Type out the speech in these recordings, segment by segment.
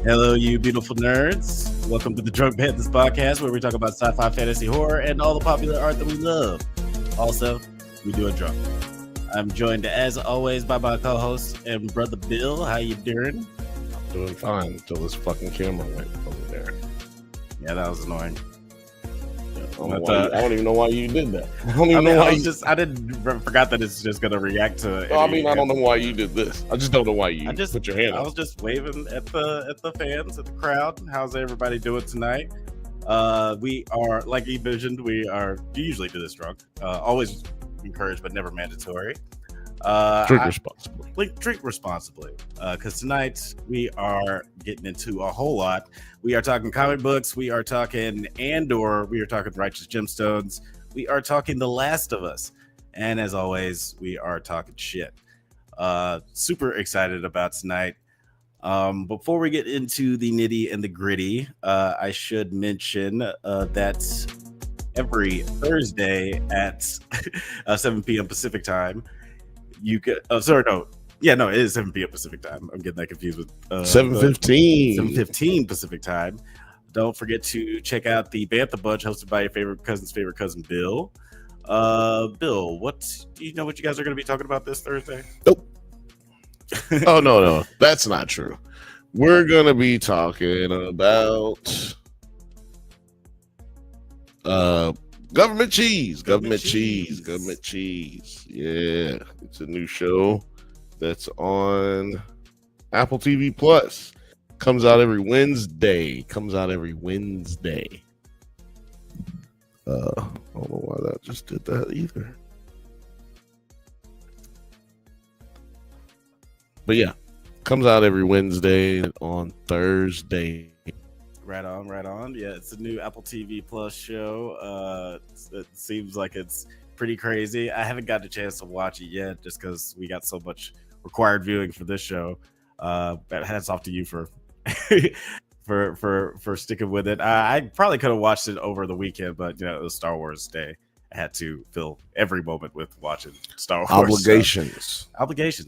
Hello, you beautiful nerds. Welcome to the Drunk Banthas podcast, where we talk about sci-fi, fantasy, horror, and all the popular art that we love. Also, we do it drunk. I'm joined, as always, by my co-host and brother Bill. How you doing? I'm doing fine until this fucking camera went over there. Yeah, that was annoying. I don't even know why you did that. I don't even know why I didn't forgot that it's just gonna react to. I don't know why you did this. I just don't know why you put your hand up. I was just waving at the fans, at the crowd. How's everybody doing tonight? We are, like you mentioned, we usually do this drunk. Always encouraged, but never mandatory. Drink responsibly. Drink responsibly. Because tonight we are getting into a whole lot. We are talking comic books. We are talking Andor. We are talking Righteous Gemstones. We are talking The Last of Us. And as always, we are talking shit. Super excited about tonight. Before we get into the nitty and the gritty, I should mention that every Thursday at 7 p.m. Pacific time, you could. It is 7 p.m. Pacific time. I'm getting that confused with 7:15. 7:15 Pacific time. Don't forget to check out the Bantha Bunch, hosted by your favorite cousin's favorite cousin, Bill. Bill, do you know what you guys are going to be talking about this Thursday? Nope. Oh no, that's not true. We're gonna be talking about government cheese. Government cheese. Yeah, it's a new show that's on Apple TV Plus. Comes out every Wednesday. I don't know why that just did that either. But yeah, comes out every Wednesday on Thursday. Right on. Yeah, it's a new Apple TV Plus show. It seems like it's pretty crazy. I haven't got a chance to watch it yet, just because we got so much required viewing for this show. Hats off to you for for sticking with it. I probably could have watched it over the weekend, but it was Star Wars Day. I had to fill every moment with watching Star Wars. Obligations,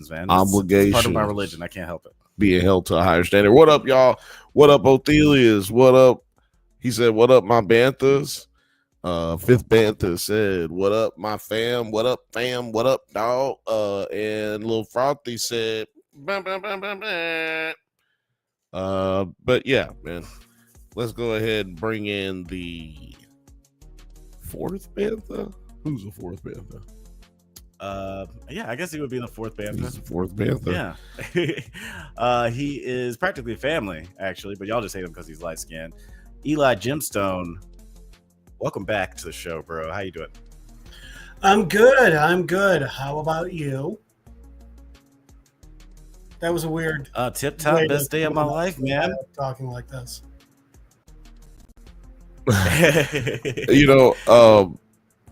man. It's part of my religion. I can't help it. Being held to a higher standard. What up, y'all? What up, Othelius? What up? He said, what up, my Banthas? Fifth Bantha said, what up, my fam? What up, fam? What up, dog? And Lil Frothy said, bah, bah, bah, bah, bah. But yeah, man. Let's go ahead and bring in the fourth Bantha. Who's the fourth Bantha? Yeah, I guess he would be the fourth Bantha. He's the fourth Bantha. Yeah. He is practically family, actually, but y'all just hate him because he's light skinned. Eli Gemstone, welcome back to the show, bro. How you doing? I'm good. How about you? That was a weird tip top, best day of my life, man. Talking like this. I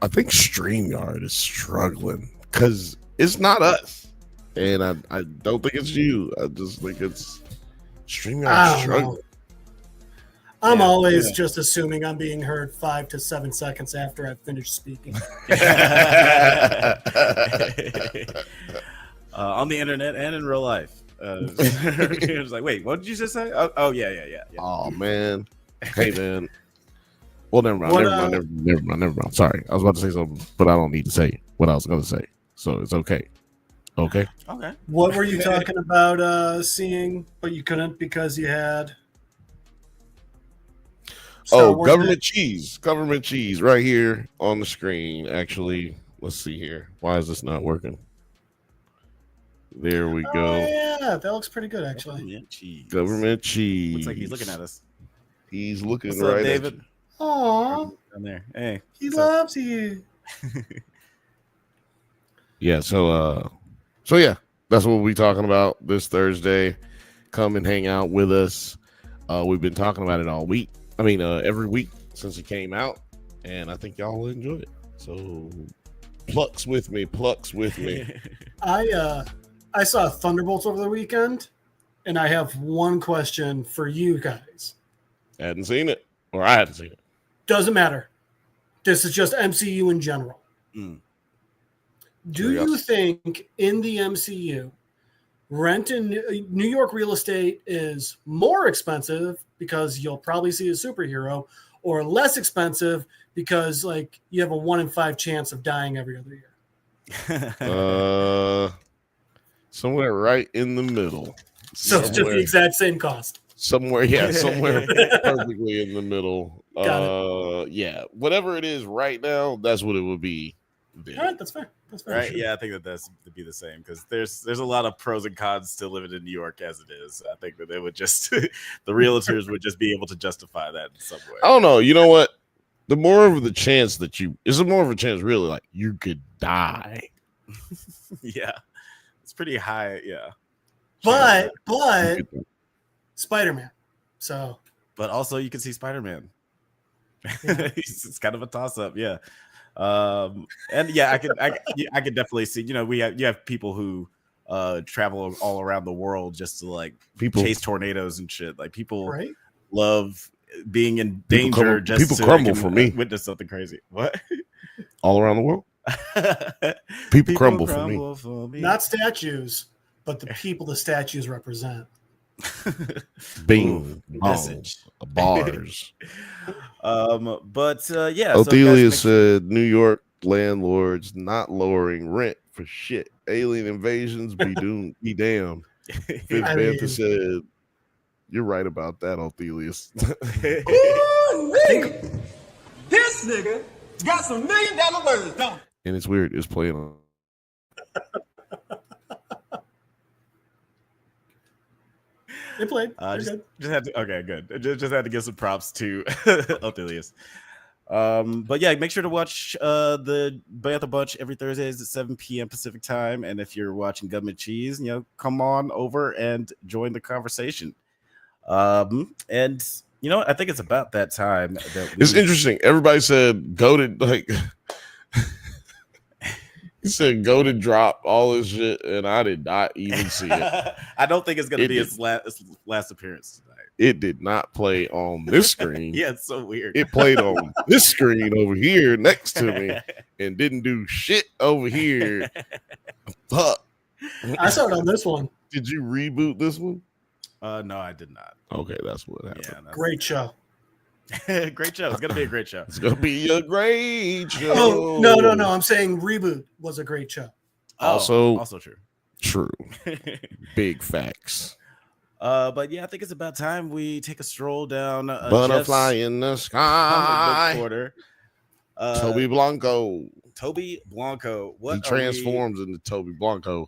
think StreamYard is struggling because it's not us, and I don't think it's you. I just think it's StreamYard struggling. I'm always just assuming I'm being heard 5 to 7 seconds after I've finished speaking. On the internet and in real life. It was like, wait, what did you just say? Oh yeah. Oh man, hey man. Well, never mind. Sorry, I was about to say something, but I don't need to say what I was going to say, so it's okay. Okay. What were you talking about seeing, but you couldn't because you had? Government cheese right here on the screen. Actually, let's see here. Why is this not working? There we go. Yeah, that looks pretty good, actually. Government cheese. Looks like he's looking at us. He's looking What's right up, David? at you. Aww. Down there. Hey. He loves you. Yeah, so yeah, that's what we'll be talking about this Thursday. Come and hang out with us. We've been talking about it all week. Every week since it came out, and I think y'all will enjoy it. So plucks with me. I saw Thunderbolts over the weekend, and I have one question for you guys. I hadn't seen it. Doesn't matter. This is just MCU in general. Do you think in the MCU rent in New York real estate is more expensive because you'll probably see a superhero, or less expensive because like you have a 1 in 5 chance of dying every other year? Somewhere right in the middle. So it's just the exact same cost. Somewhere perfectly in the middle. Got it. Yeah, whatever it is right now, that's what it would be. All right, that's fair. That's fair. Right? Sure. Yeah, I think that's to be the same because there's a lot of pros and cons to living in New York as it is. I think that they would just the realtors would just be able to justify that in some way. I don't know. You know what? The more of the chance that is more of a chance really like you could die. Yeah, it's pretty high. Yeah, but Spider-Man. So, but also you can see Spider-Man. Yeah. It's kind of a toss-up. Yeah. And yeah, I could definitely see, you have people who travel all around the world just to like chase tornadoes and shit. Like people love being in danger people crumble for me. Witness something crazy. What? All around the world? people crumble for me. Not statues, but the people the statues represent. Bing, message, bars. Yeah. Ophelia said New York landlords not lowering rent for shit. Alien invasions be damned. Fifth Bantha said, "You're right about that, Ophelius." This nigga got some $1 million words, don't he? And it's weird. It's playing on. They played. Just had to. Okay, good. Just had to give some props to Othelius. But yeah, make sure to watch the Bantha Bunch every Thursdays at 7 p.m. Pacific time. And if you're watching Government Cheese, come on over and join the conversation. And I think it's about that time that it's interesting. Everybody said go to like. He said go to drop all this shit, and I did not even see it. I don't think it's going to be his last appearance tonight. It did not play on this screen. Yeah, it's so weird. It played on this screen over here next to me and didn't do shit over here. Fuck. I saw it on this one. Did you reboot this one? No, I did not. Okay, that's what happened. Yeah, great show. Great show. It's gonna be a great show. It's gonna be a great show. Oh no! I'm saying reboot was a great show. Also true. True. Big facts. But yeah, I think it's about time we take a stroll down. Butterfly in the sky. Quarter. Toby Blanco. What he transforms into Toby Blanco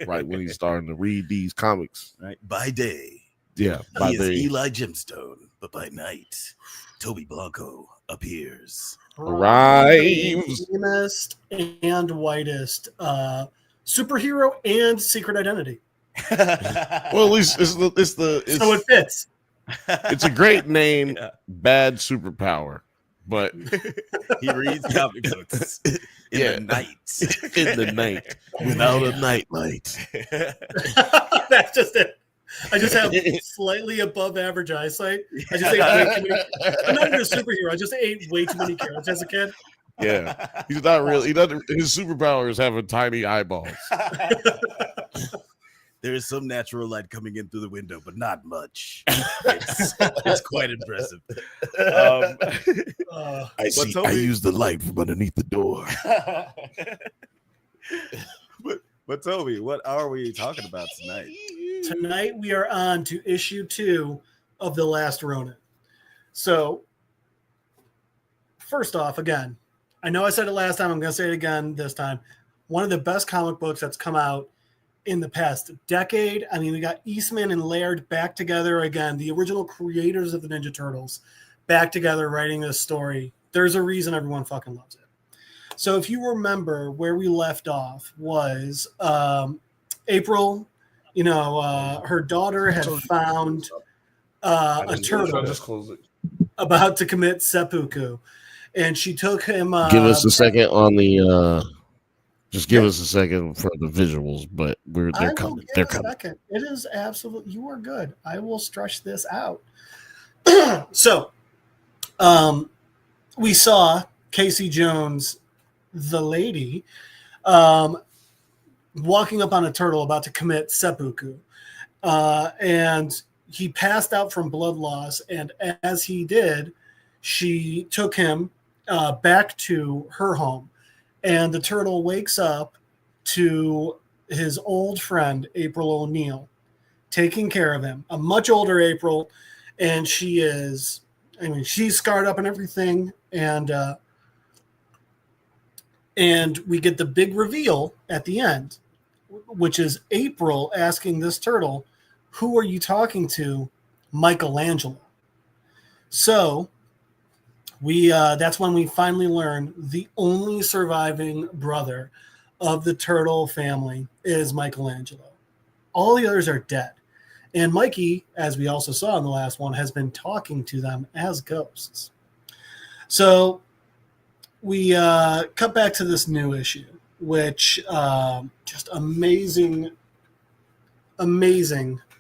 right when he's starting to read these comics. Right by day. Yeah, by he day. is Eli Gemstone, but by night, Toby Blanco appears. Arrives. Meanest and whitest superhero and secret identity. Well, at least it's so it fits. It's a great name, bad superpower, but he reads comic books in the night. In the night, without a nightlight. That's just it. I just have slightly above average eyesight. I just ate way too many. I'm not even a superhero. I just ate way too many carrots as a kid. Yeah, he's not really. He doesn't. His superpower is having tiny eyeballs. There is some natural light coming in through the window, but not much. It's quite impressive. I use the light from underneath the door. But Toby, what are we talking about tonight? Tonight we are on to issue 2 of The Last Ronin. So, first off, again, I know I said it last time. I'm going to say it again this time. One of the best comic books that's come out in the past decade. I mean, we got Eastman and Laird back together again, the original creators of the Ninja Turtles back together writing this story. There's a reason everyone fucking loves it. So if you remember where we left off was April, her daughter had found a turtle about to commit seppuku, and she took him. Give us a second on the. Just give us a second for the visuals, but they're coming. They're coming. Second. It is absolutely. You are good. I will stretch this out. So, we saw Casey Jones, the lady, walking up on a turtle about to commit seppuku. And he passed out from blood loss. And as he did, she took him back to her home. And the turtle wakes up to his old friend, April O'Neil, taking care of him. A much older April. And she's scarred up and everything. And we get the big reveal at the end, which is April asking this turtle, "Who are you talking to?" Michelangelo. So that's when we finally learn the only surviving brother of the turtle family is Michelangelo. All the others are dead. And Mikey, as we also saw in the last one, has been talking to them as ghosts. So we cut back to this new issue, which just amazing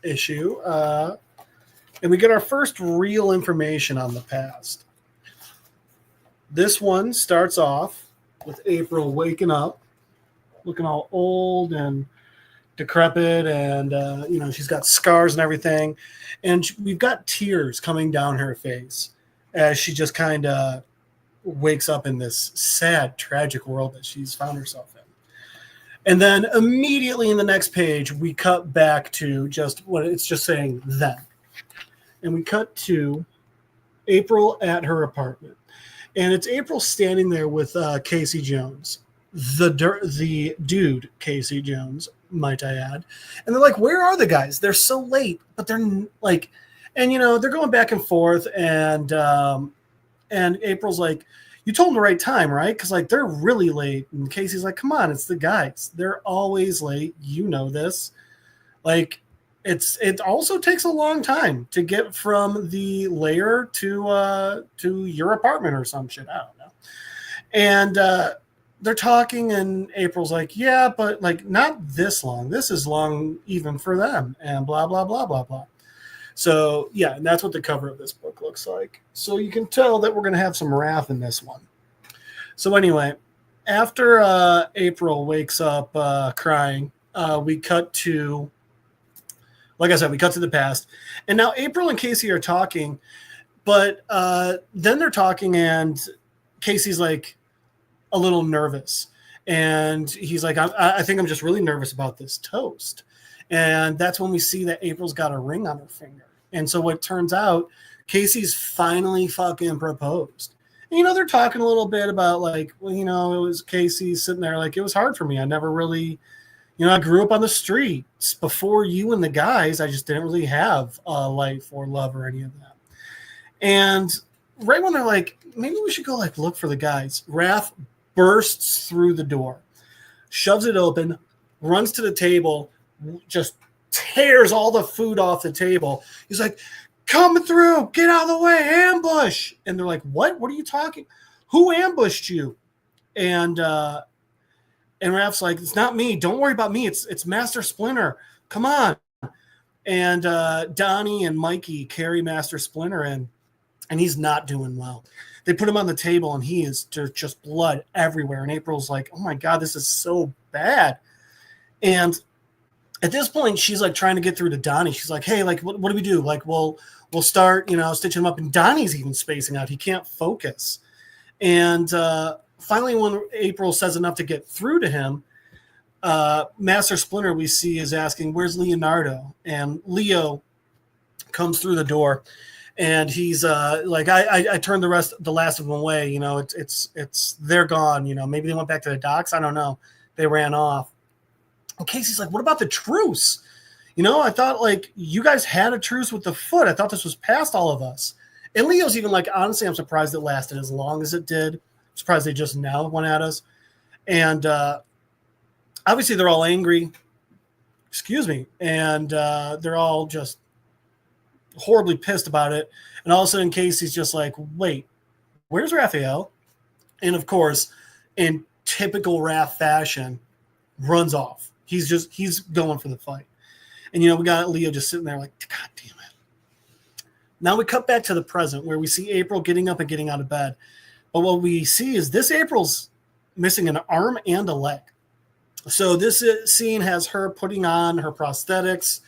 issue. And we get our first real information on the past. This one starts off with April waking up, looking all old and decrepit, and she's got scars and everything. And we've got tears coming down her face as she just kind of wakes up in this sad, tragic world that she's found herself in. And then immediately in the next page, we cut back to just what it's just saying then. And we cut to April at her apartment. And it's April standing there with Casey Jones, the dude Casey Jones, might I add. And they're like, where are the guys? They're so late, but they're like, and they're going back and forth. And April's like, you told them the right time, right? Because like they're really late. And Casey's like, come on, it's the guys. They're always late. You know this. Like it also takes a long time to get from the lair to your apartment or some shit. I don't know. And they're talking, and April's like, yeah, but like not this long. This is long even for them, and blah blah blah blah blah. So, yeah, and that's what the cover of this book looks like. So you can tell that we're going to have some wrath in this one. So anyway, after April wakes up crying, we cut to, like I said, we cut to the past. And now April and Casey are talking, but then they're talking, and Casey's like a little nervous. And he's like, I think I'm just really nervous about this toast. And that's when we see that April's got a ring on her finger. And so what turns out, Casey's finally fucking proposed. And, they're talking a little bit about like, well, it was Casey sitting there like, it was hard for me. I never really, I grew up on the streets before you and the guys. I just didn't really have a life or love or any of that. And right when they're like, maybe we should go like look for the guys, Raph bursts through the door, shoves it open, runs to the table, just tears all the food off the table. He's like, coming through, get out of the way, ambush. And they're like, what are you talking? Who ambushed you? And Raph's like, it's not me, don't worry about me, it's Master Splinter, come on. And Donnie and Mikey carry Master Splinter in, and he's not doing well. They put him on the table, and he is just blood everywhere. And April's like, oh my god, this is so bad. And at this point, she's like trying to get through to Donnie. She's like, hey, like, what do we do? Like, we'll start, stitching him up. And Donnie's even spacing out. He can't focus. And finally, when April says enough to get through to him, Master Splinter, we see, is asking, where's Leonardo? And Leo comes through the door. And he's like, I turned the last of them away. It's they're gone. Maybe they went back to the docks. I don't know. They ran off. And Casey's like, what about the truce? I thought like you guys had a truce with the Foot. I thought this was past all of us. And Leo's even like, honestly, I'm surprised it lasted as long as it did. I'm surprised they just now went at us. And obviously they're all angry. Excuse me. And they're all just horribly pissed about it. And all of a sudden Casey's just like, wait, where's Raphael? And of course, in typical Raph fashion, runs off. He's going for the fight. And, we got Leo just sitting there like, God damn it. Now we cut back to the present where we see April getting up and getting out of bed. But what we see is this April's missing an arm and a leg. So this scene has her putting on her prosthetics.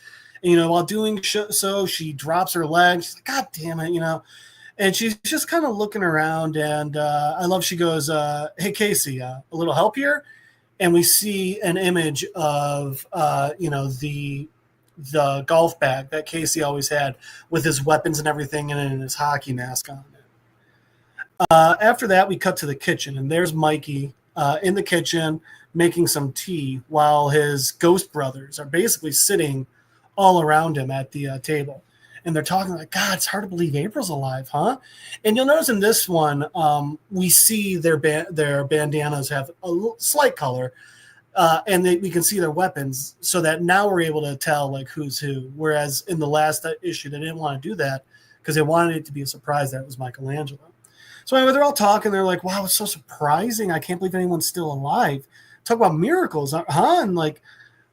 And, while doing so, she drops her leg. She's like, God damn it, And she's just kind of looking around. And I love she goes, hey, Casey, a little help here? And we see an image of, the golf bag that Casey always had with his weapons and everything and his hockey mask on it. After that, we cut to the kitchen, and there's Mikey in the kitchen making some tea while his ghost brothers are basically sitting all around him at the table. And they're talking like, God, it's hard to believe April's alive, huh? And you'll notice in this one, we see their bandanas have a slight color, and we can see their weapons, so that now we're able to tell like who's who. Whereas in the last issue, they didn't want to do that because they wanted it to be a surprise that it was Michelangelo. So anyway, they're all talking. They're like, wow, it's so surprising. I can't believe anyone's still alive. Talk about miracles, huh? And like,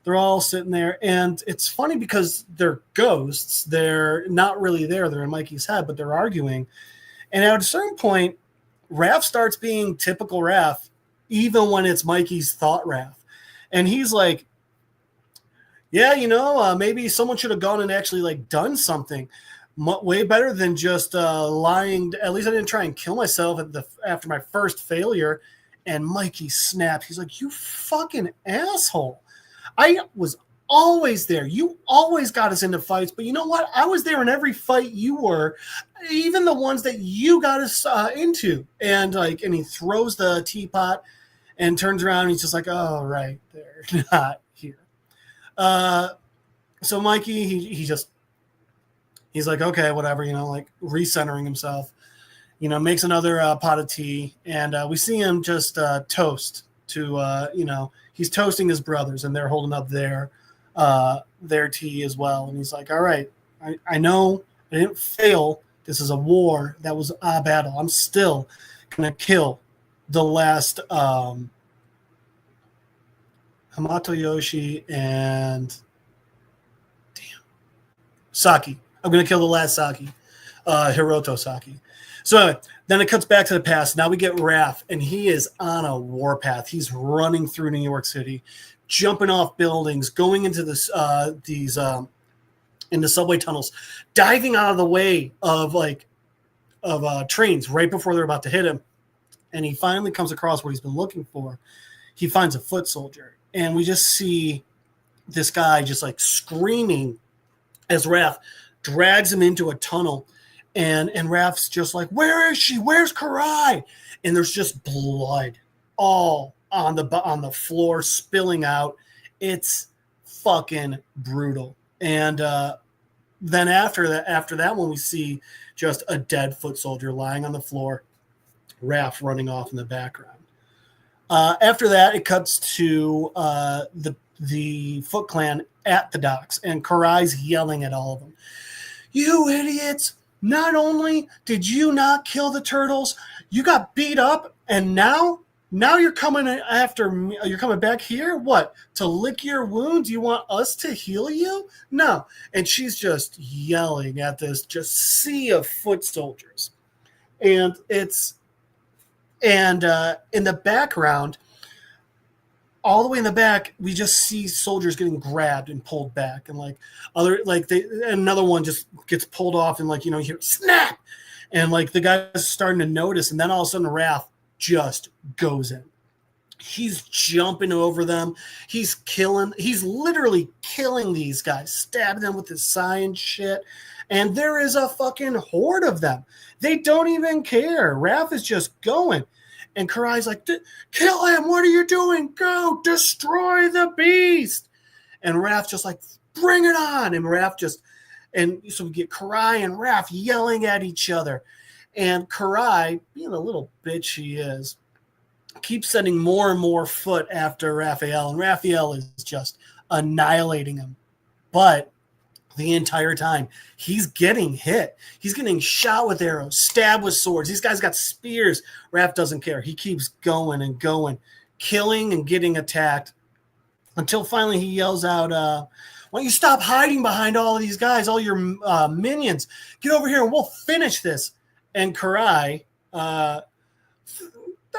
they're all sitting there. And it's funny because they're ghosts. They're not really there. They're in Mikey's head, but they're arguing. And at a certain point, Raph starts being typical Raph, even when it's Mikey's thought Raph. And he's like, yeah, maybe someone should have gone and actually like done something. Way better than just lying. At least I didn't try and kill myself after my first failure. And Mikey snapped. He's like, you fucking asshole. I was always there. You always got us into fights. But you know what? I was there in every fight you were, even the ones that you got us into. And he throws the teapot and turns around. And he's just like, oh, right. They're not here. So Mikey, he's like, okay, whatever, recentering himself, makes another pot of tea. And we see him just toast to, he's toasting his brothers, and they're holding up their tea as well. And he's like, all right, I know I didn't fail. This is a war. That was a battle. I'm still going to kill the last Hamato Yoshi and Saki. I'm going to kill the last Saki, Hiroto Saki. So then it cuts back to the past. Now we get Raph, and he is on a warpath. He's running through New York City, jumping off buildings, going into into subway tunnels, diving out of the way of trains right before they're about to hit him. And he finally comes across what he's been looking for. He finds a foot soldier, and we just see this guy just like screaming as Raph drags him into a tunnel, and Raph's just like, where is she? Where's Karai? And there's just blood all on the floor spilling out. It's fucking brutal. And then after that one, we see just a dead foot soldier lying on the floor, Raph running off in the background. After that, it cuts to the Foot Clan at the docks, and Karai's yelling at all of them. You idiots! Not only did you not kill the turtles, you got beat up, and now you're coming after me. You're coming back here? What? To lick your wounds? You want us to heal you? No. And she's just yelling at this just sea of foot soldiers. And in the background, all the way in the back, we just see soldiers getting grabbed and pulled back, and another one just gets pulled off, and you hear snap, and the guy's starting to notice, and then all of a sudden Raph just goes in. He's jumping over them. He's literally killing these guys, stabbing them with his sai and shit. And there is a fucking horde of them. They don't even care. Raph is just going. And Karai's like, kill him. What are you doing? Go destroy the beast. And Raph just like, bring it on. And so we get Karai and Raph yelling at each other. And Karai, being a little bitch he is, keeps sending more and more foot after Raphael. And Raphael is just annihilating him. But the entire time, he's getting hit. He's getting shot with arrows, stabbed with swords. These guys got spears. Raph doesn't care. He keeps going and going, killing and getting attacked, until finally he yells out, why don't you stop hiding behind all of these guys, all your minions? Get over here and we'll finish this. And Karai,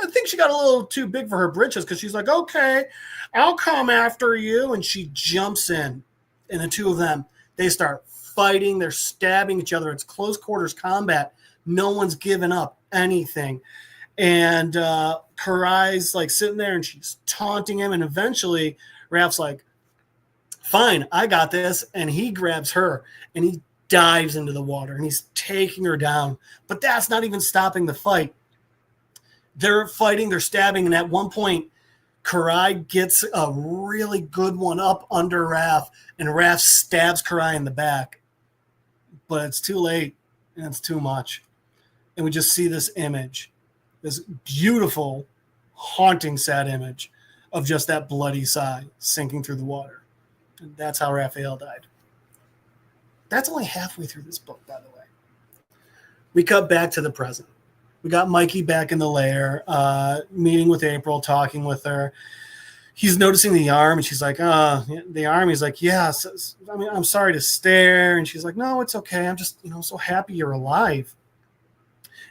I think she got a little too big for her britches because she's like, okay, I'll come after you. And she jumps in. And the two of them, they start fighting. They're stabbing each other. It's close quarters combat. No one's giving up anything. And Karai's like sitting there and she's taunting him. And eventually Raph's like, fine, I got this. And he grabs her and he dives into the water and he's taking her down. But that's not even stopping the fight. They're fighting, they're stabbing. And at one point, Karai gets a really good one up under Raph. And Raph stabs Karai in the back. But it's too late and it's too much. And we just see this image, this beautiful, haunting, sad image of just that bloody Sai sinking through the water. And that's how Raphael died. That's only halfway through this book, by the way. We cut back to the present. We got Mikey back in the lair, meeting with April, talking with her. He's noticing the arm, and she's like, the arm. He's like, yes. I mean, I'm sorry to stare. And she's like, no, it's okay. I'm just, so happy you're alive.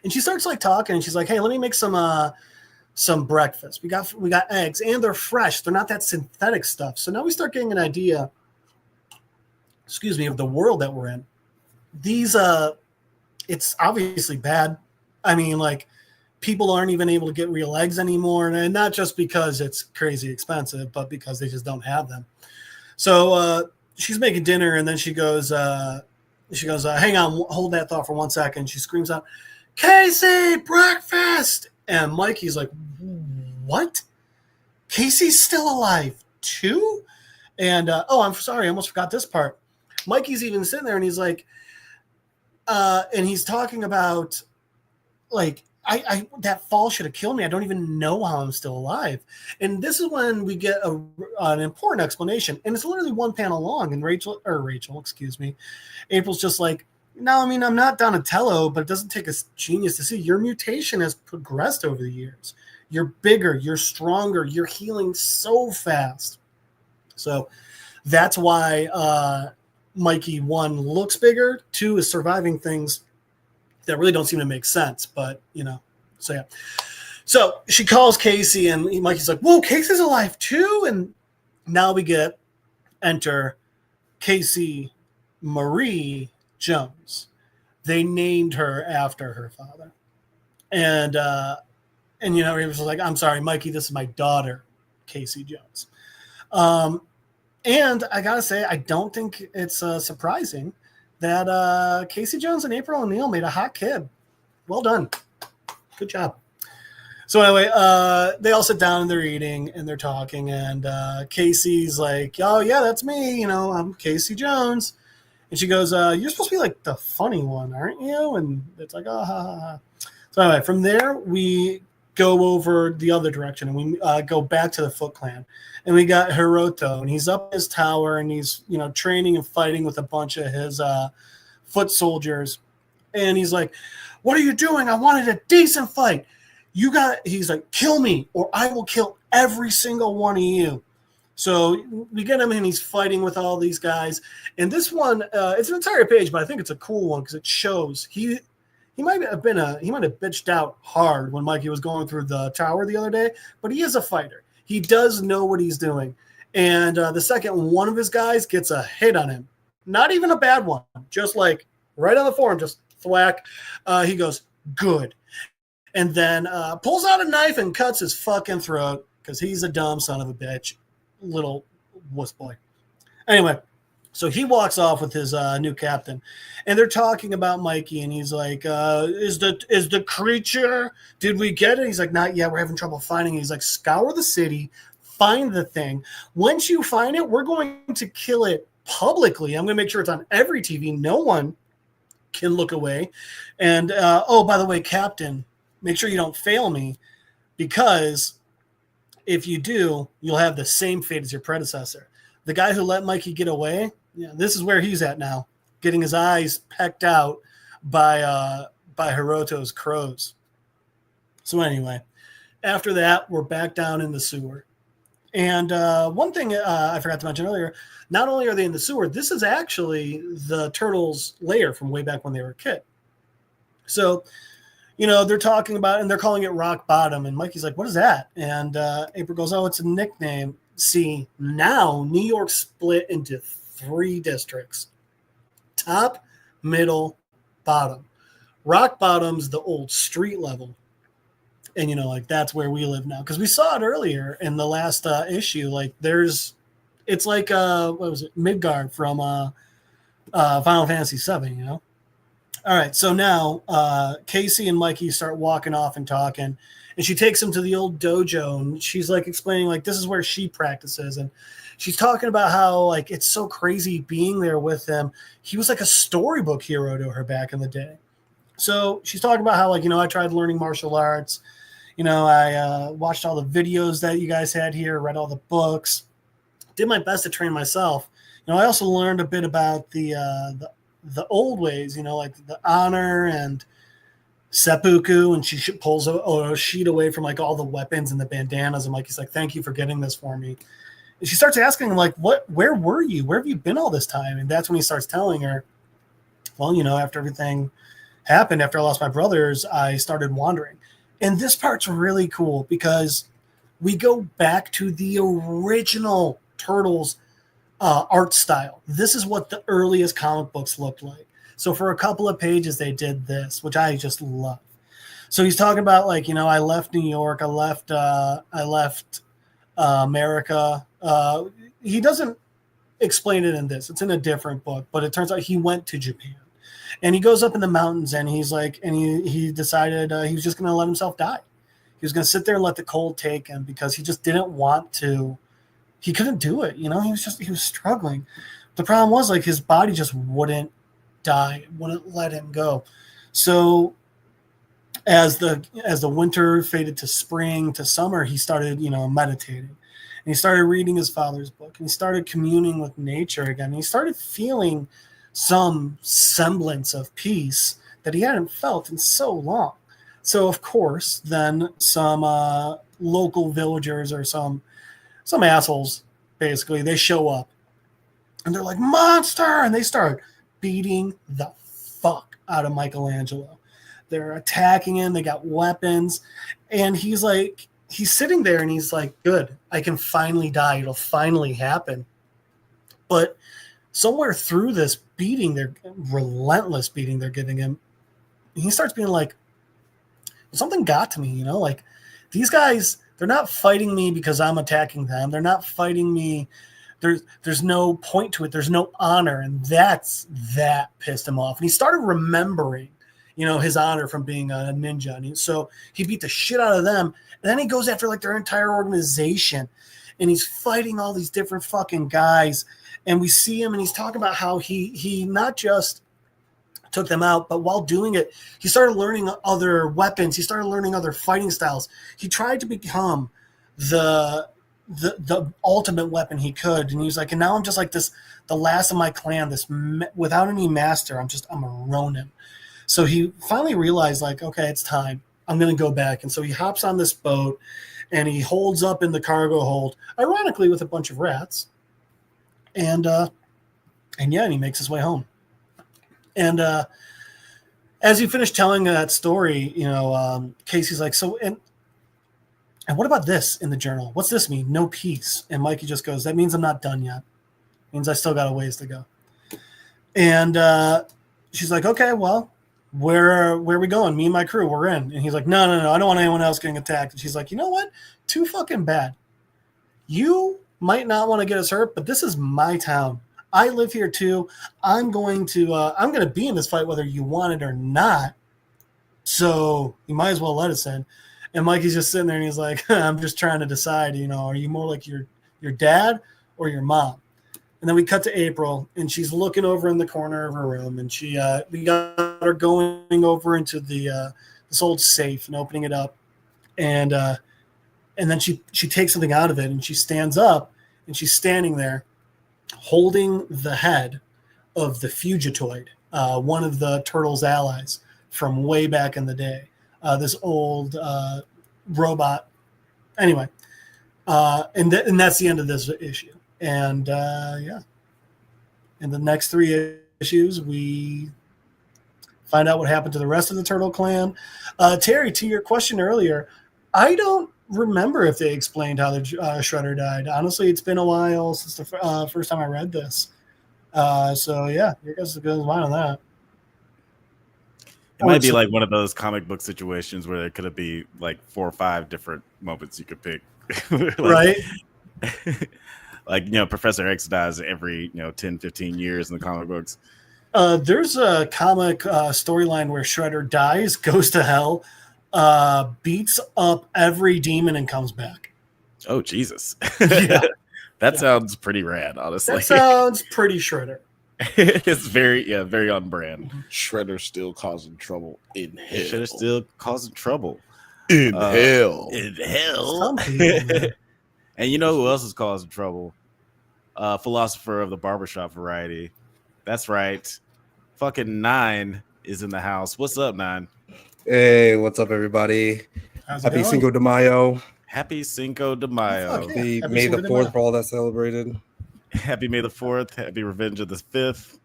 And she starts like talking, and she's like, hey, let me make some breakfast. We got eggs, and they're fresh. They're not that synthetic stuff. So now we start getting an idea, of the world that we're in. These, it's obviously bad. I mean, like, people aren't even able to get real eggs anymore, and not just because it's crazy expensive, but because they just don't have them. So she's making dinner, and then she goes, hang on, hold that thought for 1 second. She screams out, Casey, breakfast! And Mikey's like, what? Casey's still alive too? And, I'm sorry, I almost forgot this part. Mikey's even sitting there, and he's like, and he's talking about, like, I that fall should have killed me. I don't even know how I'm still alive. And this is when we get an important explanation. And it's literally one panel long. And April's just like, no, I mean, I'm not Donatello, but it doesn't take a genius to see. Your mutation has progressed over the years. You're bigger. You're stronger. You're healing so fast. So that's why Mikey, 1, looks bigger. 2, is surviving things that really don't seem to make sense, but so yeah. So she calls Casey, and Mikey's like, whoa, Casey's alive too. And now we enter Casey Marie Jones. They named her after her father. And he was like, I'm sorry, Mikey, this is my daughter, Casey Jones. And I gotta say, I don't think it's surprising that Casey Jones and April O'Neil made a hot kid. Well done. Good job. So anyway, they all sit down and they're eating and they're talking. And Casey's like, oh, yeah, that's me. I'm Casey Jones. And she goes, you're supposed to be like the funny one, aren't you? And it's like, oh, ha, ha, ha. So anyway, from there, we go over the other direction and we go back to the Foot Clan. And we got Hiroto, and he's up in his tower, and he's, training and fighting with a bunch of his foot soldiers. And he's like, what are you doing? I wanted a decent fight. He's like, kill me, or I will kill every single one of you. So we get him, and he's fighting with all these guys. And this one, it's an entire page, but I think it's a cool one because it shows he might have bitched out hard when Mikey was going through the tower the other day, but he is a fighter. He does know what he's doing. And the second one of his guys gets a hit on him. Not even a bad one. Just like right on the forearm, just thwack. He goes, good. And then pulls out a knife and cuts his fucking throat because he's a dumb son of a bitch. Little wuss boy. Anyway, so he walks off with his new captain. And they're talking about Mikey. And he's like, is the creature, did we get it? He's like, not yet. We're having trouble finding it. He's like, scour the city, find the thing. Once you find it, we're going to kill it publicly. I'm going to make sure it's on every TV. No one can look away. And, by the way, Captain, make sure you don't fail me, because if you do, you'll have the same fate as your predecessor. The guy who let Mikey get away, this is where he's at now, getting his eyes pecked out by Hiroto's crows. So anyway, after that, we're back down in the sewer. And one thing I forgot to mention earlier, not only are they in the sewer, this is actually the turtles' lair from way back when they were a kid. So, they're talking about, and they're calling it rock bottom. And Mikey's like, what is that? And April goes, oh, it's a nickname. See, now New York split into 3 districts: top, middle, bottom. Rock bottom's the old street level. And, that's where we live now. Because we saw it earlier in the last issue. Like, it's like, what was it? Midgard from Final Fantasy VII, All right, so now Casey and Mikey start walking off and talking, and she takes him to the old dojo, and she's like explaining like this is where she practices, and she's talking about how like it's so crazy being there with him. He was like a storybook hero to her back in the day. So she's talking about how like I tried learning martial arts, I watched all the videos that you guys had here, read all the books, did my best to train myself. I also learned a bit about the old ways, like the honor and seppuku, and she pulls a sheet away from like all the weapons and the bandanas, and Mikey's like, thank you for getting this for me. And she starts asking him like, where were you? Where have you been all this time? And that's when he starts telling her, well, after everything happened, after I lost my brothers, I started wandering. And this part's really cool because we go back to the original Turtles art style. This is what the earliest comic books looked like. So for a couple of pages, they did this, which I just love. So he's talking about like, I left New York, I left America. He doesn't explain it in this. It's in a different book, but it turns out he went to Japan, and he goes up in the mountains, and he's like, and he decided he was just going to let himself die. He was going to sit there and let the cold take him because he just didn't want to. He couldn't do it. He was struggling. The problem was like his body just wouldn't die, wouldn't let him go. So as the winter faded to spring to summer, he started, meditating, and he started reading his father's book, and he started communing with nature again. And he started feeling some semblance of peace that he hadn't felt in so long. So of course, then some local villagers or some assholes, basically, they show up, and they're like, monster, and they start beating the fuck out of Michelangelo. They're attacking him, they got weapons, and he's sitting there, and he's like, good, I can finally die, it'll finally happen. But somewhere through this beating, their relentless beating they're giving him, he starts being like, something got to me, like, these guys, they're not fighting me because I'm attacking them. They're not fighting me. There's no point to it. There's no honor. And that pissed him off. And he started remembering, his honor from being a ninja. And so he beat the shit out of them. And then he goes after like their entire organization. And he's fighting all these different fucking guys. And we see him, and he's talking about how he not just took them out, but while doing it, he started learning other weapons. He started learning other fighting styles. He tried to become the ultimate weapon he could, and he was like, and now I'm just like this, the last of my clan, without any master. I'm a Ronin. So he finally realized, like, okay, it's time. I'm gonna go back. And so he hops on this boat, and he holds up in the cargo hold, ironically with a bunch of rats, and he makes his way home. And as you finish telling that story, Casey's like, so, and what about this in the journal? What's this mean? No peace. And Mikey just goes, that means I'm not done yet. It means I still got a ways to go. And she's like, okay, well, where are we going? Me and my crew, we're in. And he's like, no, I don't want anyone else getting attacked. And she's like, you know what? Too fucking bad. You might not want to get us hurt, but this is my town. I live here too. I'm going to be in this fight whether you want it or not. So you might as well let us in. And Mikey's just sitting there, and he's like, I'm just trying to decide, are you more like your dad or your mom? And then we cut to April, and she's looking over in the corner of her room, and we got her going over into this old safe and opening it up. And then she takes something out of it, and she stands up, and she's standing there holding the head of the Fugitoid, one of the Turtles' allies from way back in the day. This old robot. Anyway, and that's the end of this issue. And in the next 3 issues, we find out what happened to the rest of the Turtle Clan. Terry, to your question earlier, I don't remember if they explained how the Shredder died. Honestly, it's been a while since the first time I read this. So yeah, your guys are good as mine on that. It might be like one of those comic book situations where there could be like 4 or 5 different moments you could pick. Right. Like, Professor X dies every, 10, 15 years in the comic books. There's a comic storyline where Shredder dies, goes to hell, beats up every demon, and comes back. Oh, Jesus. Yeah. That sounds pretty rad, honestly. That sounds pretty Shredder. It's very on brand. Shredder still causing trouble in hell. Shredder still causing trouble. In hell. In hell. Some people, And you know who else is causing trouble? Philosopher of the barbershop variety. That's right. Fucking 9 is in the house. What's up, 9? Hey, what's up, everybody? how's it Happy going? Cinco de Mayo. Happy Cinco de Mayo. Fuck yeah. Happy Happy May Cinco the de 4th Mayo. for all that celebrated. Happy May the 4th. Happy Revenge of the 5th.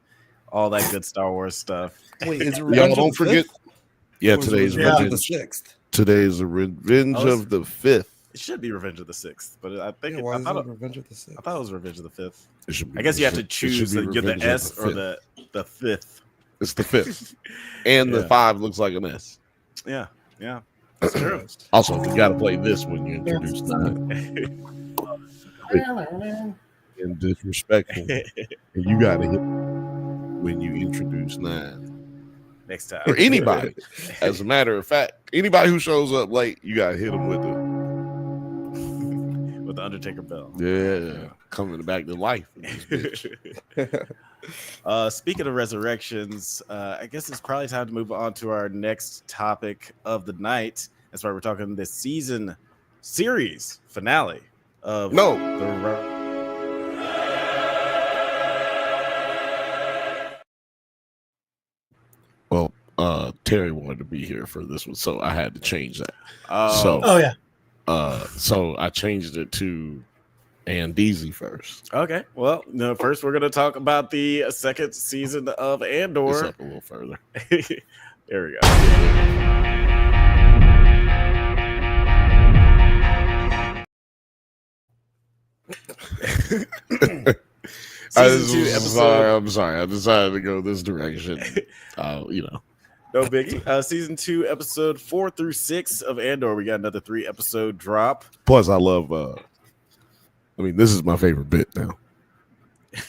All that good Star Wars stuff. Wait, is Y'all don't forget. Yeah, today's Yeah. the Revenge. 6th. Today's the Revenge Oh, of the 5th. It should be Revenge of the 6th, but I think Yeah, why I is thought it Revenge of the 6th? I thought it was Revenge of the 5th. It should be I guess you have to it should choose be you're the Revenge of S or Fifth. the 5th. It's the 5th. And the Yeah. 5 looks like an S. Yeah. That's true. Also, you got to play this when you introduce 9. And disrespectful. And you got to hit when you introduce 9. Next time. Or anybody. As a matter of fact, anybody who shows up late, you got to hit them with it. With the Undertaker bell. Yeah. Coming back to life. in this bitch. Speaking of resurrections, I guess it's probably time to move on to our next topic of the night. That's why we're talking the season series finale of No. the Well, Terry wanted to be here for this one, so I had to change that. Oh yeah. So I changed it to Andeezy first. Okay. Well, first we're going to talk about the second season of It's Andor. up a little further. There we go. Season 2 episode. I'm sorry. I decided to go this direction. No biggie. Season 2 episode 4 through 6 of Andor. We got another 3-episode drop. Plus, I love. This is my favorite bit now.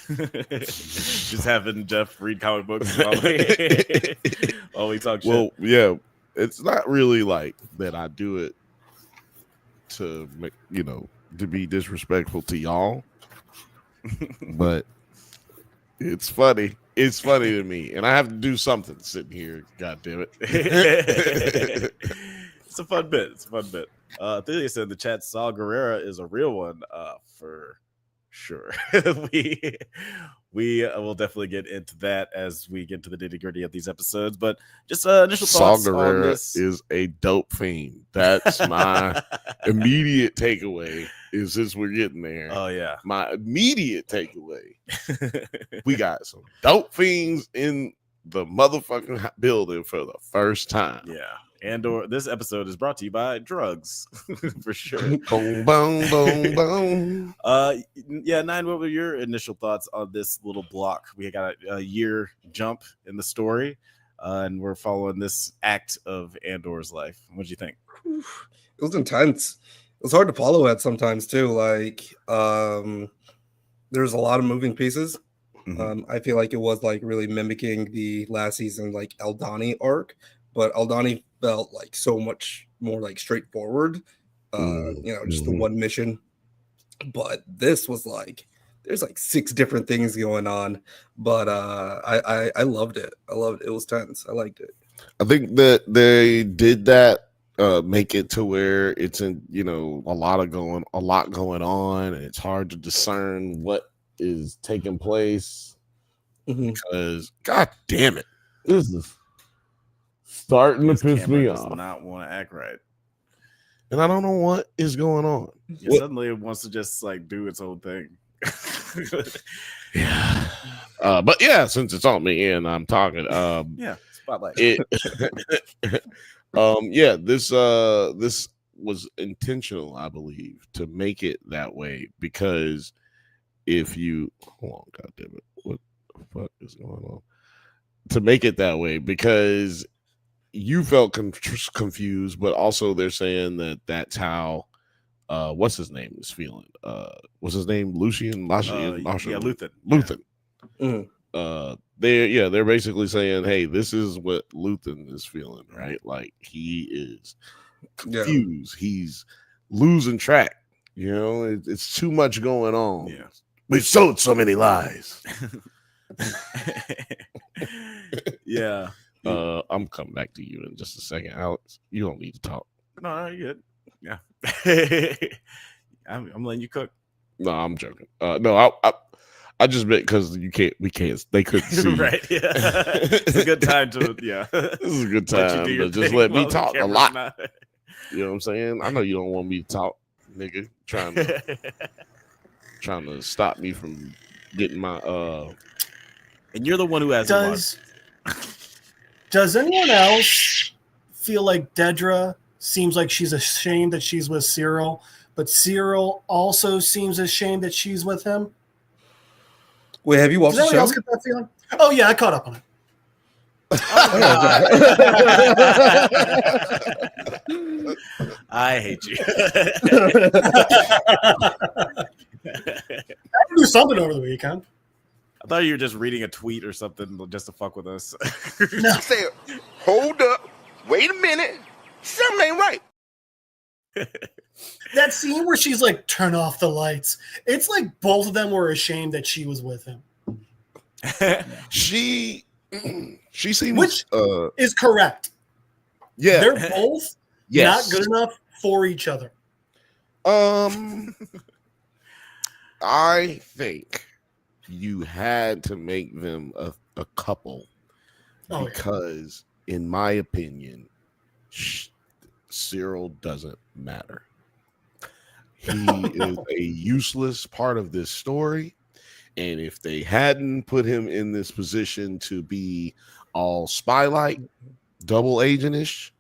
Just having Jeff read comic books while we talk shit. Well, yeah, it's not really like that. I do it to make to be disrespectful to y'all, but it's funny. It's funny to me, and I have to do something sitting here. God damn it! It's a fun bit. Thelia said in the chat, Saul Guerrera is a real one for sure. we will definitely get into that as we get to the nitty-gritty of these episodes. But just initial Saul thoughts on Guerrera this. is a dope fiend. That's my immediate takeaway. Is since we're getting there. Oh yeah. My immediate takeaway. We got some dope fiends in the motherfucking building for the first time. Yeah. Andor, this episode is brought to you by drugs for sure. Boom, boom, boom, boom. Yeah, 9, what were your initial thoughts on this little block? We got a year jump in the story, and we're following this act of Andor's life. What do you think? It was intense. It was hard to follow at sometimes too. Like, there's a lot of moving pieces. Mhm. I feel like it was like really mimicking the last season like Aldani arc, but Aldani felt like so much more like straightforward. Just the one mission. But this was like there's like 6 different things going on. But I loved it. I loved it. It was tense. I liked it. I think that they did that, make it to where it's in, a lot going on, and it's hard to discern what is taking place because god damn it, this is starting to piss me Does off, not want to act right. and I don't know what is going on. Yeah, suddenly it wants to just like do its own thing. Yeah. But yeah, since it's on me and I'm talking, Yeah. Spotlight. Yeah, this was intentional, I believe, to make it that way, because if you hold on, God damn it, what the fuck is going on? To make it that way because you felt confused, but also they're saying that that's how what's his name is feeling. What's his name? Luthen. Luthen. Luthen. Mhm. They're basically saying, hey, this is what Luthen is feeling, right? Like he is confused. He's losing track. You know, it's too much going on. Yeah. We've sold so many lies. Yeah. I'm coming back to you in just a second, Alex. You don't need to talk. No, you're good. Yeah. I'm letting you cook. No, I'm joking. No, I just meant because we can't. They couldn't see. Right. Yeah. It's a good time to. Yeah. This is a good Let you time do to your just thing let me while the talk a camera's lot. not- You know what I'm saying? I know you don't want me to talk, nigga. Trying to stop me from getting my And you're the one who has Does anyone else feel like Dedra seems like she's ashamed that she's with Cyril, but Cyril also seems ashamed that she's with him? Wait, have you watched Does the anyone show? else get that feeling? Oh yeah, I caught up on it. I hate you. I can do something over the weekend. I thought you were just reading a tweet or something just to fuck with us. No. Say, hold up, wait a minute, something ain't right. That scene where she's like, turn off the lights. It's like both of them were ashamed that she was with him. she seems Which is correct. yeah. They're both Yes. not good enough for each other. I think you had to make them a couple Oh, because, in my opinion, Cyril doesn't matter. He is a useless part of this story. And if they hadn't put him in this position to be all spy-like, double agentish,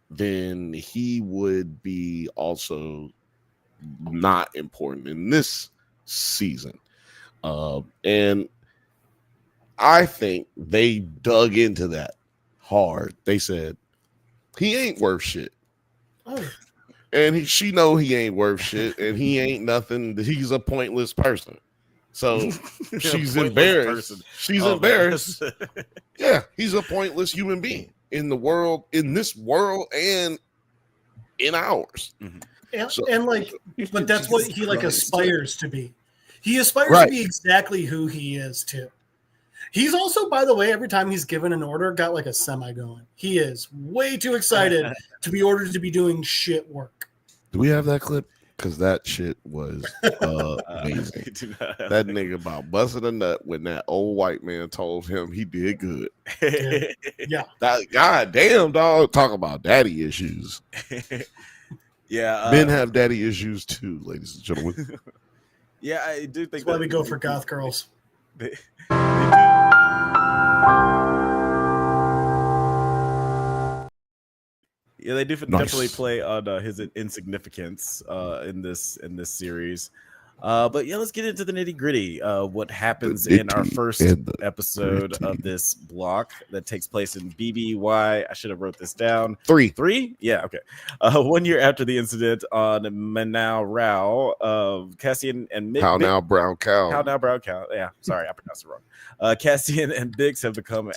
then he would be also not important in this season. And I think they dug into that hard. They said, he ain't worth shit. Oh. And she know he ain't worth shit, and he ain't nothing. He's a pointless person. So she's embarrassed. She's embarrassed. Yeah, he's a pointless human being in the world, in this world, and in ours. Mm-hmm. But that's what he like aspires to be. He aspires to be exactly who he is too. He's also, by the way, every time he's given an order, got like a semi going. He is way too excited to be ordered to be doing shit work. Do we have that clip? Because that shit was amazing. That nigga about busting a nut when that old white man told him he did good. Yeah. That God damn dog. Talk about daddy issues. Yeah. Men have daddy issues too, ladies and gentlemen. Yeah, I do think that's why we go for goth girls. They do. Yeah, they do definitely play on his insignificance in this series. But yeah, let's get into the nitty gritty. What happens in our first episode of this block that takes place in BBY? I should have wrote this down. Three? Yeah, okay. 1 year after the incident on Manau Rao, Cassian and How now, brown cow. Yeah, sorry, I pronounced it wrong. Cassian and Biggs have become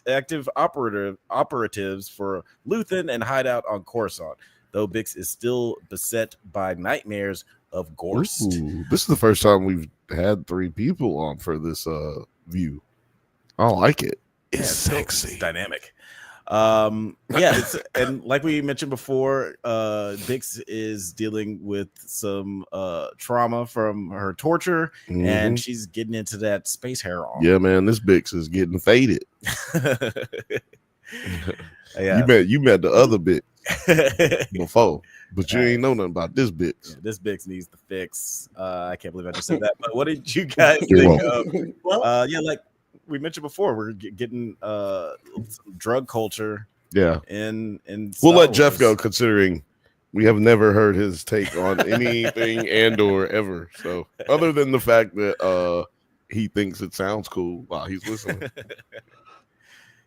active operatives for Luthen and hideout on Coruscant, though Biggs is still beset by nightmares of Gorst. Ooh, this is the first time we've had 3 people on for this view. I like it. It's sexy. It's dynamic. And like we mentioned before, Bix is dealing with some trauma from her torture, and she's getting into that space harem. Yeah, man, this Bix is getting faded. Yeah. You met the other bit before, but you ain't know nothing about this Bix. Yeah, this Bix needs the fix. I can't believe I just said that. But what did you guys think of? we mentioned before, we're getting some drug culture. Yeah. In We'll Star let Jeff go, Wars. considering we have never heard his take on anything Andor ever. So other than the fact that he thinks it sounds cool while he's listening.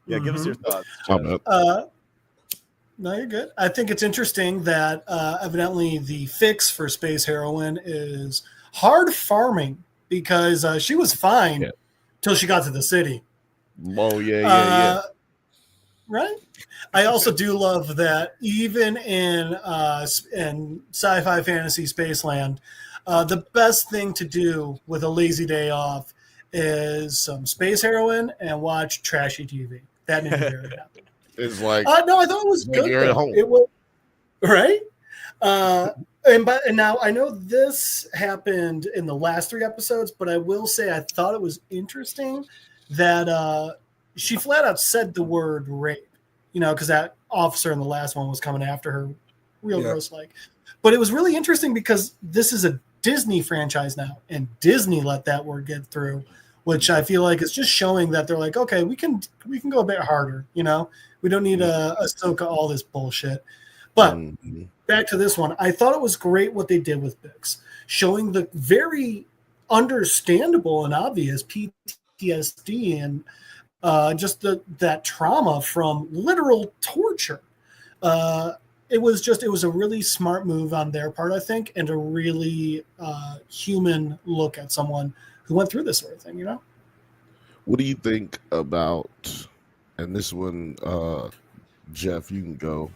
Yeah, give us your thoughts. My Jeff. bad. No, you're good. I think it's interesting that evidently the fix for Space Heroine is hard farming, because she was fine till she got to the city. Oh, yeah. Right? I also do love that even in sci-fi fantasy Spaceland, the best thing to do with a lazy day off is some Space Heroine and watch trashy TV. That made me very happy. It's like No, I thought it was good. you're at home. It was right. And now I know this happened in the last 3 episodes, but I will say I thought it was interesting that she flat out said the word rape. Because that officer in the last one was coming after her real gross like. But it was really interesting because this is a Disney franchise now, and Disney let that word get through, which I feel like is just showing that they're like, okay, we can go a bit harder. We don't need a Ahsoka all this bullshit. But back to this one, I thought it was great what they did with Bix, showing the very understandable and obvious PTSD and just that trauma from literal torture. It was a really smart move on their part, I think, and a really human look at someone who went through this sort of thing, What do you think about, and this one, Jeff, you can go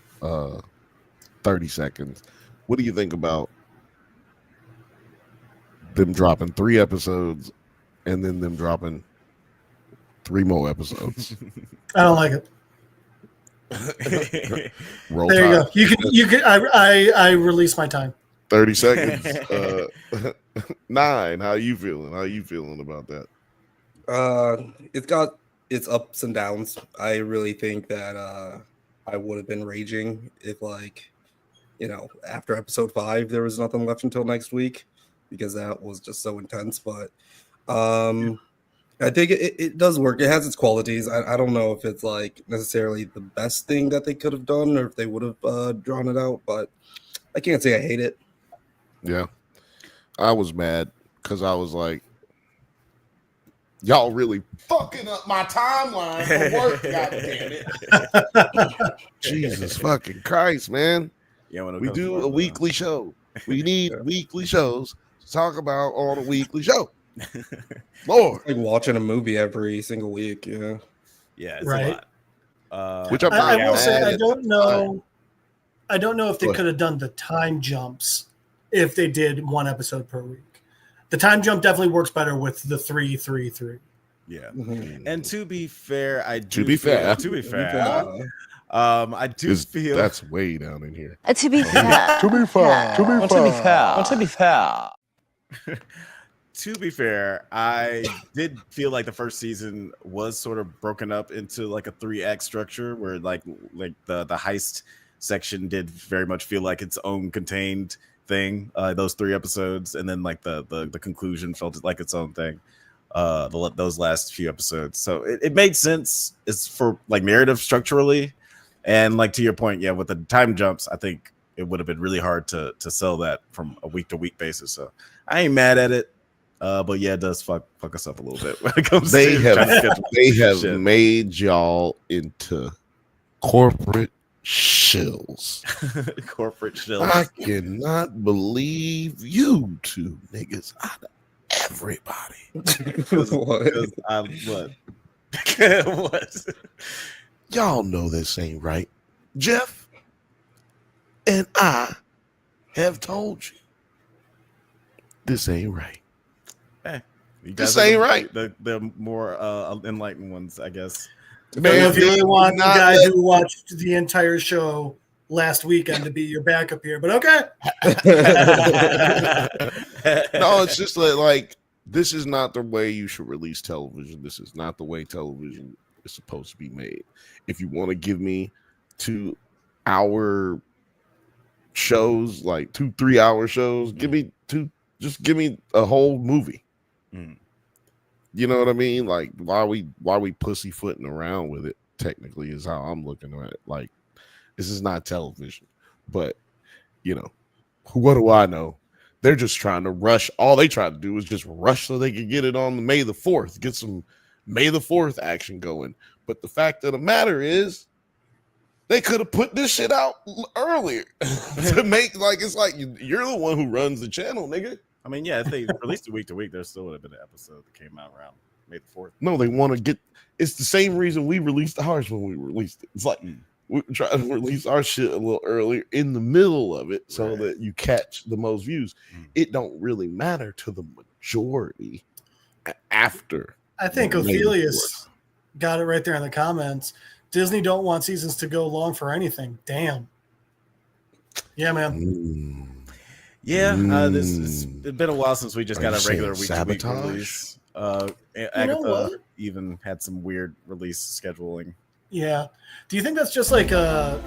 30 seconds. What do you think about them dropping 3 episodes and then them dropping 3 more episodes? I don't like it. Roll there time. you go. You can. I release my time. 30 seconds. 9. How you feeling? How you feeling about that? It's got its ups and downs. I really think that I would have been raging if, after episode 5 there was nothing left until next week, because that was just so intense. But I think it does work. It has its qualities. I don't know if it's necessarily the best thing that they could have done, or if they would have drawn it out, but I can't say I hate it. Yeah. I was mad because I was like, y'all really fucking up my timeline for work, goddammit. Jesus fucking Christ, man. Yeah, when it We comes to do work, a weekly show. We need weekly shows to talk about on a weekly show. Lord. It's like watching a movie every single week, yeah. Yeah, it's Right. a lot. Which I'm I not will say mad I at. don't know. I don't know if they Go ahead. could have done the time jumps if they did 1 episode per week. The time jump definitely works better with the 3-3-3. Yeah. Mhm. And to be fair, I do To be feel, fair. to be fair, I do feel That's way down in here. To be fair. To be fair. to be fair, I did feel like the first season was sort of broken up into like a 3-act structure where like the heist section did very much feel like its own contained thing, those 3 episodes, and then like the conclusion felt like its own thing, those last few episodes. So it made sense. It's for like narrative structurally, and like to your point, yeah, with the time jumps, I think it would have been really hard to sell that from a week to week basis. So I ain't mad at it. But yeah, it does fuck us up a little bit when it comes They to have trying to catch they have shit. made y'all into corporate shills. corporate shills. I cannot believe you 2 niggas out of everybody. What? What? Y'all know this ain't right. Jeff and I have told you this ain't right. You This guys are ain't right. The more enlightened ones, I guess. Man, if you really want the not guy let- who watched the entire show last weekend to be your backup here, but okay. No, it's just like this is not the way you should release television. This is not the way television is supposed to be made. If you want to give me 2-hour shows, like 2-3 hour shows, give me 2. Just give me a whole movie. Mm. You know what I mean? Like, why we pussyfooting around with it? Technically, is how I'm looking at it. Like, this is not television, but you know, what do I know? They're just trying to rush. All they try to do is just rush so they can get it on May the 4th, get some May the 4th action going. But the fact of the matter is, they could have put this shit out earlier to make like it's like you're the one who runs the channel, nigga. I mean, yeah, if they released it week to week, there still would have been an episode that came out around May the 4th. No, they want to get. It's the same reason we released ours when we released it. It's like we try to release our shit a little earlier in the middle of it so that you catch the most views. It don't really matter to the majority after. I think Ophelius got it right there in the comments. Disney don't want seasons to go long for anything. Damn. Yeah, man. Yeah, it's been a while since we just got a regular week-to-week release. Agatha even had some weird release scheduling. Yeah. Do you think that's just like a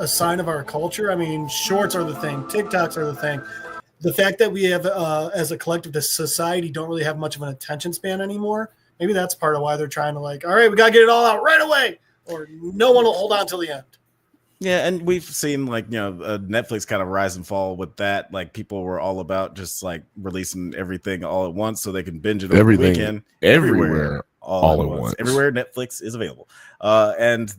sign of our culture? I mean, shorts are the thing. TikToks are the thing. The fact that we have, as a collective, this society don't really have much of an attention span anymore. Maybe that's part of why they're trying to like, all right, we got to get it all out right away, or no one will hold on till the end. Yeah, and we've seen like, Netflix kind of rise and fall with that. Like people were all about just like releasing everything all at once so they can binge it over the weekend. Everywhere. All at once. Everywhere Netflix is available. And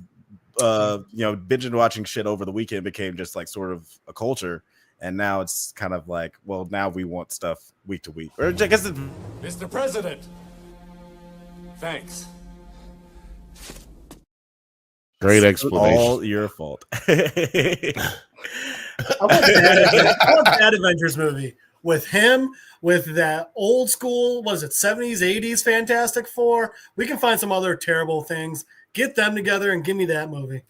binging watching shit over the weekend became just like sort of a culture. And now it's kind of like, well, now we want stuff week to week. Or I guess Mr. President. Thanks. Great explanation. All your fault. I want that Avengers movie with him, with that old school, was it 70s, 80s Fantastic Four? We can find some other terrible things. Get them together and give me that movie.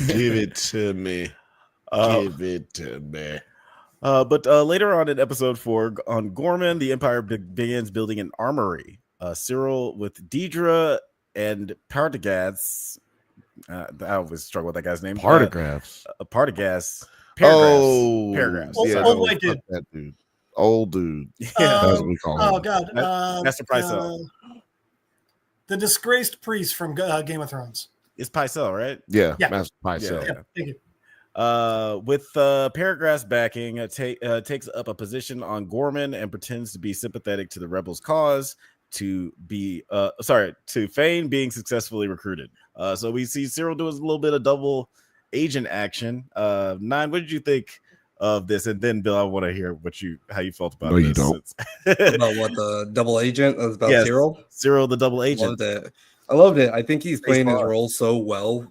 Give it to me. Give it to me. But later on in episode 4, on Gorman, the Empire begins building an armory. Cyril with Deidre and Partagas. I always struggle with that guy's name. Partagraphs. Partagas. Paragraphs. Yeah, old white dude. That dude. Old dude. Yeah. That's what we call him. Oh, God. Master Pycelle. The disgraced priest from Game of Thrones. It's Pycelle, right? Yeah. Yeah. Master Pycelle. Yeah, thank you. With Paragraph's backing, takes up a position on Gorman and pretends to be sympathetic to the rebels' cause to feign being successfully recruited. So we see Cyril doing a little bit of double agent action. Nine, what did you think of this? And then Bill, I want to hear how you felt about this. You don't. About what, the double agent? About Cyril? Cyril, the double agent. I loved it. I think he's playing his role so well,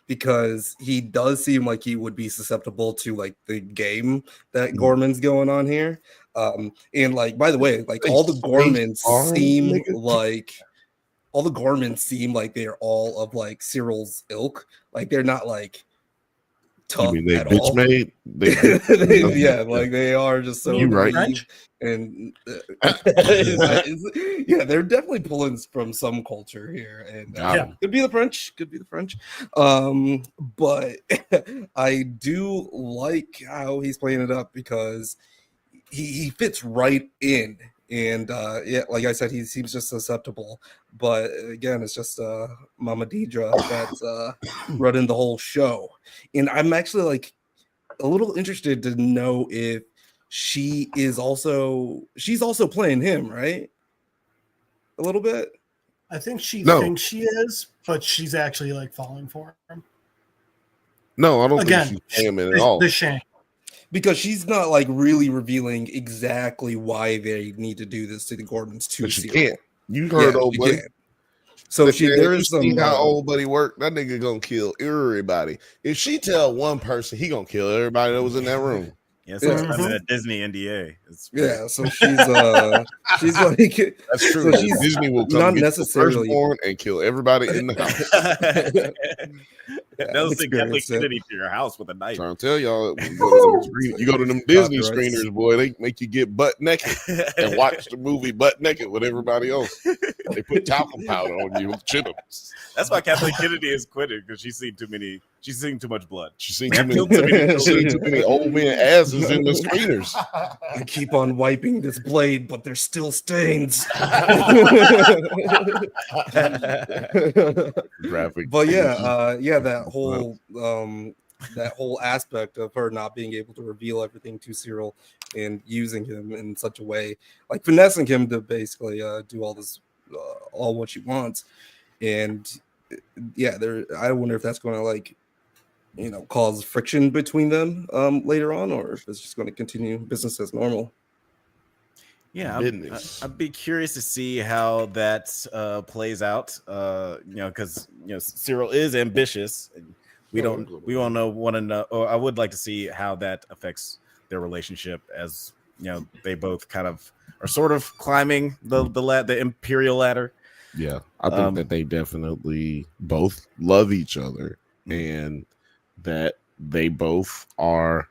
because he does seem like he would be susceptible to like the game that Gorman's going on here. And like, by the way, like all the Gormans seem like they're all of like Cyril's ilk. Like they're not like tough they at bitch all. Made? Yeah, like they are just so right. And they're definitely pulling from some culture here, and could be the French, but I do like how he's playing it up because he fits right in, and like I said, he seems just susceptible, but again, it's just Mama Deidre that's running the whole show, and I'm actually like a little interested to know if she's also playing him, right? A little bit. I think she thinks she is, but she's actually like falling for him. No, I don't think she's playing him at all. The shame. Because she's not like really revealing exactly why they need to do this to the Gormans too. But she can't. You heard old buddy. So there is some how old buddy work. That nigga gonna kill everybody. If she tell one person, he gonna kill everybody that was in that room. Yeah, so it's a Disney NDA. So she's like that's true. So she's Disney will come not get necessarily the firstborn and kill everybody in the house. Those things definitely get into your house with a knife. Trying to tell y'all, you go to them Disney screeners, boy, they make you get butt naked and watch the movie butt naked with everybody else. They put talcum powder on you with chittums. That's why Kathleen Kennedy is quitting, because she's seen too many She's seeing too much blood. She's seen too many old men asses in the screeners. I keep on wiping this blade, but there's still stains. Graphic. But that whole aspect of her not being able to reveal everything to Cyril and using him in such a way, like finessing him to basically do all this, all what she wants. And I wonder if that's going to cause friction between them later on, or if it's just going to continue business as normal. Yeah, I'd be curious to see how that plays out. Because Cyril is ambitious. We don't know one another. Or I would like to see how that affects their relationship, as they both kind of are sort of climbing the imperial ladder. Yeah, I think that they definitely both love each other, and that they both are.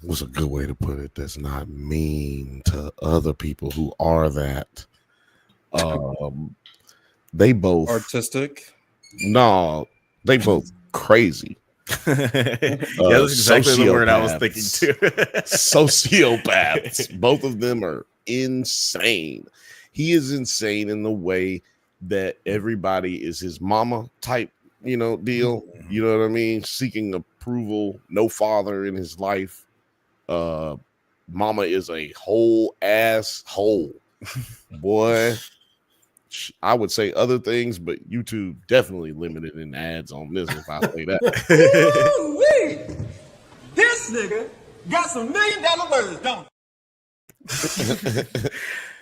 What's a good way to put it? That's not mean to other people who are that. They both artistic. No, they both crazy. That's exactly the word I was thinking too. Sociopaths. Both of them are insane. He is insane in the way that everybody is his mama type, deal. You know what I mean? Seeking approval, no father in his life. Mama is a whole asshole. Boy, I would say other things, but YouTube definitely limited in ads on this if I say that. This nigga got some $1 million words, don't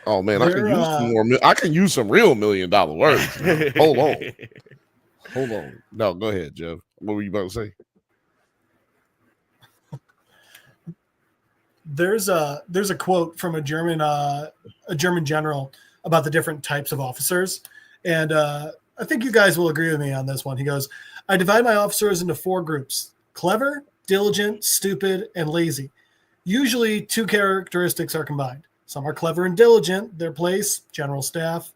Oh man, I can use some more. I can use some real $1 million words. Now. Hold on. No, go ahead, Jeff. What were you about to say? There's a quote from a German general about the different types of officers, and I think you guys will agree with me on this one. He goes, "I divide my officers into 4 groups: clever, diligent, stupid, and lazy. Usually 2 characteristics are combined. Some are clever and diligent, their place, general staff.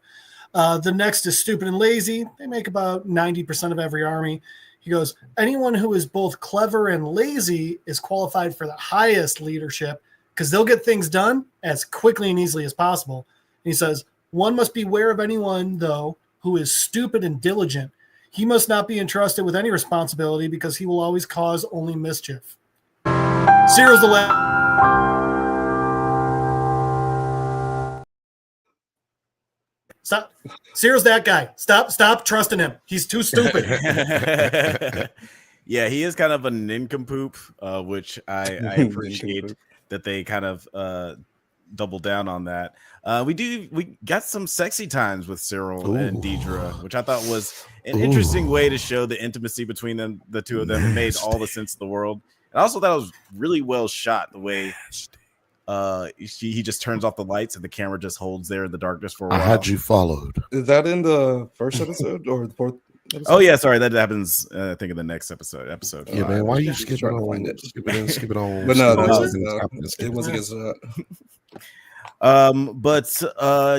The next is stupid and lazy. They make about 90% of every army." He goes, "Anyone who is both clever and lazy is qualified for the highest leadership because they'll get things done as quickly and easily as possible." And he says, "One must beware of anyone, though, who is stupid and diligent. He must not be entrusted with any responsibility because he will always cause only mischief." Cyril's the last. Stop. Cyril's that guy. Stop trusting him. He's too stupid. Yeah, he is kind of a nincompoop, which I appreciate that they kind of double down on that. We got some sexy times with Cyril and Deidre, which I thought was an interesting way to show the intimacy between them, the two of them. It made all the sense in the world. And also that was really well shot, the way he just turns off the lights and the camera just holds there in the darkness for a while. I had you followed. Is that in the first episode or the fourth episode? Oh yeah, sorry, that happens I think in the next episode. Yeah, man, why are you skipping on? Skip it on. But no, it wasn't against that.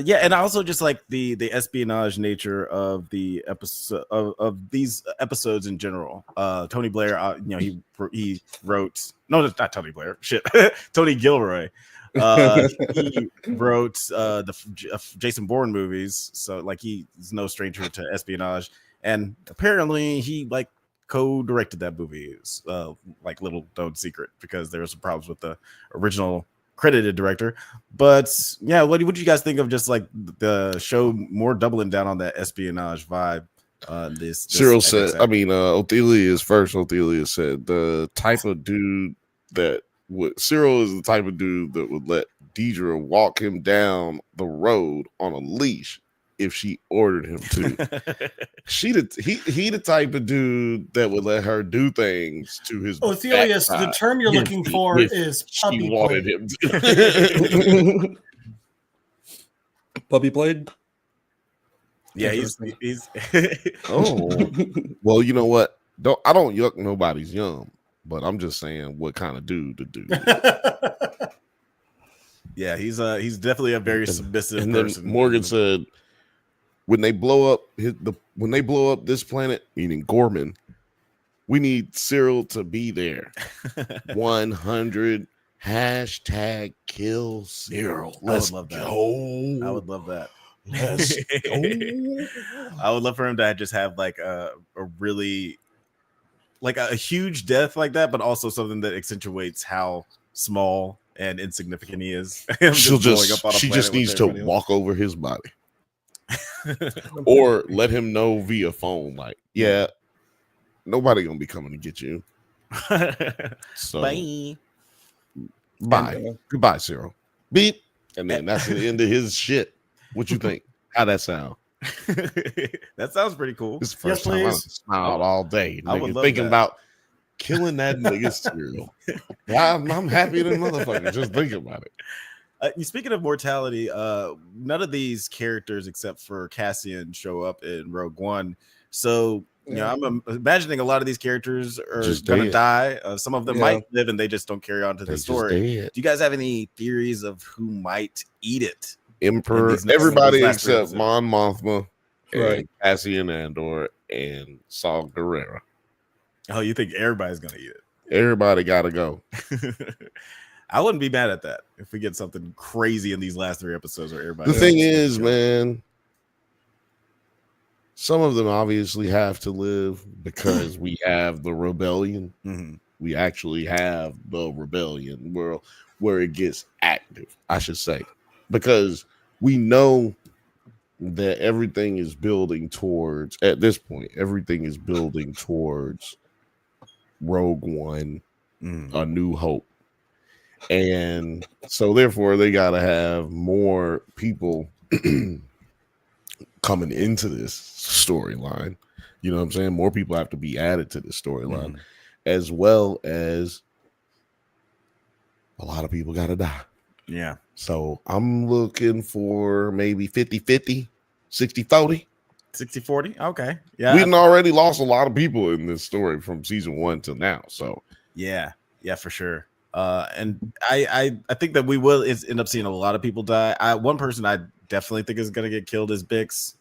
Yeah, and I also just like the espionage nature of the episode of these episodes in general. Tony Blair, he wrote not Tony Blair, shit, Tony Gilroy. He wrote the Jason Bourne movies, so he's no stranger to espionage, and apparently he co-directed that movie. Little known secret, because there were some problems with the original credited director. But yeah, what do you guys think of just the show more doubling down on that espionage vibe? This Cyril said, Othelia is first. Othelia said the type of dude that Cyril is the type of dude that would let Deidre walk him down the road on a leash if she ordered him to. He the type of dude that would let her do things to his Othelius, the term you're looking for is puppy she wanted him to. Puppy played? Yeah, he's Oh. Well, you know what? I don't yuck nobody's yum, but I'm just saying what kind of dude to do. Yeah, he's definitely a very submissive person. Then Morgan said, when they blow up this planet, meaning Gorman, We need Cyril to be there. 100 hashtag kill Cyril. Let's love that. go. I would love that. Let's go. I would love for him to just have like a really like a huge death like that, but also something that accentuates how small and insignificant he is. She just needs to walk over his body. Or let him know via phone, like, yeah, nobody gonna be coming to get you. So bye. Goodbye, Cyril. Beep. And then that's the end of his shit. What you think? How that sound? That sounds pretty cool. This is the first time I smiled all day. I would love thinking that. About killing that nigga Cyril. I'm happy than motherfucker. Just thinking about it. Speaking of mortality, none of these characters except for Cassian show up in Rogue One. So, you know, I'm imagining a lot of these characters are going to die. Some of them might live and they just don't carry on to the story. Do you guys have any theories of who might eat it? Emperor, everybody except Mon Mothma, and Cassian Andor, and Saw Gerrera. Oh, you think everybody's going to eat it? Everybody got to go. I wouldn't be mad at that if we get something crazy in these last 3 episodes where everybody. The thing is, man, some of them obviously have to live because we have the rebellion. Mm-hmm. We actually have the rebellion world where it gets active, I should say, because we know that everything is building towards, at this point, everything is building towards Rogue One, A New Hope. And so therefore they got to have more people coming into this storyline. You know what I'm saying? More people have to be added to this storyline, as well as a lot of people got to die. Yeah. So I'm looking for maybe 50-50, 60-40. 60-40. Okay. Yeah. We've already lost a lot of people in this story from season 1 till now. So yeah, for sure. And I think that we will end up seeing a lot of people die. One person I definitely think is going to get killed is Bix,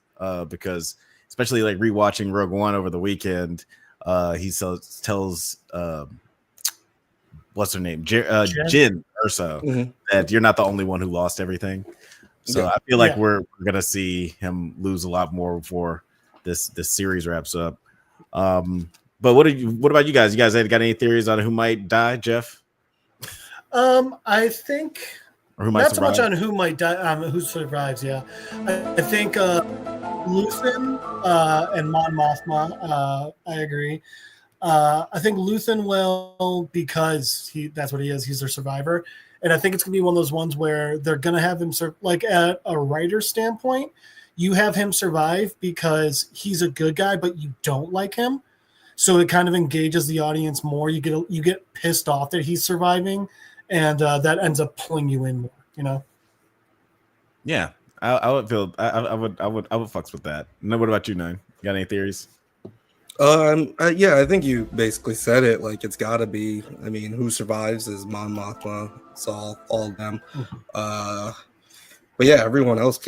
because especially like rewatching Rogue One over the weekend, he tells what's her name, Jyn Erso, that you're not the only one who lost everything. So I feel like we're gonna see him lose a lot more before this series wraps up. But what about you guys? You guys got any theories on who might die, Jeff? I think not so much on who might die, who survives. Yeah, I think Luthen and Mon Mothma. I agree. I think Luthen will, because that's what he is. He's their survivor, and I think it's gonna be one of those ones where they're gonna have him like at a writer standpoint. You have him survive because he's a good guy, but you don't like him, so it kind of engages the audience more. You get pissed off that he's surviving. And that ends up pulling you in more, you know. Yeah, I would fucks with that. No, what about you, Nine? You got any theories? Yeah, I think you basically said it. Like, it's got to be. I mean, who survives is Mon Mothma, Saul, all of them. But yeah, everyone else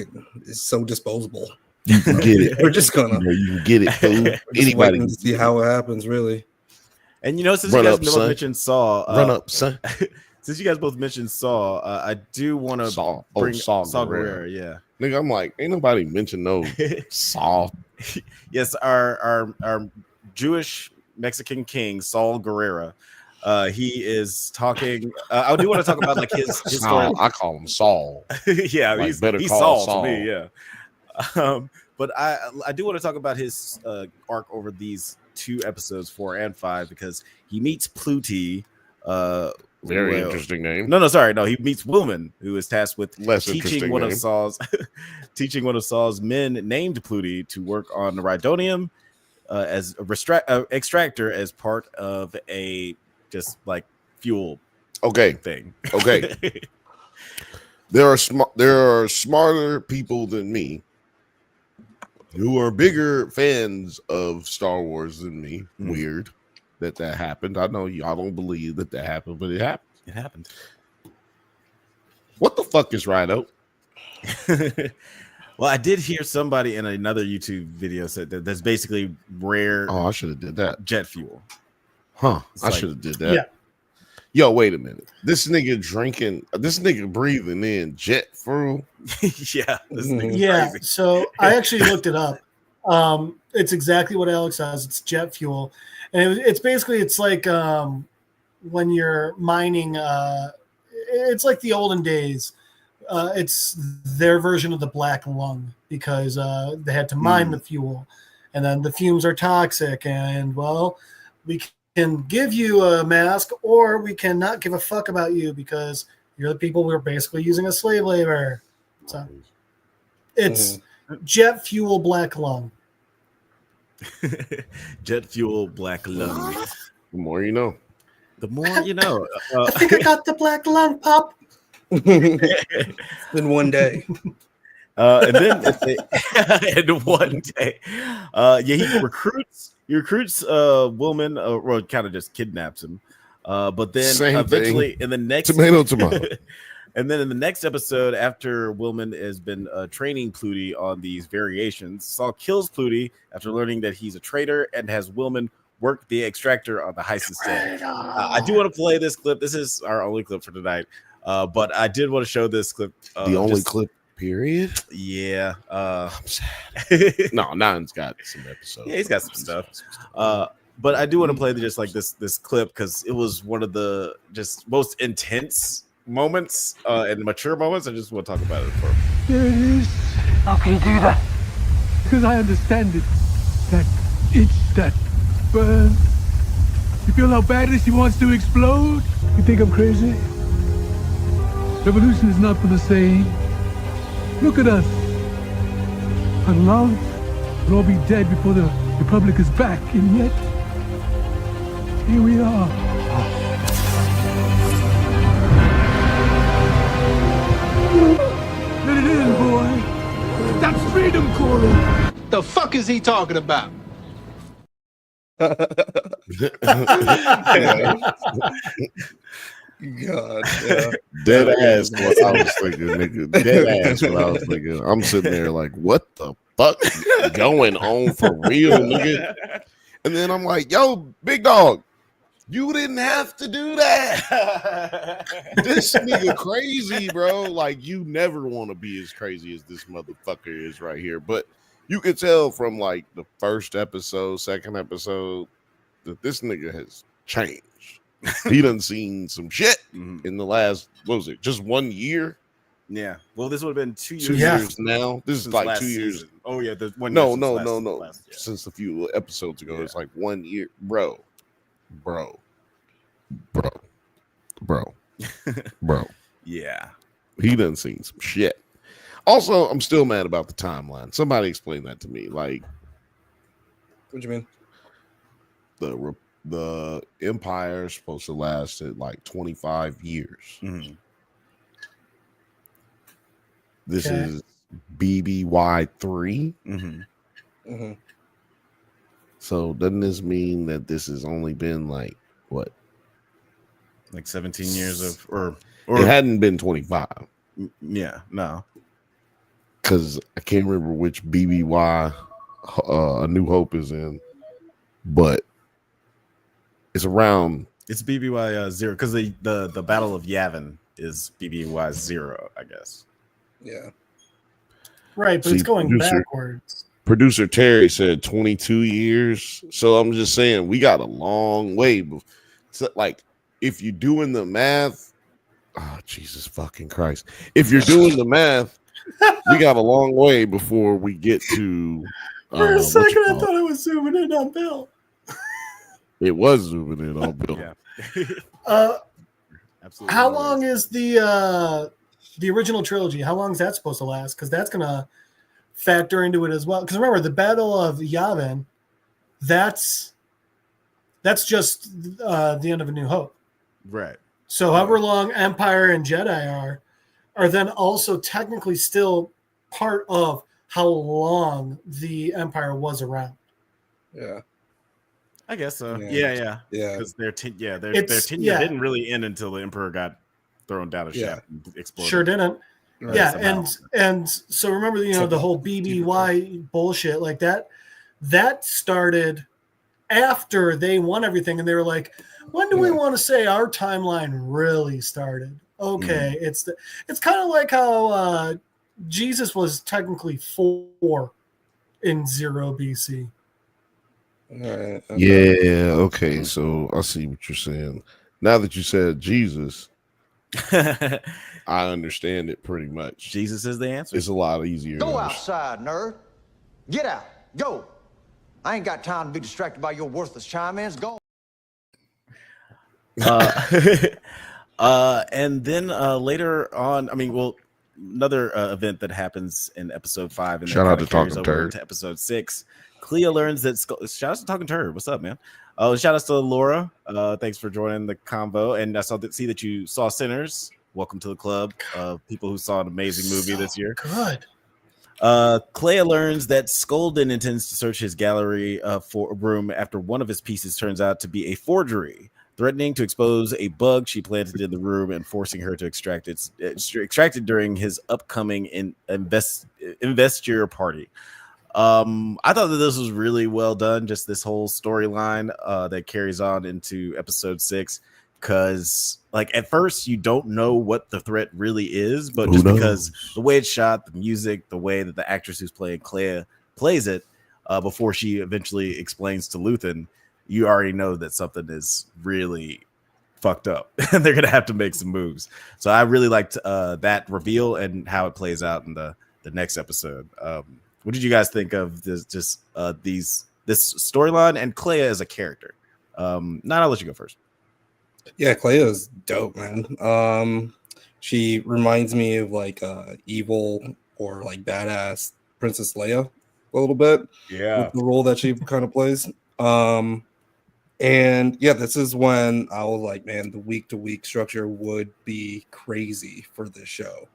is so disposable. You can get it. We're just gonna. You can get it. Anybody can see how it happens, really. And you know, since you guys both mentioned Saul, run up, son. Since you guys both mentioned Saul, I do want to bring Saul Gerrera. Yeah, nigga, I'm like, ain't nobody mentioned no Saul. Yes, our Jewish Mexican king Saul Gerrera. He is talking. I do want to talk about like his story. I call him Saul. Yeah, like, he's Saul to me. Yeah, but I do want to talk about his arc over these 2 episodes, 4 and 5, because he meets Pluti. Very interesting name. No, he meets Willman, who is tasked with teaching one name. of Saul's men named Pluti to work on the Rhydonium as a extractor as part of a just like fuel thing. Okay. There are smarter people than me who are bigger fans of Star Wars than me. Weird that happened. I know y'all don't believe that happened, but it happened. It happened. What the fuck is Rhino? Well, I did hear somebody in another YouTube video said that that's basically rare. Oh, I should have did that. Jet fuel. Huh? It's I like- should have did that. Yeah. Yo, wait a minute. This nigga breathing in jet fuel. Yeah, this nigga's Yeah, crazy. so I actually looked it up. It's exactly what Alex says. It's jet fuel, and it's basically it's like when you're mining. It's like the olden days. It's their version of the black lung because they had to mine the fuel, and then the fumes are toxic. And well, we can give you a mask, or we can not give a fuck about you because you're the people we're basically using as slave labor. So it's jet fuel black lung. Jet fuel, black lung. The more you know. The more you know. I think I got the black lung, Pop. It's been one day. And then in one day, he recruits Willman, or kind of just kidnaps him. But then Same eventually thing. in the next Tomato. and then in the next episode, after Willman has been training Pluty on these variations, Saul kills Pluty after learning that he's a traitor and has Willman work the extractor on the heist instead. I do want to play this clip. This is our only clip for tonight. But I did want to show this clip. The only clip, period. Yeah. I'm sad. No, Nine's got some episodes. Yeah, he's got some stuff. But I do want to play just like this clip because it was one of the just most intense moments and mature moments. I just want to talk about it for There it is. How can you do that? Because I understand it. That itch, that burn. You feel how badly she wants to explode? You think I'm crazy? Revolution is not for the same. Look at us. Our love will all be dead before the Republic is back, and yet here we are. Let it in, boy. That's freedom, Coral. The fuck is he talking about? God, yeah. Dead ass what I was thinking, nigga. Dead ass what I was thinking. I'm sitting there like, what the fuck is going on for real, nigga? And then I'm like, yo, big dog, you didn't have to do that. This nigga crazy, bro. Like, you never want to be as crazy as this motherfucker is right here. But you could tell from like the first episode, second episode, that this nigga has changed. He done seen some shit in the last, what was it, just 1 year? Yeah. Well, this would have been 2 years. 2 years now. This is since like last 2 years. season. Oh yeah, the one. No, year no, since no, last- no. last- yeah. Since a few episodes ago, it's like 1 year, bro. Yeah. He done seen some shit. Also, I'm still mad about the timeline. Somebody explain that to me. Like, What do you mean? the empire is supposed to last at like 25 years. Mhm. This Okay. is BBY3. Mm-hmm. So doesn't this mean that this has only been like what? Like 17 years of, or It hadn't been 25 yeah, no. because I can't remember which BBY A New Hope is in, but it's around. It's BBY 0 because the Battle of Yavin is BBY 0, I guess. Yeah. Right, but See, it's going producer- backwards. Producer Terry said 22 years. So I'm just saying we got a long way. So, like, if you're doing the math, oh, Jesus fucking Christ. If you're doing the math, we got a long way before we get to. For a what second, you I call thought I was zooming in on Bill. it was zooming in on Bill. Yeah. Absolutely. How long is the original trilogy? How long is that supposed to last? Because that's gonna factor into it as well. Because remember, the Battle of Yavin, that's just the end of A New Hope. Right. So however long Empire and Jedi are then also technically still part of how long the Empire was around. Yeah. I guess so. Yeah. Yeah. Yeah. Because their tenure yeah. didn't really end until the Emperor got thrown down a Yeah. shaft and exploded. Sure didn't. Right. Yeah, somehow. and so remember, the whole BBY bullshit like that started after they won everything, and they were like, when do we want to say our timeline really started? Okay, it's kind of like how Jesus was technically 4 in 0 BC. Right, okay. Yeah, okay. So I see what you're saying. Now that you said Jesus, I understand it pretty much. Jesus is the answer. It's a lot easier. Go outside, nerd. Get out. Go. I ain't got time to be distracted by your worthless chime-ins. Go. And then later on, I mean, well, another event that happens in episode 5 and Shout out to carries Talking over Turd. to episode 6. Clea learns that shout out to Talking Turd. What's up, man? Oh, shout out to Laura. Thanks for joining the convo. And I see that you saw Sinners. Welcome to the club of people who saw an amazing movie this year. Good. Clea learns that Skolden intends to search his gallery for a room after one of his pieces turns out to be a forgery, threatening to expose a bug she planted in the room and forcing her to extract it during his upcoming investiture party. I thought that this was really well done, just this whole storyline that carries on into episode 6, because like at first you don't know what the threat really is, but just because the way it's shot, the music, the way that the actress who's playing Clea plays it before she eventually explains to Luthen, you already know that something is really fucked up and they're gonna have to make some moves. So I really liked that reveal and how it plays out in the next episode. What did you guys think of this storyline and Clea as a character? I'll let you go first. Yeah, Clea is dope, man. She reminds me of like evil or like badass Princess Leia a little bit. Yeah, with the role that she kind of plays. And yeah, this is when I was like, man, the week-to-week structure would be crazy for this show,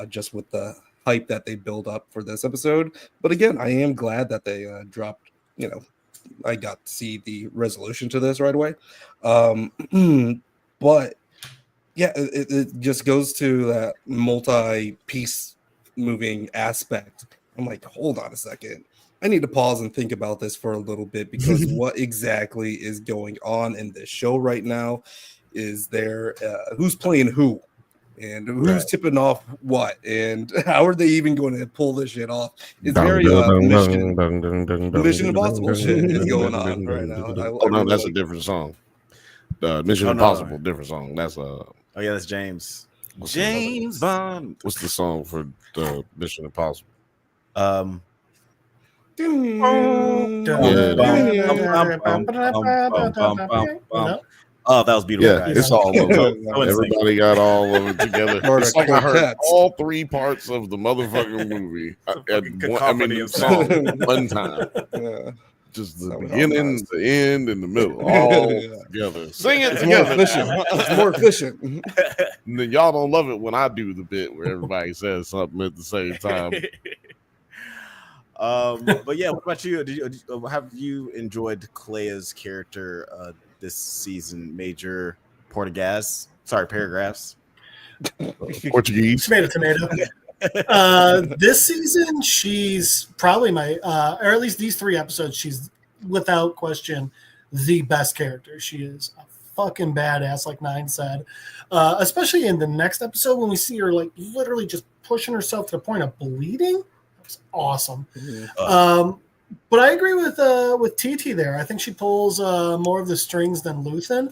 just with the hype that they build up for this episode. But again, I am glad that they dropped, I got to see the resolution to this right away. But yeah, it just goes to that multi-piece moving aspect. I'm like, hold on a second. I need to pause and think about this for a little bit, because what exactly is going on in this show right now? Is there who's playing who, and who's tipping off what, and how are they even going to pull this shit off? It's very Mission Impossible shit is going on right now. That's a different song. Mission Impossible, different song. That's oh yeah, that's James Bond. What's the song for the Mission Impossible? Oh, that was beautiful. Yeah, it's all over. Everybody got all of it together. It's like I heard all 3 parts of the motherfucking movie one time. Yeah. Just the beginning, the end, and the middle, all together. Sing it together. It's more efficient. And then y'all don't love it when I do the bit where everybody says something at the same time. But yeah, what about you? Have you enjoyed Clea's character this season? Major paragraphs. Portuguese. Tomato. This season, she's probably or at least these 3 episodes, she's without question the best character. She is a fucking badass, like Nine said. Especially in the next episode when we see her like literally just pushing herself to the point of bleeding. That's awesome. But I agree with TT there. I think she pulls more of the strings than Luthen.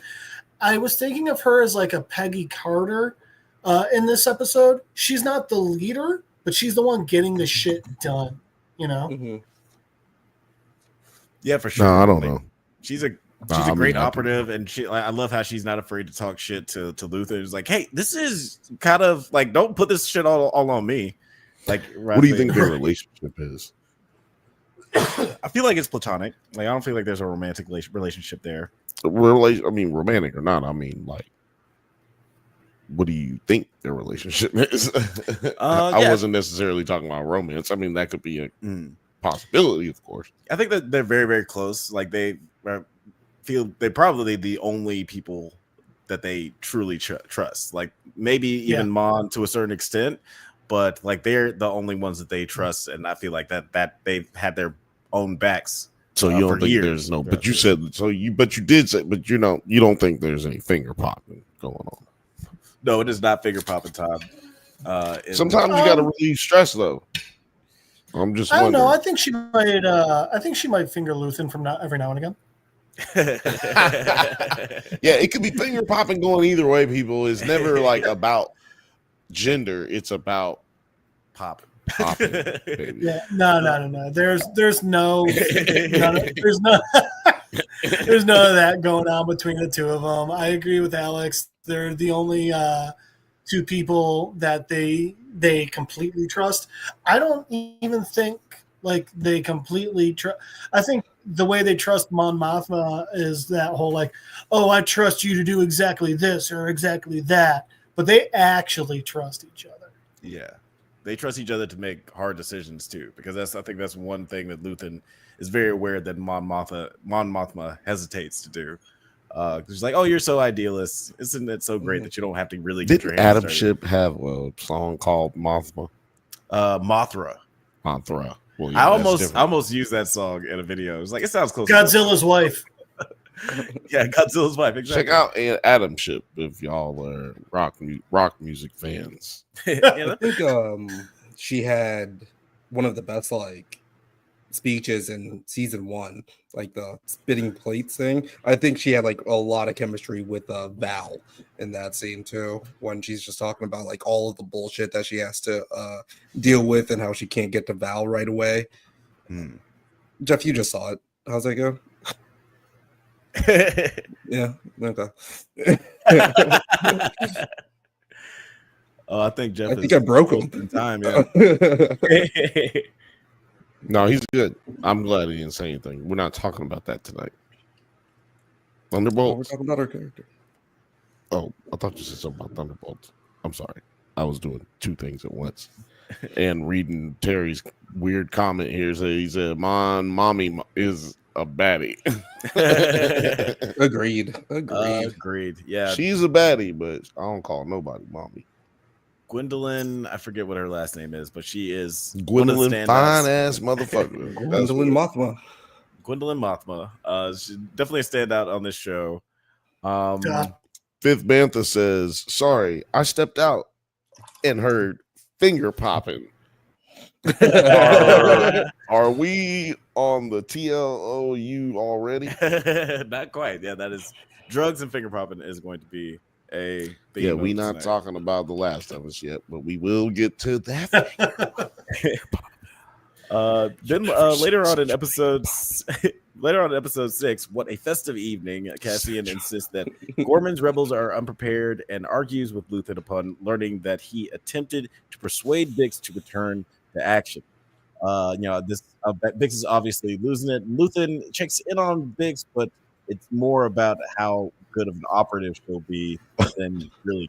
I was thinking of her as like a Peggy Carter. In this episode, she's not the leader, but she's the one getting the shit done, Mm-hmm. Yeah, for sure. No, I don't know. She's a great operative, and I love how she's not afraid to talk shit to Luther. It's like, hey, this is kind of like, don't put this shit all on me. Like, what do you think their relationship is? I feel like it's platonic. Like, I don't feel like there's a romantic relationship there. Romantic or not? I mean, like, what do you think their relationship is? I wasn't necessarily talking about romance. I mean, that could be a possibility, of course. I think that they're very, very close. Like, they feel they're probably the only people that they truly trust. Like, maybe even Mon to a certain extent, but like they're the only ones that they trust. And I feel like that they've had their own backs So you don't for think years. there's no? But you said so. You did say, but you don't think there's any finger popping going on. No, it is not finger popping time. Sometimes you got to relieve stress, though. I'm just. I don't know. wondering. I think she might. I think she might finger Luthen from every now and again. Yeah, it could be finger popping going either way. People, it's never like about gender. It's about popping. Baby. Yeah, no. There's no none of that going on between the two of them. I agree with Alex. They're the only two people that they completely trust. I don't even think like they completely trust. I think the way they trust Mon Mothma is that whole like, oh, I trust you to do exactly this or exactly that. But they actually trust each other. Yeah. They trust each other to make hard decisions too, because I think that's one thing that Luthen is very aware that Mon Mothma hesitates to do. She's like, "Oh, you're so idealist. Isn't it so great that you don't have to really get your Didn't hands Adam dirty?" Ship have a song called Mothma? Mothra. Mothra. Well, I yeah, almost used that song in a video. It was like, it sounds close. Godzilla's wife. Yeah, Godzilla's wife. Exactly. Check out Adam Ship if y'all are rock music fans. I think she had one of the best like speeches in season 1, like the spitting plates thing. I think she had like a lot of chemistry with Val in that scene too, when she's just talking about like all of the bullshit that she has to deal with and how she can't get to Val right away. Jeff, you just saw it. How's that go? Yeah. Okay. Oh, I think Jeff. I think I broke him in time. Yeah. No, he's good. I'm glad he didn't say anything. We're not talking about that tonight. Thunderbolts. We're talking about our character. Oh, I thought you said something about Thunderbolts. I'm sorry. I was doing two things at once. And reading Terry's weird comment here. So he said, mommy is a baddie. Agreed. Yeah. She's a baddie, but I don't call nobody mommy. Gwendolyn, I forget what her last name is, but she is Gwendolyn, fine ass motherfucker. Gwendolyn Mothma. Gwendolyn Mothma. She's definitely a standout on this show. Fifth Bantha says, sorry, I stepped out and heard finger popping. Are we on the TLOU already? Not quite. Yeah, that is drugs and finger popping is going to be a theme. Yeah, we not talking about The Last of Us yet, but we will get to that. Then later on in episode 6, what a festive evening, Cassian insists that Gorman's rebels are unprepared and argues with Luthen upon learning that he attempted to persuade Bix to return to action. This Bix is obviously losing it. Luthen checks in on Bix, but it's more about how good of an operative she'll be than really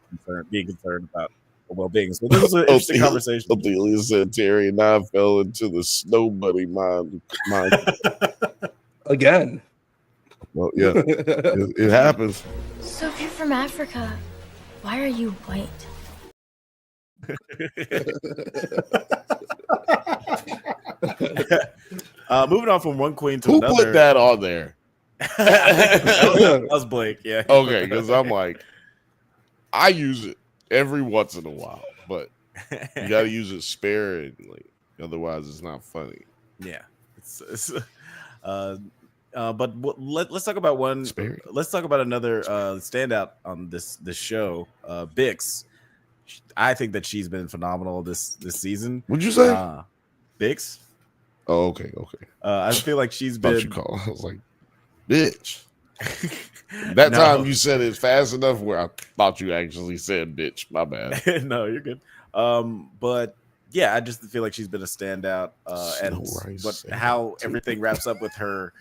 being concerned about her well-being. So this was an interesting conversation. Ophelia said Terry and I fell into the snow bunny mind. Again. Well, yeah, it happens. So if you're from Africa, why are you white? Moving on from one queen to Who another. put that on there? That was Blake, yeah. Okay, because I'm like, I use it every once in a while, but you got to use it sparingly, otherwise it's not funny. Yeah, but let's talk about one. Let's talk about another standout on this show, Bix. I think that she's been phenomenal this season. What'd you say? Bix. Oh, okay. I feel like she's been. I was like, bitch. That time you said it fast enough where I thought you actually said bitch. My bad. No, you're good. But yeah, I just feel like she's been a standout. How everything wraps up with her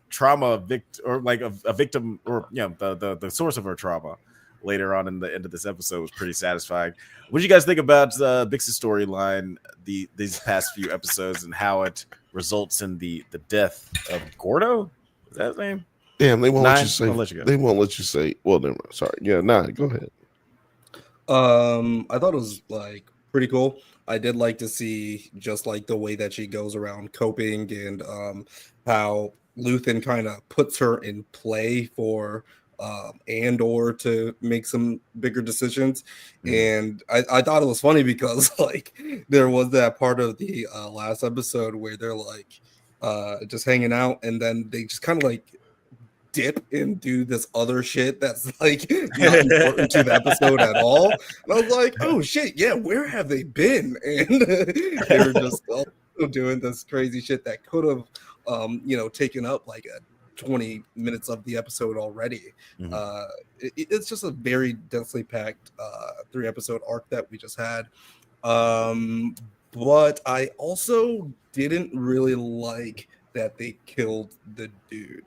trauma or like a victim, or the source of her trauma later on in the end of this episode was pretty satisfying. What do you guys think about Bix's storyline these past few episodes and how it results in the death of Gordo? Is that his name? Damn, they won't let you say. I'll let you go. They won't let you say. Well, never mind. Sorry. Yeah, Nite, go ahead. I thought it was like pretty cool. I did like to see just like the way that she goes around coping and how Luthen kind of puts her in play for Andor to make some bigger decisions. And I thought it was funny because like there was that part of the last episode where they're like just hanging out, and then they just kind of like dip and do this other shit that's like not important to the episode at all. And I was like, oh shit, yeah, where have they been? And they were just also doing this crazy shit that could have taken up like 20 minutes of the episode already. It's just a very densely packed 3-episode arc that we just had. But I also didn't really like that they killed the dude.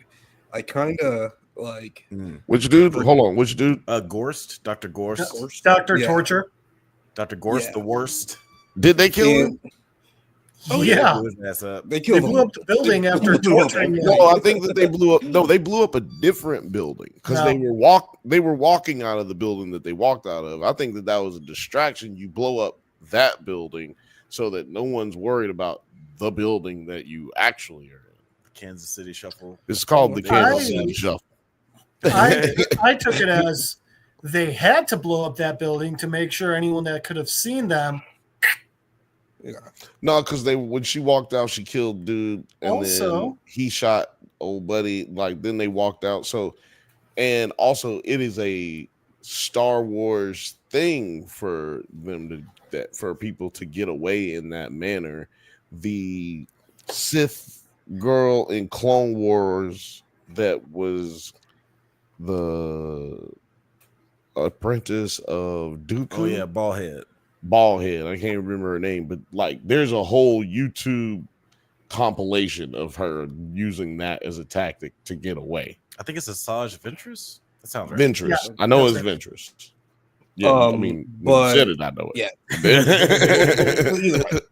I kind of like which dude? Hold on, which dude? Gorst, Dr. Gorst, Dr. Torture. Dr. Gorst, the worst. Did they kill him? Oh yeah, blew his ass up. They killed blew up the building after torturing him. No, I think that they blew up. No, they blew up a different building because they were walking out of the building that they walked out of. I think that was a distraction. You blow up that building so that no one's worried about the building that you actually are in. Kansas City Shuffle. It's called the Kansas City Shuffle. I took it as they had to blow up that building to make sure anyone that could have seen them. Yeah. No, because when she walked out, she killed dude, and then he shot old buddy. Like then they walked out. So, and also it is a Star Wars thing for them for people to get away in that manner. The Sith girl in Clone Wars that was the apprentice of Dooku. Oh yeah, Baldhead. I can't remember her name, but like there's a whole YouTube compilation of her using that as a tactic to get away. I think it's Asajj Ventress. That sounds right. Ventress. Yeah, I know it's Ventress. Yeah, I mean, but said it, I know it.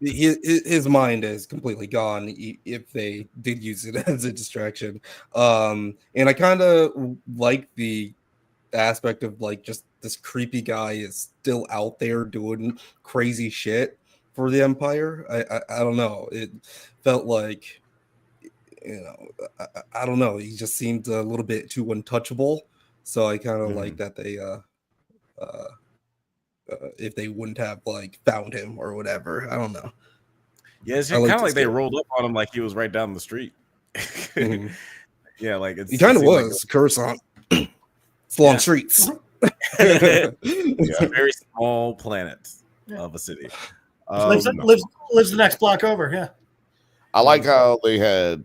Yeah, his mind is completely gone if they did use it as a distraction. And I kind of like the aspect of like just this creepy guy is still out there doing crazy shit for the Empire. I don't know. It felt like, I don't know. He just seemed a little bit too untouchable. So I kind of like that they if they wouldn't have like found him or whatever. I don't know. Yeah, it's kind of like they rolled up on him like he was right down the street. Yeah, like he kind of was Coruscant. It's long streets. It's a very small planet of a city. Lives the next block over. Yeah, I like how they had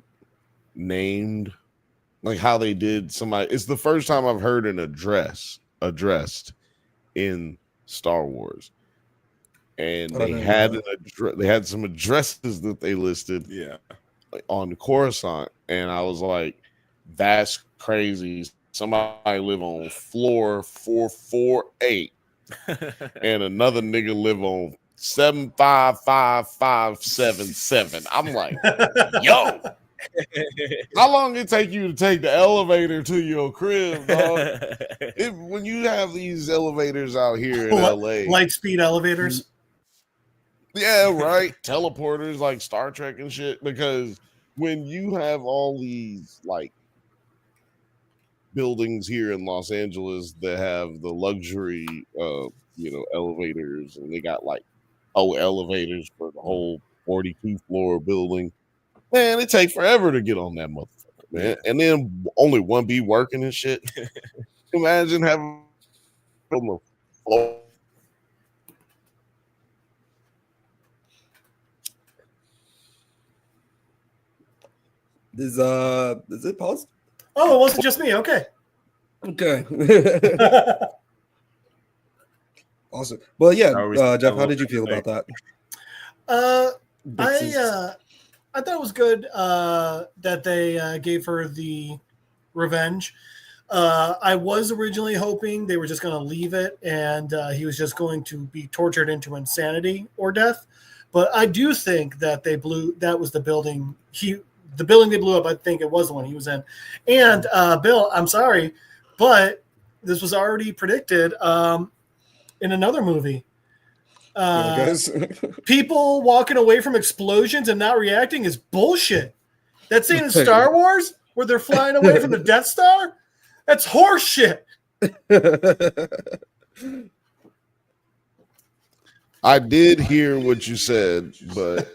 named, like how they did somebody. It's the first time I've heard an addressed in Star Wars, and they had some addresses that they listed on Coruscant, and I was like, that's crazy. Somebody live on floor 448 and another nigga live on 755577. I'm like, yo, how long it take you to take the elevator to your crib, dog? When you have these elevators out here in LA, light speed elevators, yeah, right, teleporters like Star Trek and shit. Because when you have all these like buildings here in Los Angeles that have the luxury elevators, and they got like elevators for the whole 42 floor building. Man, it takes forever to get on that motherfucker, man. And then only one be working and shit. Imagine having on the floor. Is it paused? Oh, it wasn't just me. Okay. Awesome. Well, yeah, Jeff, how did you feel about that? I thought it was good that they gave her the revenge. I was originally hoping they were just going to leave it and he was just going to be tortured into insanity or death. But I do think that that was the building the building they blew up. I think it was the one he was in. And Bill, I'm sorry, but this was already predicted in another movie. Guys. People walking away from explosions and not reacting is bullshit. That scene in Star Wars where they're flying away from the Death Star, that's horse shit. I did hear what you said, but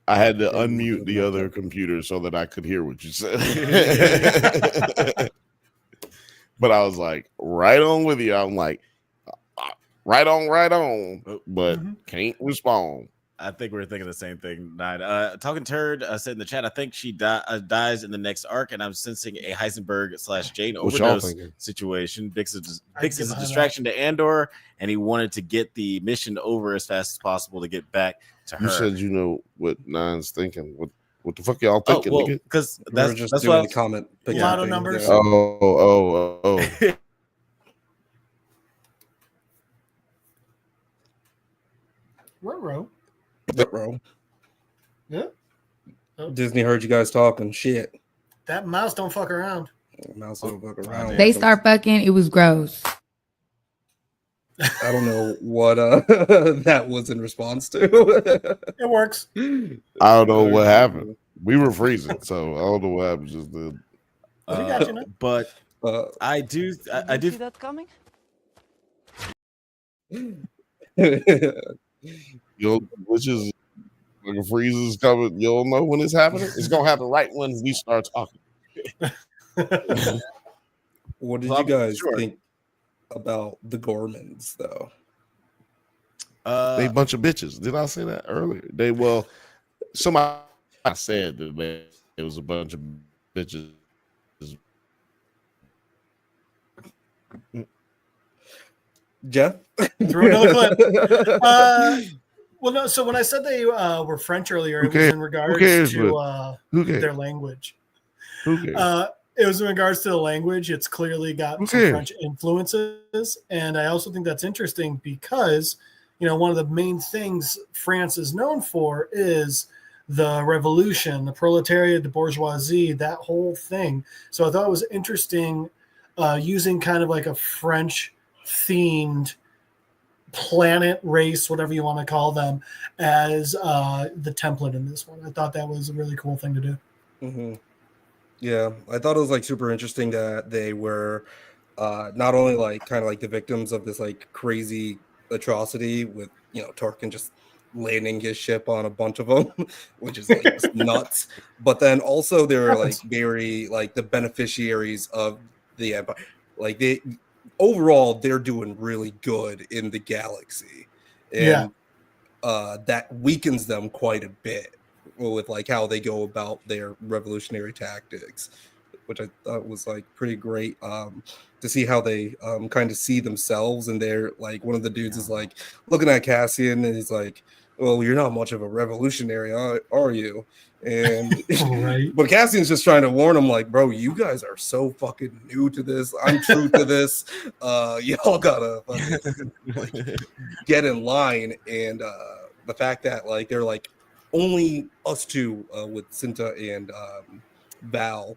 I had to unmute the other computer so that I could hear what you said. But I was like, right on with you. I'm like, right on, but can't respond. I think we're thinking the same thing. Nite. Talking Turd said in the chat, I think she dies in the next arc, and I'm sensing a Heisenberg / Jane overdose situation. Bix is a distraction to Andor, and he wanted to get the mission over as fast as possible to get back to her. You said you know what Nine's thinking. What the fuck y'all thinking? Oh, well, because that's just doing the comment. Lotto numbers. Yeah. Oh. Ruh-roh. Yeah. Oh. Disney heard you guys talking shit. That mouse don't fuck around. Mouse don't fuck around. They start fucking. It was gross. I don't know what that was in response to. It works. I don't know what happened. We were freezing, so I don't know what happened just then. But I do. I do see that coming. Which is like a freeze is coming. You don't know when it's happening. It's gonna happen right when we start talking. What did you guys think about the Gormans, though? They a bunch of bitches. Did I say that earlier? Somebody said that it was a bunch of bitches. Jeff? Through another clip. Well, no. So when I said they were French earlier, it was in regards to their language. Who cares? It was in regards to the language. It's clearly got some French influences, and I also think that's interesting because one of the main things France is known for is the revolution, the proletariat, the bourgeoisie, that whole thing. So I thought it was interesting using kind of like a French themed planet, race, whatever you want to call them, as the template in this one. I thought that was a really cool thing to do. Mm-hmm. Yeah, I thought it was like super interesting that they were not only like kind of like the victims of this like crazy atrocity with Tarkin just landing his ship on a bunch of them, which is like just nuts, but then also they're like very like the beneficiaries of the empire. Like overall they're doing really good in the galaxy, and that weakens them quite a bit with like how they go about their revolutionary tactics, which I thought was like pretty great to see how they kind of see themselves. And they're like, one of the dudes is like looking at Cassian and he's like, well, you're not much of a revolutionary, are you? And but Cassian's just trying to warn him, like, bro, you guys are so fucking new to this. I'm true to this. Y'all gotta like, get in line. And the fact that like they're like only us two with Cinta and Val,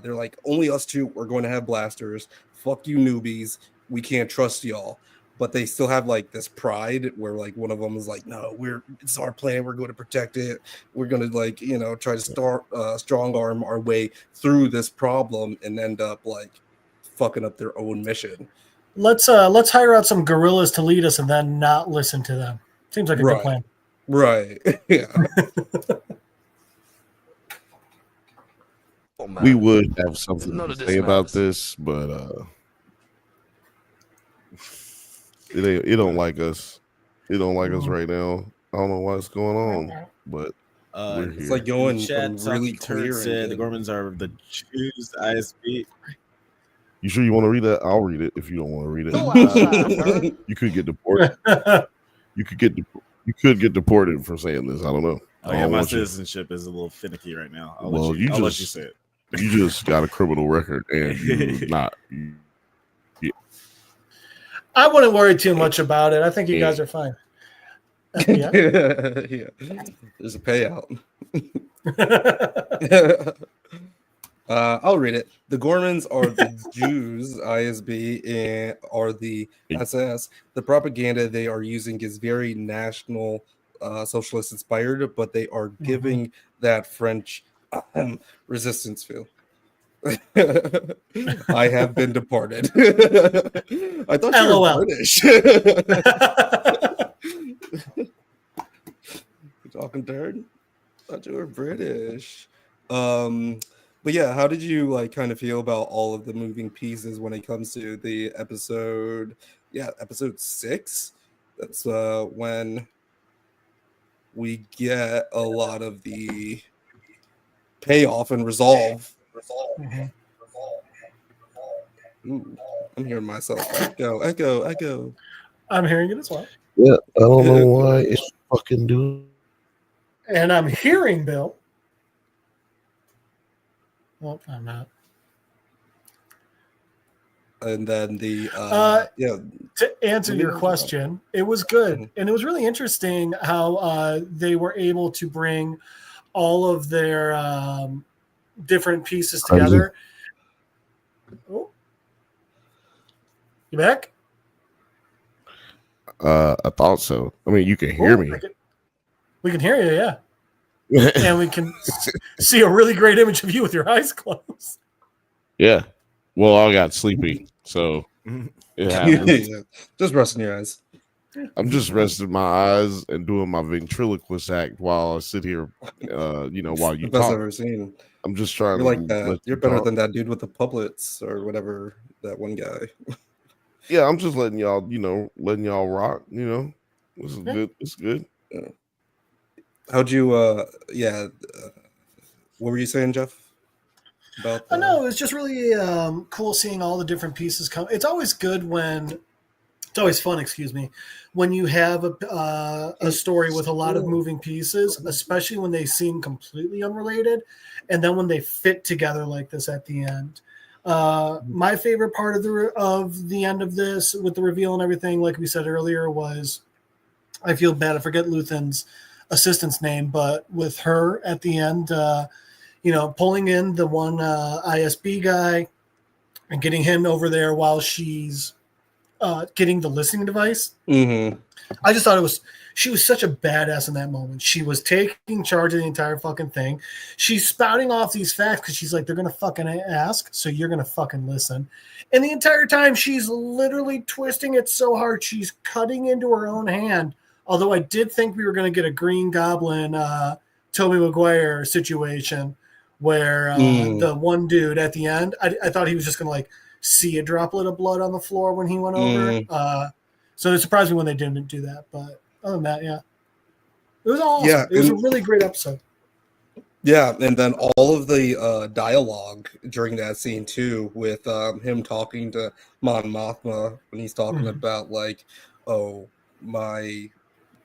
they're like, only us two are going to have blasters. Fuck you newbies, we can't trust y'all. But they still have like this pride where like one of them is like, no, it's our plan, we're going to protect it, we're going to like try to strong arm our way through this problem, and end up like fucking up their own mission. Let's hire out some guerrillas to lead us and then not listen to them. Seems like a good plan. Right. Yeah. We would have something to say about this, but it don't like us. It don't like us right now. I don't know what's going on, but we're here. It's like going chat, really clear. Said the Gormans are the Jews ISP. You sure you want to read that? I'll read it if you don't want to read it. You could get deported. You could get deported for saying this. I don't know. Oh yeah, my citizenship is a little finicky right now. I'll let you say it. You just got a criminal record, and you're not. I wouldn't worry too much about it. I think you guys are fine. Yeah. There's a payout. I'll read it. The Gormans are the Jews, ISB, and are the SS. The propaganda they are using is very national, socialist inspired, but they are giving that French resistance feel. I have been deported. I thought you LOL. were British. You talking dirt? I thought you were British. But yeah, how did you like kind of feel about all of the moving pieces when it comes to the episode? Yeah, episode 6. That's when we get a lot of the payoff and resolve. Ooh, I'm hearing myself. Echo. I'm hearing it as well. Yeah, I don't know why it's fucking doing. And I'm hearing Bill. Well, I'm not. And then the to answer your question, it was good. And it was really interesting how they were able to bring all of their different pieces together. Oh. You back? I thought so. I mean, you can hear me. We can hear you, yeah. And we can see a really great image of you with your eyes closed. Yeah. Well, I got sleepy, so it happens. Just resting your eyes. I'm just resting my eyes and doing my ventriloquist act while I sit here, while you the best talk. I've ever seen. I'm just trying You're to like that. You're better than that dude with the puppets or whatever, that one guy. Yeah, I'm just letting y'all rock, This is good. It's good. Yeah. How'd you what were you saying, Jeff? About no, it's just really cool seeing all the different pieces come. It's always good when it's always fun, when you have a story with a lot of moving pieces, especially when they seem completely unrelated, and then when they fit together like this at the end. My favorite part of the end of this, with the reveal and everything, like we said earlier, was, I feel bad, I forget Luthen's assistant's name, but with her at the end, pulling in the one ISB guy and getting him over there while she's getting the listening device. Mm-hmm. I just thought she was such a badass in that moment. She was taking charge of the entire fucking thing. She's spouting off these facts because she's like, they're going to fucking ask, so you're going to fucking listen. And the entire time, she's literally twisting it so hard, she's cutting into her own hand. Although I did think we were going to get a Green Goblin, Tobey Maguire situation where the one dude at the end, I thought he was just going to like see a droplet of blood on the floor when he went over. So it surprised me when they didn't do that. But other than that, yeah. It was awesome. Yeah, it was a really great episode. Yeah, and then all of the dialogue during that scene too, with him talking to Mon Mothma when he's talking about like, oh, my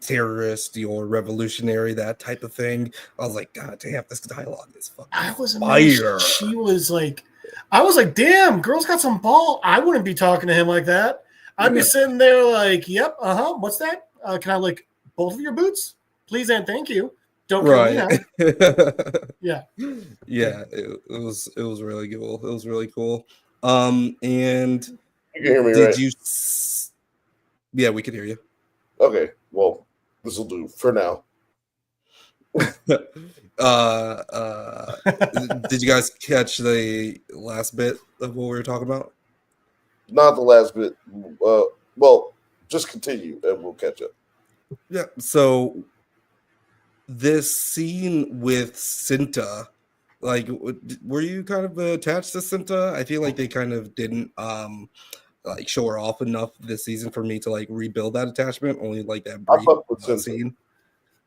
terrorist, your revolutionary, that type of thing. I was like, God damn, this dialogue is fucking fire. She was like, I was like, damn, girl's got some ball. I wouldn't be talking to him like that. I'd be sitting there like, yep, what's that? Can I like both of your boots, please and thank you. Don't kill me now. Yeah. It was really cool. It was really cool. And you can hear me, right? Yeah, we can hear you. Okay, well, this will do for now. Did you guys catch the last bit of what we were talking about? Not the last bit. Well, just continue and we'll catch up. Yeah. So this scene with Cinta, like, were you kind of attached to Cinta? I feel like they kind of didn't like show her off enough this season for me to like rebuild that attachment. Only like that brief scene.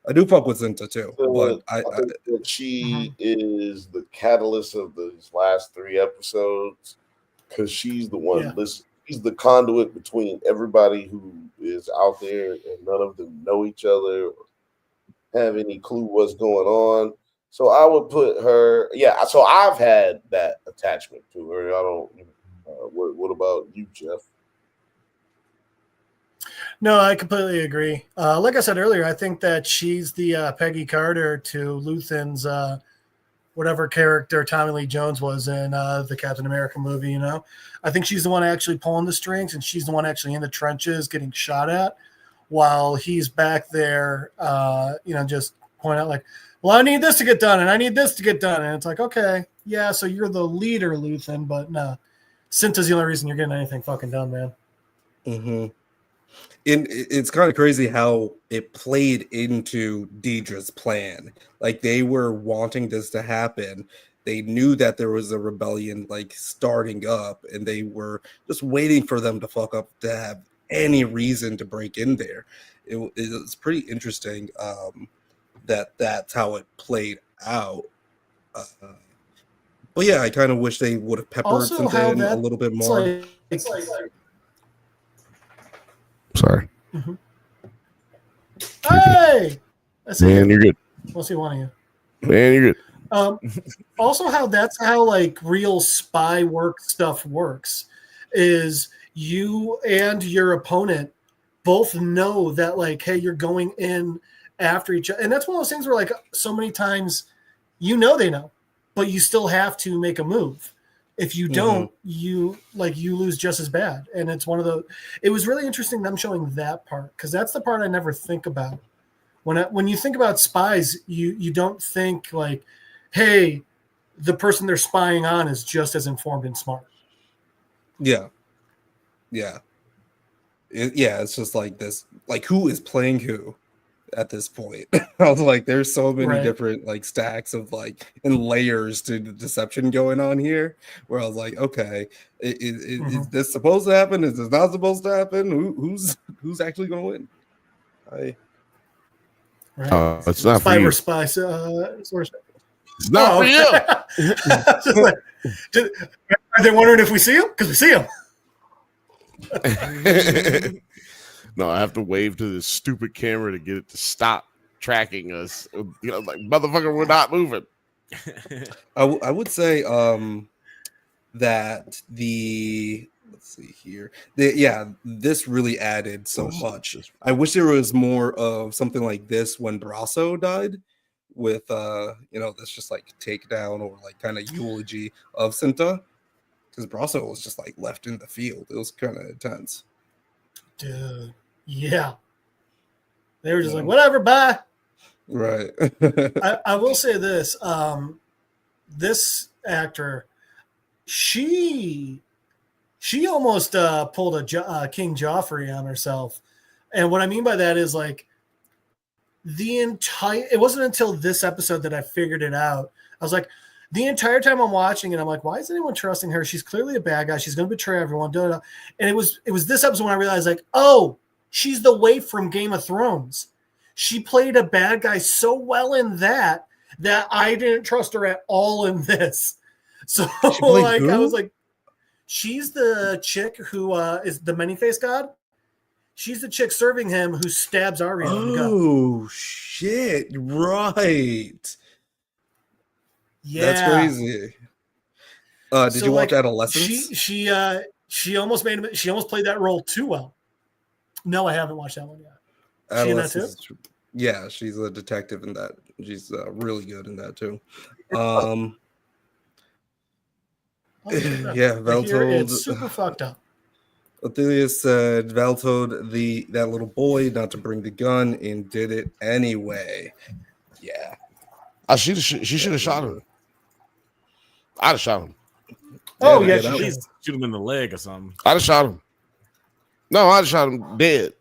I do fuck with Cinta too, but I think that she is the catalyst of these last 3 episodes because she's the one. She's the conduit between everybody who is out there, and none of them know each other or have any clue what's going on. So I would put her. Yeah. So I've had that attachment to her. I don't. What about you, Jeff? No, I completely agree. Like I said earlier, I think that she's the Peggy Carter to Luthen's whatever character Tommy Lee Jones was in the Captain America movie. You know, I think she's the one actually pulling the strings, and she's the one actually in the trenches getting shot at, while he's back there, just point out like, well, I need this to get done, and I need this to get done, and it's like, okay, yeah, so you're the leader, Luthen, but no, Cinta's the only reason you're getting anything fucking done, man. Mm-hmm. And it's kind of crazy how it played into Deidre's plan. Like, they were wanting this to happen. They knew that there was a rebellion like starting up, and they were just waiting for them to fuck up to have any reason to break in there. It's pretty interesting that's how it played out. But yeah, I kind of wish they would have peppered Cinta in a little bit more. Sorry. Mm-hmm. Hey, man, you're good. We'll see one of you. Man, you're good. Also, that's how like real spy work stuff works. Is you and your opponent both know that like, hey, you're going in after each other, and that's one of those things where like so many times, they know, but you still have to make a move. If you don't, you lose just as bad. And it's it was really interesting them showing that part, because that's the part I never think about. When you think about spies, you don't think like, hey, the person they're spying on is just as informed and smart. Yeah. It's just like this, like who is playing who at this point. I was like, there's so many different like stacks of like and layers to the deception going on here, where I was like, okay, is this supposed to happen? Is this not supposed to happen? Who's actually going to win? It's not for you. Spy It's not for you. Are they wondering if we see him? Because we see him. No, I have to wave to this stupid camera to get it to stop tracking us. Like, motherfucker, we're not moving. I would say that let's see here. This really added so much. I wish there was more of something like this when Brasso died, with that's just like takedown or like kind of eulogy of Cinta, because Brasso was just like left in the field. It was kind of intense. Dude, yeah. They were just like, whatever, bye. Right. I will say this. This actor, she almost pulled a King Joffrey on herself. And what I mean by that is like it wasn't until this episode that I figured it out. I was like, the entire time I'm watching it, I'm like, why is anyone trusting her? She's clearly a bad guy. She's going to betray everyone. And it was this episode when I realized, like, oh, she's the waif from Game of Thrones. She played a bad guy so well in that I didn't trust her at all in this. So like, I was like, she's the chick who is the many-faced god. She's the chick serving him who stabs Arya. Oh, shit. Right. Yeah, that's crazy. Did you watch Adolescence? She almost played that role too well. No, I haven't watched that one yet. She in that too? Yeah, she's a detective in that. She's really good in that too. Yeah, Val told it's super fucked up. Athelia said Val told that little boy not to bring the gun and did it anyway. Yeah. She should have shot him. I'd have shot him. Oh, yeah, at least shoot him in the leg or something. I'd have shot him. No, I'd have shot him dead.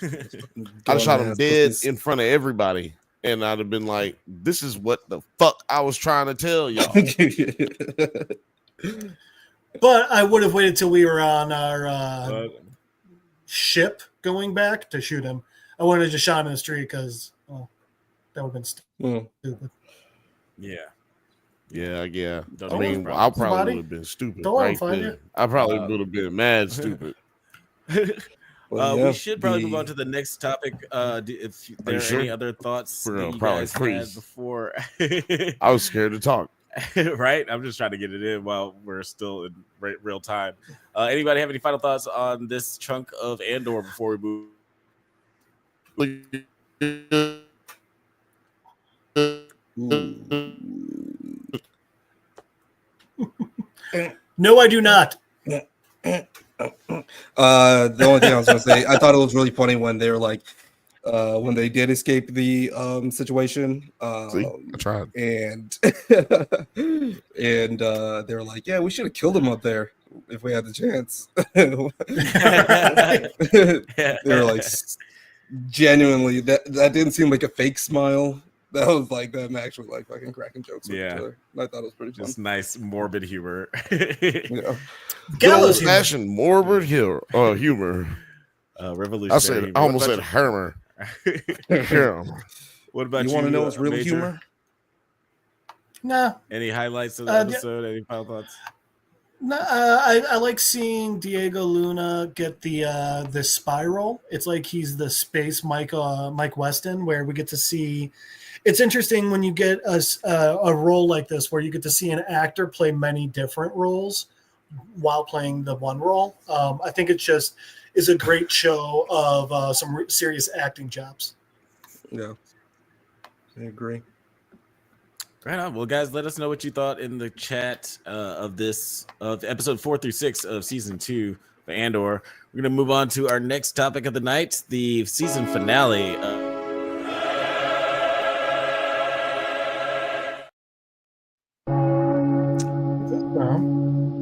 I'd have shot him dead in front of everybody. And I'd have been like, this is what the fuck I was trying to tell y'all. But I would have waited till we were on our ship going back to shoot him. I wouldn't have just shot him in the street because, that would have been stupid. Yeah. I mean, I probably would have been stupid. Right there. I probably would have been mad stupid. We should probably move on to the next topic. If there are any other thoughts that you guys had before. I was scared to talk. Right? I'm just trying to get it in while we're still in real time. Anybody have any final thoughts on this chunk of Andor before we move? No, I do not. The only thing I was gonna say, I thought it was really funny when they were like, when they did escape the situation. See, I tried. And and they were like, yeah, we should have killed him up there if we had the chance. They were like, genuinely, that didn't seem like a fake smile. That was like them actually like fucking cracking jokes with each other. I thought it was pretty fun. Just nice morbid humor. Yeah. Gallows humor. Old-fashioned morbid humor. Revolutionary. I said, humor. I almost said humor. What about you? You want to know what's real Major? humor? Nah. Any highlights of the episode? Any final thoughts? No, I like seeing Diego Luna get the spiral. It's like he's the space Mike Weston, where we get to see. It's interesting when you get a role like this, where you get to see an actor play many different roles while playing the one role. I think it just is a great show of some serious acting jobs. Yeah, I agree. Right on. Well, guys, let us know what you thought in the chat of episode 4 through 6 of season 2 of Andor. We're gonna move on to our next topic of the night, the season finale.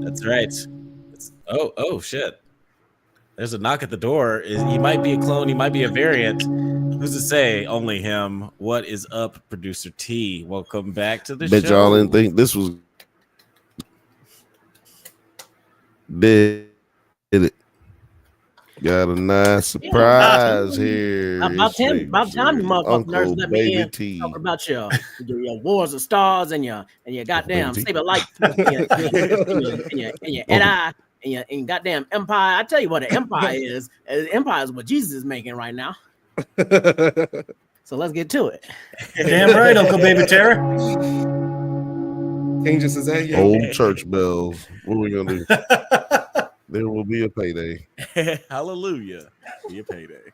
That's right. Oh shit. There's a knock at the door. He might be a clone. He might be a variant. Who's to say? Only him. What is up, Producer T? Welcome back to the show. Bet y'all didn't think this was did it. Got a nice surprise here. About time you motherfucking nerds let me in. T. Talking about your Wars of Stars and your goddamn Saber Light and your Edi and your goddamn Empire. I tell you what an Empire is. Empire is what Jesus is making right now. So let's get to it. Damn right, Uncle Baby Terror. King just says, hey, Old church bells. What are we gonna do? There will be a payday. Hallelujah. Be a payday.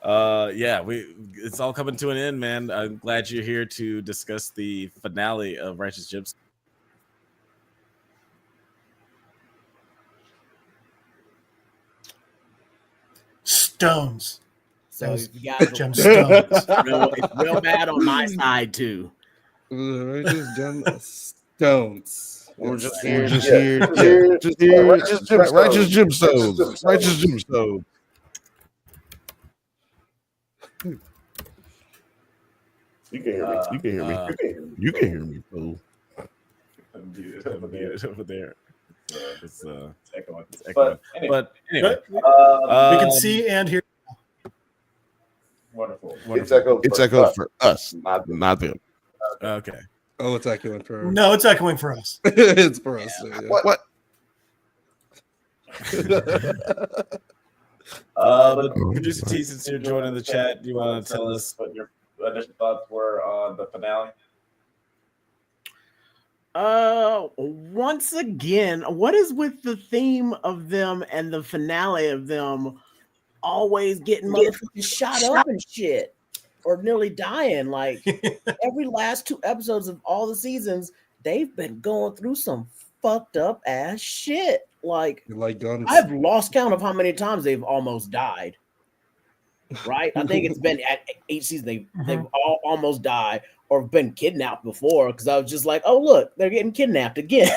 It's all coming to an end, man. I'm glad you're here to discuss the finale of Righteous Gemstones. Stones. So if you guys Gemstones. it's real bad on my side too. Righteous Gemstones. We're just here. Righteous Gemstones. Righteous Gemstones. You can hear me. You can hear me. You can hear me, fool. I'm muted over there. It's echoing. But anyway, we can see and hear. Wonderful. It's echoed for us, not them. Okay. Oh, it's echoing for. No, it's echoing for us. It's for us. Yeah. What? But Producer T, since you're joining the chat, do you want to tell us what your initial thoughts were on the finale? Once again, what is with the theme of them and the finale of them always getting motherfuckers shot up and shit or nearly dying? Like every last 2 episodes of all the seasons, they've been going through some fucked up ass shit. Like guns. I've lost count of how many times they've almost died. Right? I think it's been at 8 seasons they've all almost died or been kidnapped before, because I was just like, oh look, they're getting kidnapped again.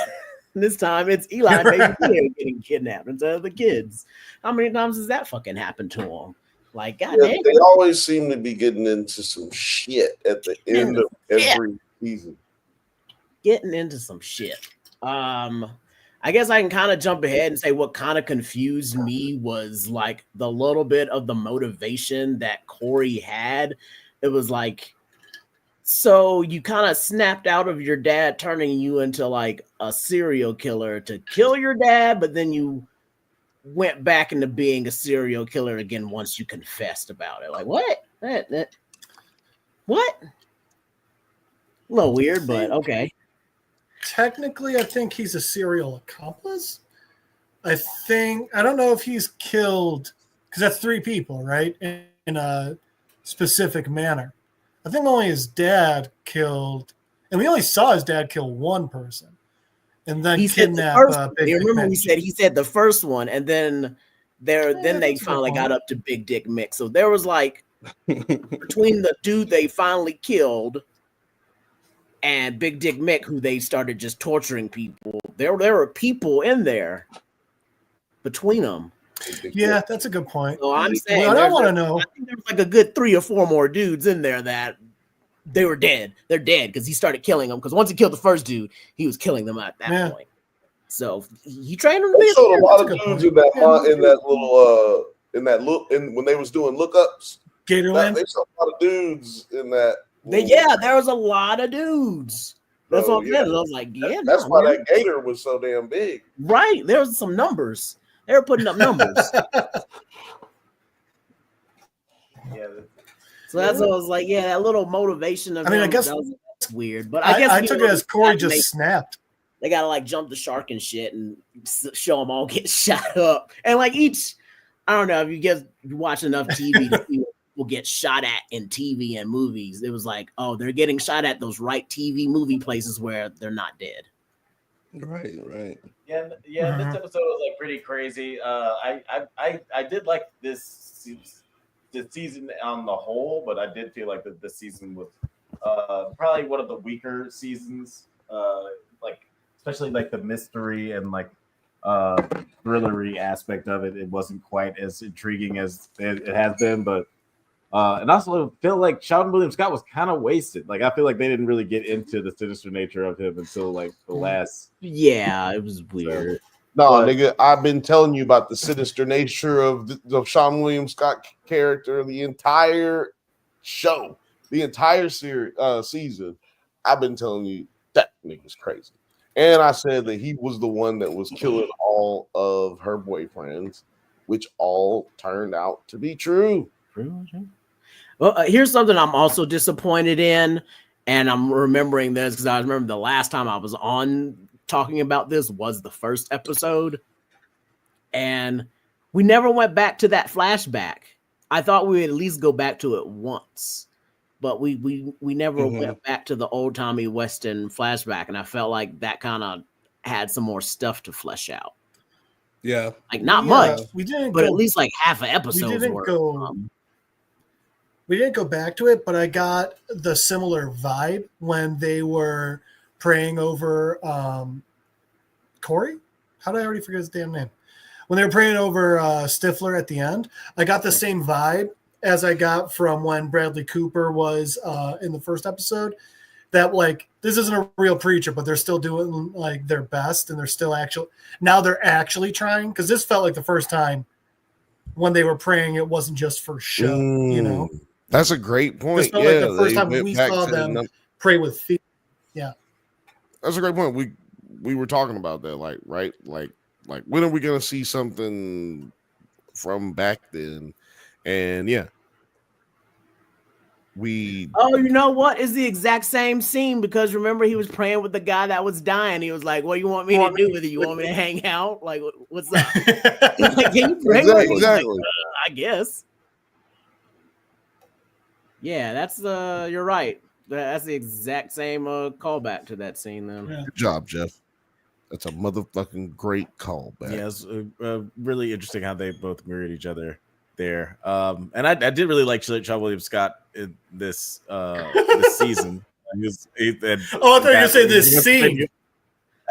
This time it's Eli and Baby Peter getting kidnapped instead of the kids. How many times has that fucking happened to them? Like, goddamn. They always seem to be getting into some shit at the end of every season. Getting into some shit. I guess I can kind of jump ahead and say what kind of confused me was like the little bit of the motivation that Corey had. It was like, so you kind of snapped out of your dad turning you into like a serial killer to kill your dad, but then you went back into being a serial killer again once you confessed about it. Like, what? What? A little weird, but okay. Technically, I think he's a serial accomplice. I don't know if he's killed, because that's 3 people, right? In a specific manner. I think only his dad killed, and we only saw his dad kill 1 person. and then he said the kidnap. first. Big You Dick remember Mick. he said the first one, and then they that's a finally good got point. up to Big Dick Mick. So there was like between the dude they finally killed and Big Dick Mick, who they started just torturing people. There were people in there between them. Yeah, that's a good point. So I'm saying, What I want to know. I think there was like a good 3 or 4 more dudes in there that they were dead. They're dead because he started killing them. Because once he killed the first dude, he was killing them at that point. So he trained them to They be. showed a lot of dudes in that when they was doing lookups. Gatorland. They showed a lot of dudes in that. There was a lot of dudes. That's what I'm saying. I was like, that's why that gator was so damn big. Right. There was some numbers. They were putting up numbers. So that's what I was like, that little motivation of I guess that's weird. But I took it as Corey just snapped. They gotta like jump the shark and shit and show them all get shot up. And like I don't know if you watch enough TV to see will get shot at in TV and movies. It was like, oh, they're getting shot at those right TV movie places where they're not dead. Right. Yeah. This episode was like pretty crazy. I did like this season on the whole, but I did feel like that this season was probably one of the weaker seasons. Like especially like the mystery and like thrillery aspect of it. It wasn't quite as intriguing as it has been, but and also feel like Sean William Scott was kind of wasted. Like I feel like they didn't really get into the sinister nature of him until like the last. Yeah, it was weird. Nigga, I've been telling you about the sinister nature of the Sean William Scott character the entire show, the entire season. I've been telling you that nigga's crazy. And I said that he was the one that was killing all of her boyfriends, which all turned out to be true. Well, here's something I'm also disappointed in, and I'm remembering this because I remember the last time I was on talking about this was the first episode, and we never went back to that flashback. I thought we would at least go back to it once, but we never went back to the old Tommy Weston flashback, and I felt like that kind of had some more stuff to flesh out. Yeah, like not much, we didn't, but at least like half an episode. We didn't go back to it, but I got the similar vibe when they were praying over Corey. How did I already forget his damn name? When they were praying over Stifler at the end, I got the same vibe as I got from when Bradley Cooper was in the first episode. That like this isn't a real preacher, but they're still doing like their best, and they're still they're actually trying, because this felt like the first time when they were praying, it wasn't just for show, you know. That's a great point. This felt like the first time we saw them pray with fear. Yeah, that's a great point. We were talking about that, like right, like when are we gonna see something from back then? And yeah. You know what? It's the exact same scene, because remember he was praying with the guy that was dying. He was like, "What do you want me to do with it? You want me to hang out? Like, what's up?" Like, can you pray with me? Exactly. Like, I guess. Yeah, that's you're right. That's the exact same callback to that scene. Then, good job, Jeff. That's a motherfucking great callback. Yeah, it's really interesting how they both mirrored each other there. And I did really like Sean William Scott in this season. I thought you were gonna say this scene.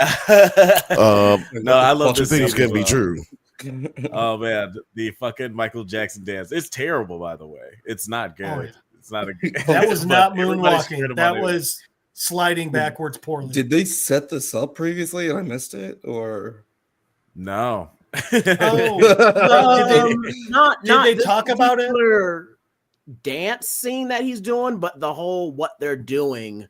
No, I love this. Things can be true. Oh man, the fucking Michael Jackson dance. It's terrible, by the way. It's not good. Oh. It's not a that was not moonwalking. That was sliding backwards poorly. Did they set this up previously and I missed it, or no? Did they talk about it? Dance scene that he's doing, but the whole what they're doing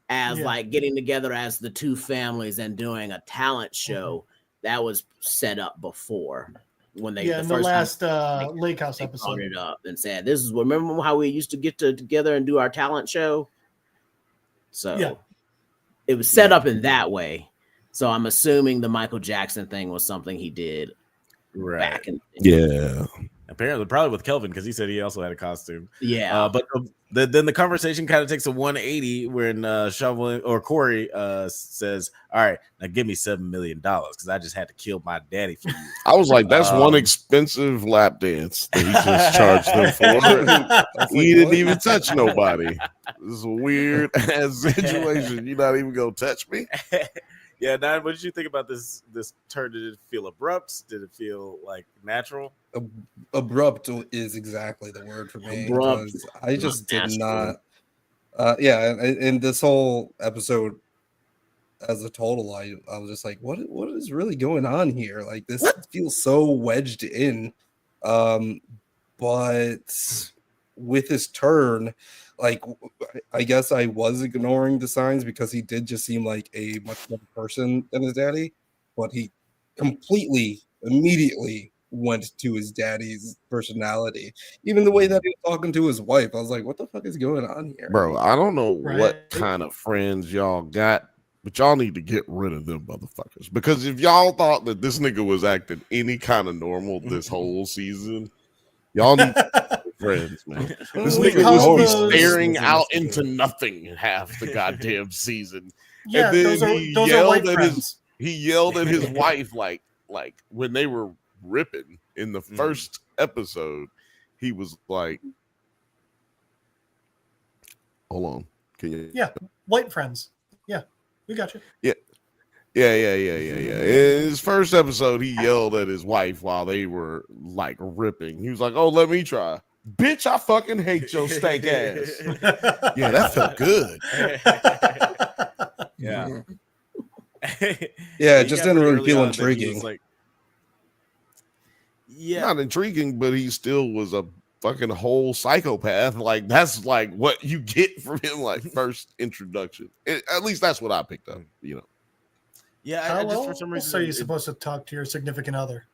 as like getting together as the two families and doing a talent show that was set up before when they in the last Lake House episode it up and said, "This is remember how we used to get together and do our talent show." So it was set up in that way. So I'm assuming the Michael Jackson thing was something he did back in. Apparently, probably with Kelvin, because he said he also had a costume. Yeah. But then the conversation kind of takes a 180 when Shovel or Corey says, "All right, now give me $7 million because I just had to kill my daddy for you." I was like, that's one expensive lap dance that he just charged them for. He didn't even touch nobody. This is a weird ass situation. You're not even gonna touch me. Yeah, Nine, what did you think about this turn? Did it feel abrupt? Did it feel like natural? Abrupt is exactly the word for me. Abrupt, I just did natural. not. In this whole episode as a total, I was just like, what is really going on here? Like, this feels so wedged in. But with his turn, like, I guess I was ignoring the signs because he did just seem like a much better person than his daddy, but he immediately went to his daddy's personality. Even the way that he was talking to his wife, I was like, what the fuck is going on here? Bro, I don't know Right. what kind of friends y'all got, but y'all need to get rid of them motherfuckers. Because if y'all thought that this nigga was acting any kind of normal this whole season, y'all need friends, man. This We nigga call was those- staring out into nothing half the goddamn season. Yeah, And then those are white friends. he yelled at his wife like when they were ripping in the first episode, he was like, hold on. Can you White friends. Yeah, we got you. Yeah. In his first episode, he yelled at his wife while they were like ripping. He was like, "Oh, let me try." Bitch, I fucking hate your stank ass. Yeah, that felt good. Yeah. Yeah, it He just got didn't pretty really early feel on that he was intriguing. like, yeah, Not intriguing, but he still was a fucking whole psychopath. Like, that's like what you get from him, like first introduction. At least that's what I picked up, you know. yeah. I How just for some else reason, are you supposed to talk to your significant other?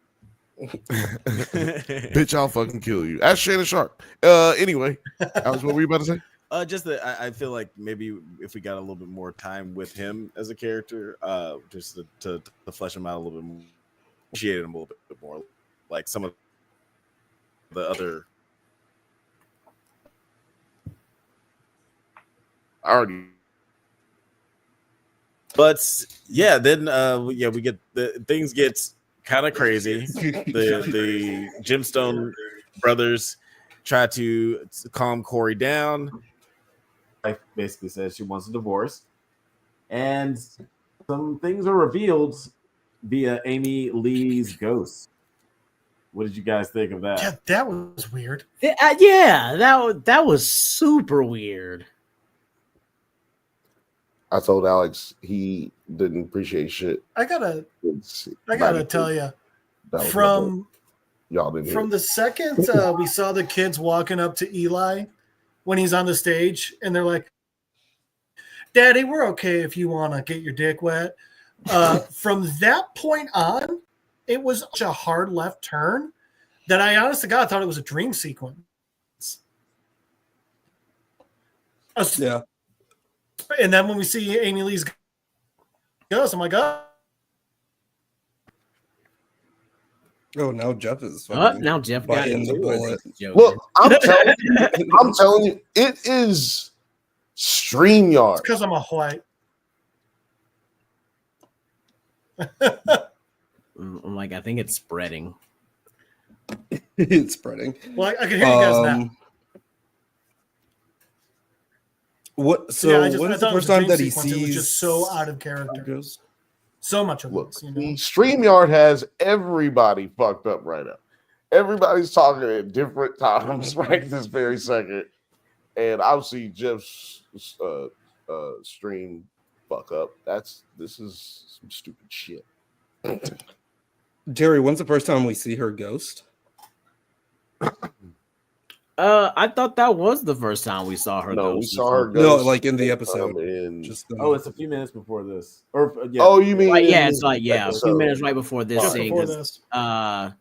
Bitch, I'll fucking kill you. Ask Shannon Sharp. Anyway, Alex, what were you about to say? Just that I feel like maybe if we got a little bit more time with him as a character, just to flesh him out a little bit more, appreciate him a little bit more, like some of the other. Already. But yeah, then we get things get kind of crazy. The Gemstone brothers try to calm Corey down. Wife basically says she wants a divorce, and some things are revealed via Amy Lee's ghost. What did you guys think of that? Yeah, that was weird. Yeah, that was super weird. I told Alex he didn't appreciate shit. I gotta tell you, That was from y'all didn't hear from it. the second we saw the kids walking up to Eli when he's on the stage, and they're like, "Daddy, we're okay if you want to get your dick wet." From that point on, it was such a hard left turn that I honest to God thought it was a dream sequence. Yeah. And then when we see Amy Lee's ghost, I'm like, oh. Oh, now Jeff is now Jeff got biting the bullet. Look, I'm telling you, it is StreamYard. It's because I'm a white. I'm like, I think it's spreading. It's spreading. Well, I can hear you guys now. What? So Yeah, what I is the thought it was first a time dream that he sequence. It was sees just so out of character. ghosts? So much of Look, this, you know. the StreamYard has everybody fucked up right now. Everybody's talking at different times right this very second. And obviously Jeff's stream fuck up. This is some stupid shit. Jerry, when's the first time we see her ghost? I thought that was the first time we saw her. No, ghost. we saw her No, ghost. like in the episode. It's a few minutes before this. Or yeah. Oh, you mean Right, in yeah, this it's like a few episode? minutes right before this Just scene. before this. I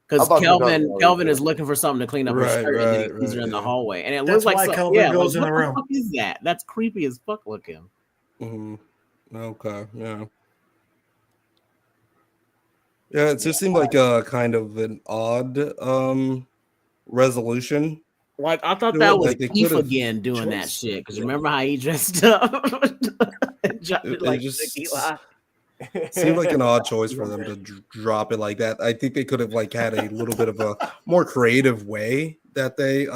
Because thought you were talking about Kelvin it. is looking for something to clean up her Right, shirt, and then he right, sees her in the right, hallway, and it That's looks like why Kelvin goes in like, the what room. fuck is that? That's creepy as fuck looking. Mhm. Okay, yeah. Yeah, it just seemed like a kind of an odd resolution. Like I thought You that know, was like, they Keith could've- again doing that shit. Because remember how he dressed up and dropped it It like just Eli? seemed like an odd choice for them to drop it like that. I think they could have like had a little bit of a more creative way that they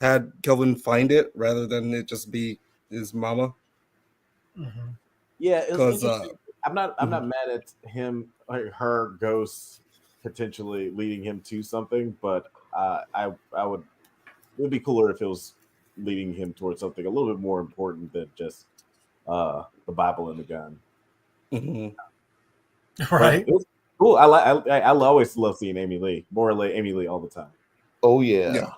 had Kelvin find it rather than it just be his mama. Yeah, it was 'Cause, interesting. I'm not mad at him or her ghost potentially leading him to something, but I would it would be cooler if it was leading him towards something a little bit more important than just the Bible and the gun. Right. But it was cool. I always love seeing Amy Lee. More like Amy Lee all the time. Oh yeah.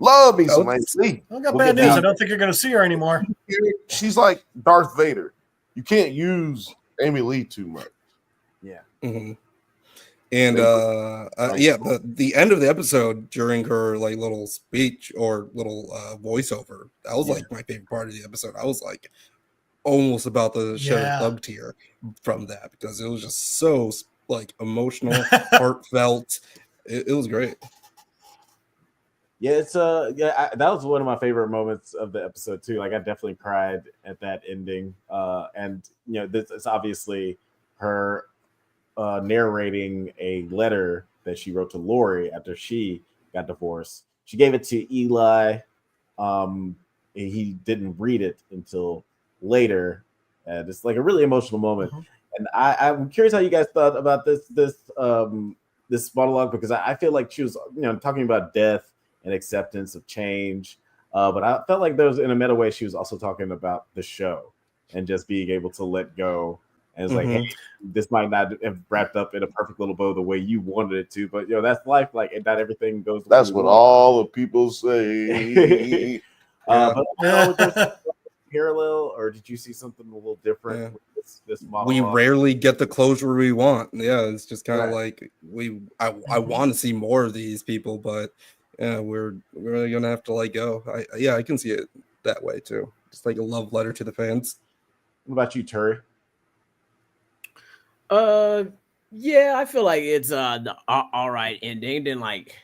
Love me some Amy Lee. I got We'll bad get news. down. I don't think you're going to see her anymore. She's like Darth Vader. You can't use Amy Lee too much. Yeah. And the end of the episode during her like little speech or little voiceover, that was like my favorite part of the episode. I was like almost about to shed a thug tear from that because it was just so like emotional, heartfelt. It was great. Yeah, it's that was one of my favorite moments of the episode too. Like I definitely cried at that ending. And you know, this is obviously her narrating a letter that she wrote to Lori after she got divorced. She gave it to Eli. And he didn't read it until later. And it's like a really emotional moment. And I'm curious how you guys thought about this monologue, because I feel like she was, you know, talking about death and acceptance of change. But I felt like there was, in a meta way, she was also talking about the show and just being able to let go. And it's like, hey, this might not have wrapped up in a perfect little bow the way you wanted it to, but you know, that's life. Like, not everything goes. That's what all the people say. But was there parallel, or did you see something a little different with this monologue? We rarely get the closure we want. Yeah, it's just kind of like I want to see more of these people, but yeah, we're gonna have to let go. I can see it that way too. Just like a love letter to the fans. What about you, Terry? Yeah, I feel like it's the all right ending. Didn't like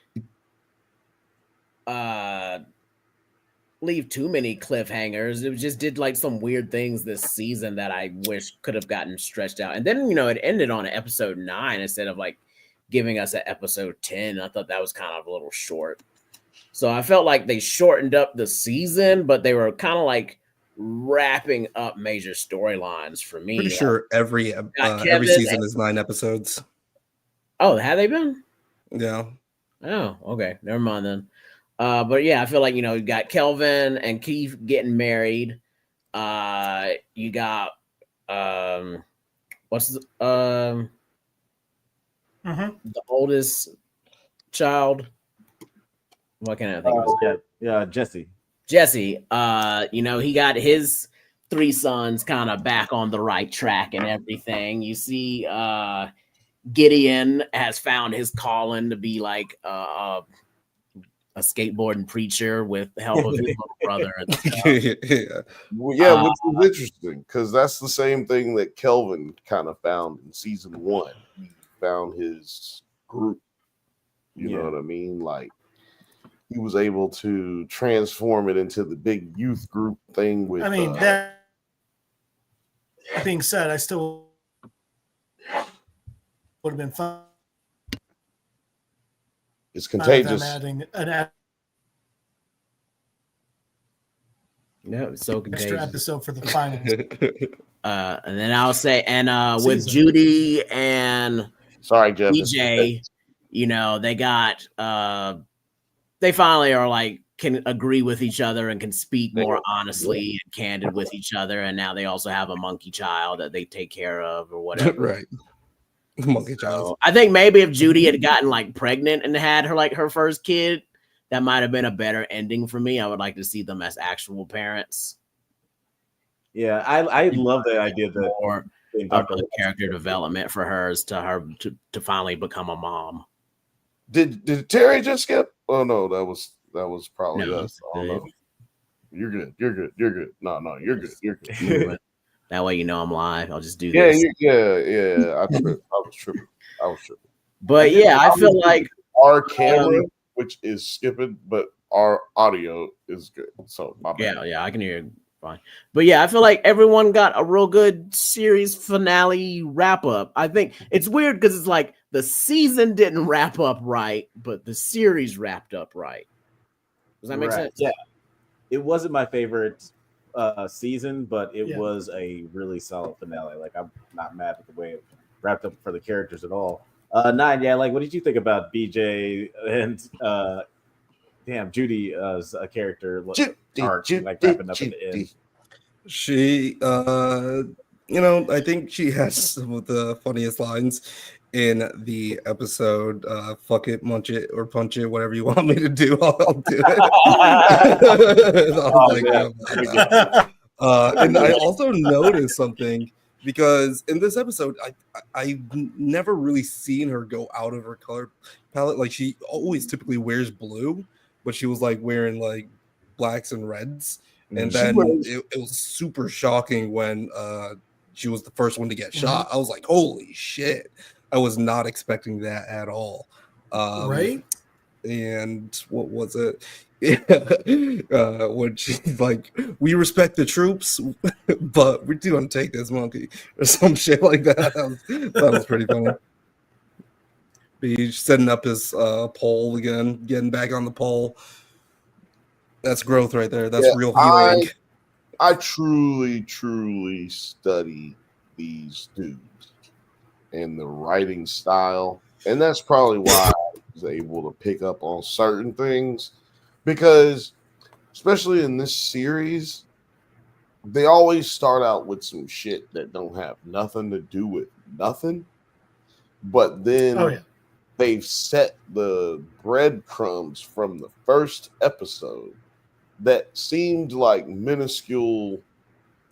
leave too many cliffhangers. It just did like some weird things this season that I wish could have gotten stretched out. And then, you know, it ended on episode 9 instead of like giving us an episode 10. I thought that was kind of a little short. So I felt like they shortened up the season, but they were kind of like wrapping up major storylines for me. Pretty sure every season is 9 episodes. Oh, have they been? Yeah. Oh, okay. Never mind then. But yeah, I feel like, you know, you got Kelvin and Keith getting married. You got what's the oldest child? What can I think of? Yeah, Jesse. Jesse, you know, he got his 3 sons kind of back on the right track and everything. You see, Gideon has found his calling to be like a skateboarding preacher with the help of his little brother. And stuff. Well, yeah, which is interesting because that's the same thing that Kelvin kind of found in season 1. He found his group. You know what I mean? Like, he was able to transform it into the big youth group thing. With, I mean, that being said, I still would have been fun. It's contagious. Adding an no, it's so contagious. Extra episode for the finals. And then I'll say, and with Judy and Jeff, DJ, you know, they got they finally are like can agree with each other and can speak more honestly and candid with each other. And now they also have a monkey child that they take care of or whatever. Right. Monkey child. So I think maybe if Judy had gotten like pregnant and had her first kid, that might have been a better ending for me. I would like to see them as actual parents. Yeah, I love the idea that more of the character development for hers to finally become a mom. Did Terry just skip? Oh no, that was probably us. Oh no. You're good. No, you're good. That way you know I'm live. I'll just do this. Yeah. I was tripping. But yeah, I feel like our camera which is skipping, but our audio is good. So my bad. Yeah, I can hear you fine. But yeah, I feel like everyone got a real good series finale wrap up. I think it's weird because it's like the season didn't wrap up right, but the series wrapped up right. Does that make sense? Yeah. It wasn't my favorite season, but it was a really solid finale. Like, I'm not mad at the way it wrapped up for the characters at all. Nine, like, what did you think about BJ and Judy as a character arc, like wrapping up at the end? She, I think she has some of the funniest lines in the episode. Fuck it, munch it, or punch it, whatever you want me to do, I'll do it. And I also noticed something because in this episode, I've never really seen her go out of her color palette. Like, she always typically wears blue, but she was like wearing like blacks and reds. And then it was super shocking when she was the first one to get shot. I was like, holy shit. I was not expecting that at all. Right? And what was it? When she's like, we respect the troops, but we're going to take this monkey or some shit like that. That was pretty funny. He's setting up his pole again, getting back on the pole. That's growth right there. That's real healing. I truly study these dudes and the writing style. And that's probably why I was able to pick up on certain things. Because, especially in this series, they always start out with some shit that don't have nothing to do with nothing. But then they've set the breadcrumbs from the first episode that seemed like minuscule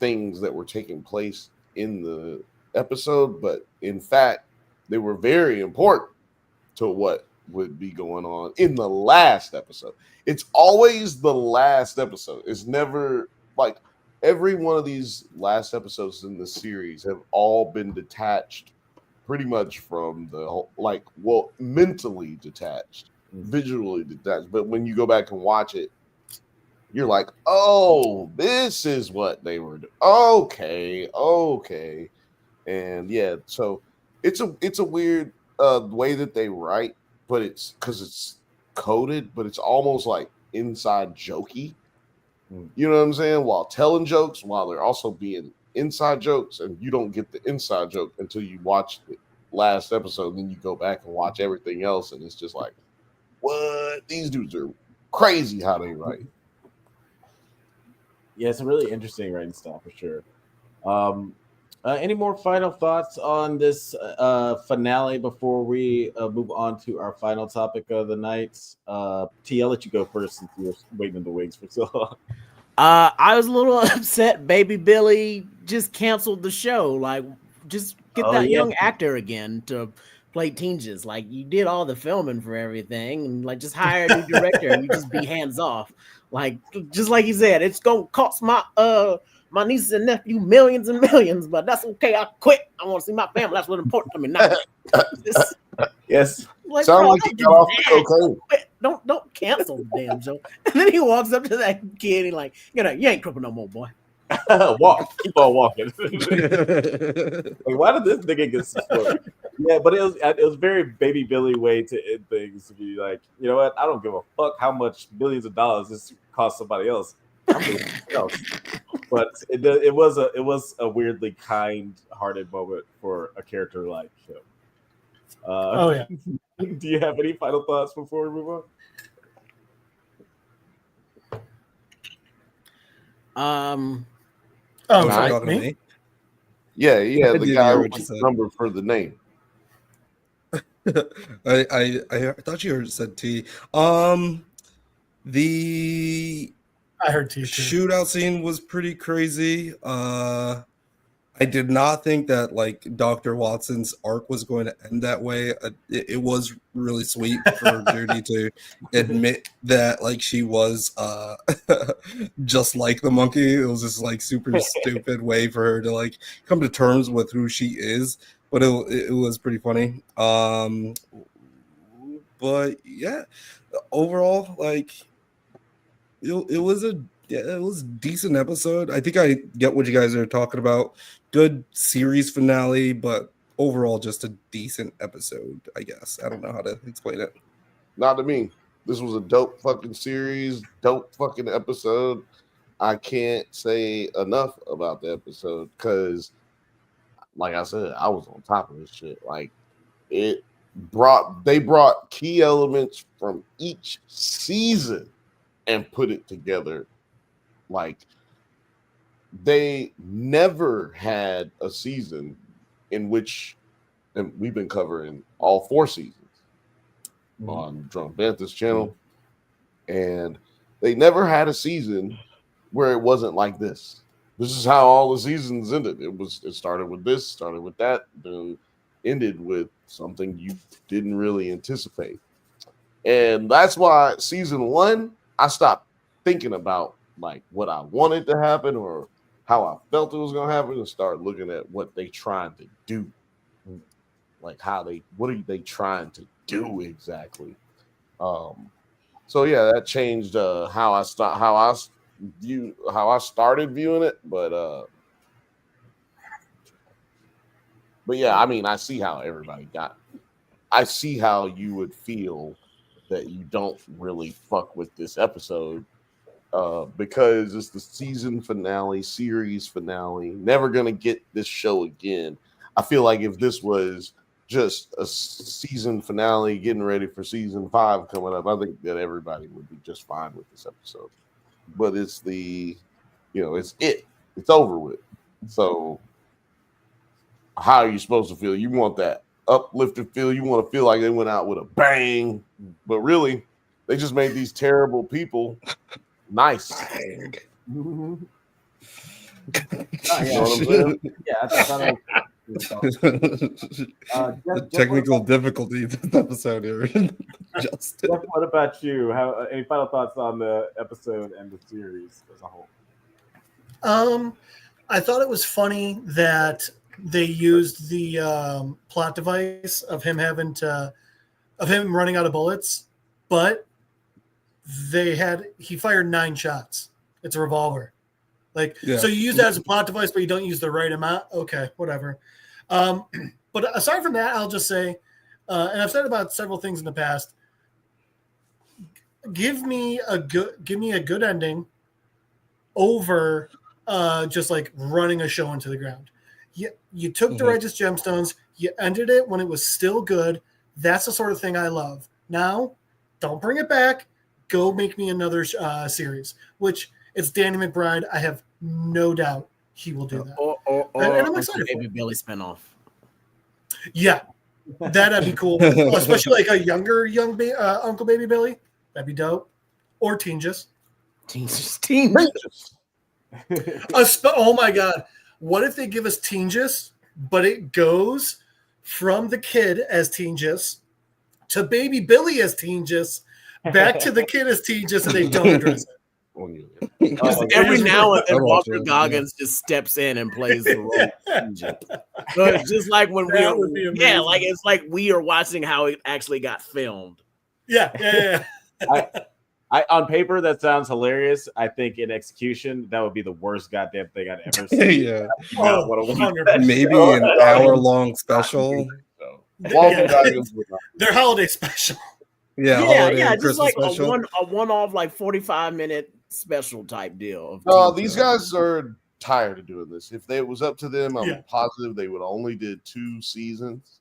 things that were taking place in the episode, but in fact, they were very important to what would be going on in the last episode. It's always the last episode. It's never like every one of these last episodes in the series have all been detached pretty much from the whole, mentally detached, visually detached. But when you go back and watch it, you're like, oh, this is what they were doing. Okay. And yeah, so it's a weird way that they write, but it's because it's coded, but it's almost like inside jokey. You know what I'm saying? While telling jokes, while they're also being inside jokes, and you don't get the inside joke until you watch the last episode, and then you go back and watch everything else, and it's just like, what? These dudes are crazy how they write. Yeah, it's a really interesting writing style for sure. Any more final thoughts on this finale before we move on to our final topic of the night? T, I'll let you go first since you were waiting in the wings for so long. I was a little upset Baby Billy just canceled the show. Like, just get that young actor again to play Tinges. Like, you did all the filming for everything, and like just hire a new director and you just be hands off. Like, just like you said, it's gonna cost my nieces and nephew millions and millions, but that's okay. I quit. I want to see my family. That's what's important to me now. Yes. Like, sound like you got off the cocaine. Don't cancel the damn show. And then he walks up to that kid and he's like, you ain't crippled no more, boy. Walk, keep on walking. Like, why did this nigga get supported? Yeah, but it was very Baby Billy way to end things, to be like, you know what? I don't give a fuck how much billions of dollars this costs somebody else. But it was a weirdly kind-hearted moment for a character like him. Do you have any final thoughts before we move on? Talking to me? Yeah, the guy with the number for the name. I thought you said T. I heard T too. Shootout scene was pretty crazy. I did not think that like Dr. Watson's arc was going to end that way. It was really sweet for Judy to admit that like she was just like the monkey. It was just like super stupid way for her to like come to terms with who she is. But it was pretty funny. But But yeah, overall, like it was a decent episode. I think I get what you guys are talking about. Good series finale, but overall just a decent episode, I guess. I don't know how to explain it. Not to me. This was a dope fucking series, dope fucking episode. I can't say enough about the episode because, like I said, I was on top of this shit. Like they brought key elements from each season and put it together. Like they never had a season in which, and we've been covering all 4 seasons on Drunk Banthas channel, and they never had a season where it wasn't like this. This is how all the seasons ended. It started with this, started with that, then ended with something you didn't really anticipate. And that's why season 1, I stopped thinking about like what I wanted to happen or how I felt it was gonna happen and start looking at what they trying to do. Like what are they trying to do exactly? So yeah, that changed how I started viewing it, but yeah, I mean, I see how everybody got. I see how you would feel that you don't really fuck with this episode because it's the season finale, series finale. Never gonna get this show again. I feel like if this was just a season finale, getting ready for season 5 coming up, I think that everybody would be just fine with this episode. But it's it's over with. So how are you supposed to feel? You want that uplifted feel. You want to feel like they went out with a bang, but really, they just made these terrible people nice. Oh, You know what I'm saying? Yeah, that's kind The technical difficulty this episode here. Justin, what about you? Any final thoughts on the episode and the series as a whole? I thought it was funny that they used the plot device of him running out of bullets, but he fired 9 shots. It's a revolver. So you use that as a plot device, but you don't use the right amount. Okay, whatever. But aside from that, I'll just say, and I've said about several things in the past, give me a good ending over just like running a show into the ground. You took the righteous gemstones, you ended it when it was still good. That's the sort of thing I love. Now, don't bring it back. Go make me another series, which it's Danny McBride. I have no doubt he will do that. Or and I'm excited Baby Billy spinoff. Yeah, that'd be cool. Especially like a younger Uncle Baby Billy. That'd be dope. Or Teenjus. Teenjus. Oh my God. What if they give us Teenjus, but it goes from the kid as Teenjus to Baby Billy as Teenjus, back to the kid as Teenjus, and they don't address it. Every now and then, Walter Goggins just steps in and plays the role. So it's just like when it's like we are watching how it actually got filmed. Yeah. I on paper that sounds hilarious. I think in execution that would be the worst goddamn thing I'd ever seen. Yeah, maybe an hour-long special. Their holiday special. Yeah, just like special. a one-off, like 45-minute special type deal. These guys are tired of doing this. If it was up to them, I'm positive they would only did 2 seasons.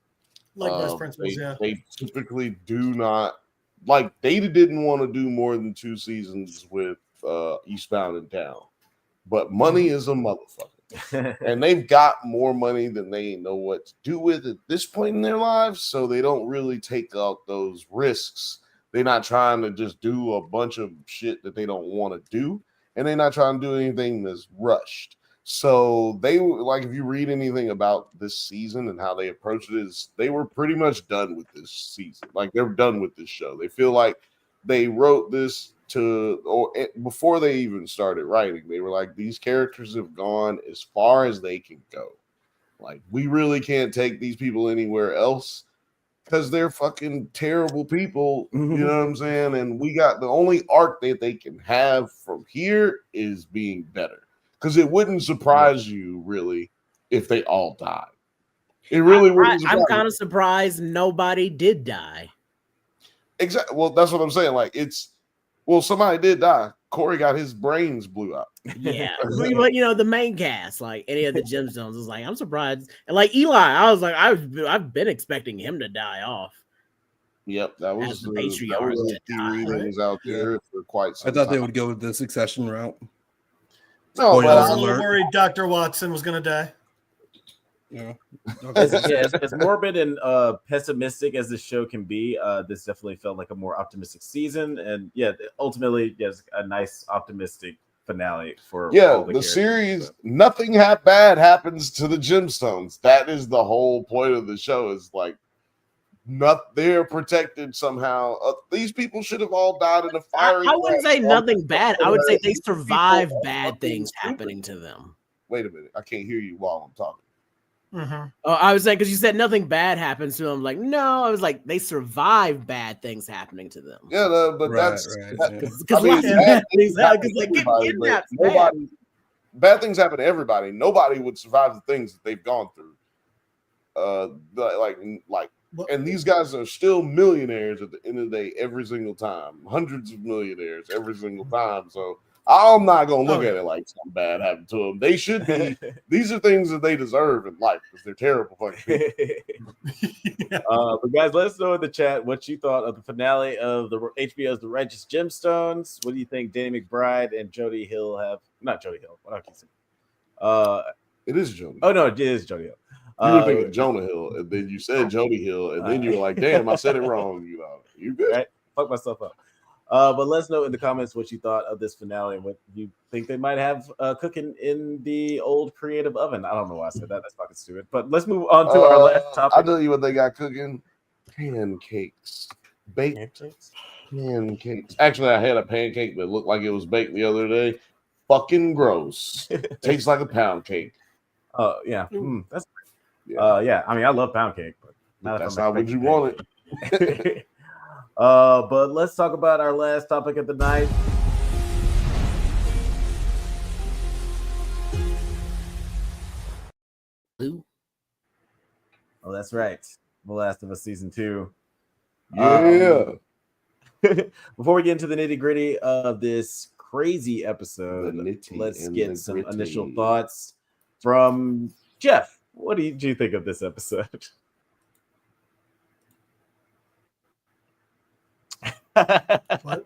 Like Best Principals, they typically do not like. They didn't want to do more than 2 seasons with Eastbound and Down, but money is a motherfucker, and they've got more money than they know what to do with at this point in their lives. So they don't really take out those risks. They're not trying to just do a bunch of shit that they don't want to do, and they're not trying to do anything that's rushed. So they like, if you read anything about this season and how they approached it, is they were pretty much done with this season. Like they're done with this show. They feel like they wrote this before they even started writing. They were like, these characters have gone as far as they can go. Like we really can't take these people anywhere else. because they're fucking terrible people. You know what I'm saying? And we got the only arc that they can have from here is being better. Because it wouldn't surprise you really if they all died. It really wouldn't. I'm kind of surprised nobody did die. Exactly. Well, that's what I'm saying. Like somebody did die. Corey got his brains blew out. Yeah, but the main cast, like any of the Gemstones, was like, I'm surprised. And like Eli, I was like, I've been expecting him to die off. Yep, that was the patriarch that was out there for quite some I thought time. they would go with the Succession route. No, I was a little worried Dr. Watson was going to die. Yeah. As morbid and pessimistic as this show can be, this definitely felt like a more optimistic season, and ultimately, a nice optimistic finale for the series. Nothing bad happens to the Gemstones. That is the whole point of the show. Is like, they're protected somehow. These people should have all died in a fiery. I wouldn't say nothing bad. I would say they survived bad things happening to them. Wait a minute, I can't hear you while I'm talking. I was saying because you said nothing bad happens to them. Like, no, I was like they survive bad things happening to them. Yeah, but that's bad things happen to everybody. Nobody would survive the things that they've gone through. And these guys are still millionaires at the end of the day every single time. Hundreds of millionaires every single time. So I'm not gonna look at it like something bad happened to them. They should be. These are things that they deserve in life because they're terrible fucking people. But guys, let us know in the chat what you thought of the finale of the HBO's The Righteous Gemstones. What do you think Danny McBride and Jody Hill have? Not Jody Hill. What I keep saying. It is Jody. Oh no, it is Jody Hill. You were thinking Jonah Hill, and then you said Jody Hill, and then you were like, "Damn, I said it wrong." You good? Right? Fuck myself up. But let us know in the comments what you thought of this finale and what you think they might have cooking in the old creative oven. I don't know why I said that. That's fucking stupid. But let's move on to our last topic. I'll tell you what they got cooking: pancakes, baked pancakes. Actually, I had a pancake that looked like it was baked the other day. Fucking gross. Tastes like a pound cake. Yeah. That's. I mean, I love pound cake, but that's not what you want it. But let's talk about our last topic of the night. Who? Oh, that's right. The Last of Us season 2. Yeah. Before we get into the nitty gritty of this crazy episode, let's get some initial thoughts from Jeff. What did you think of this episode? What?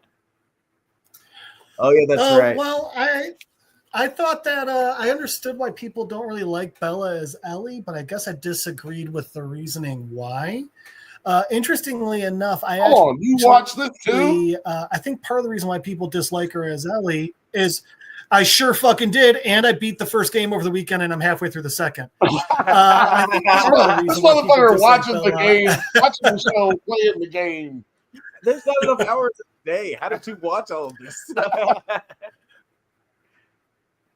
Oh yeah, that's right. Well, I thought that I understood why people don't really like Bella as Ellie, but I guess I disagreed with the reasoning why. Interestingly enough, you watched this too? I think part of the reason why people dislike her as Ellie is I sure fucking did, and I beat the first game over the weekend, and I'm halfway through the second. I think this motherfucker watching the game, watching the show, playing the game. There's not enough hours a day. How did you watch all of this?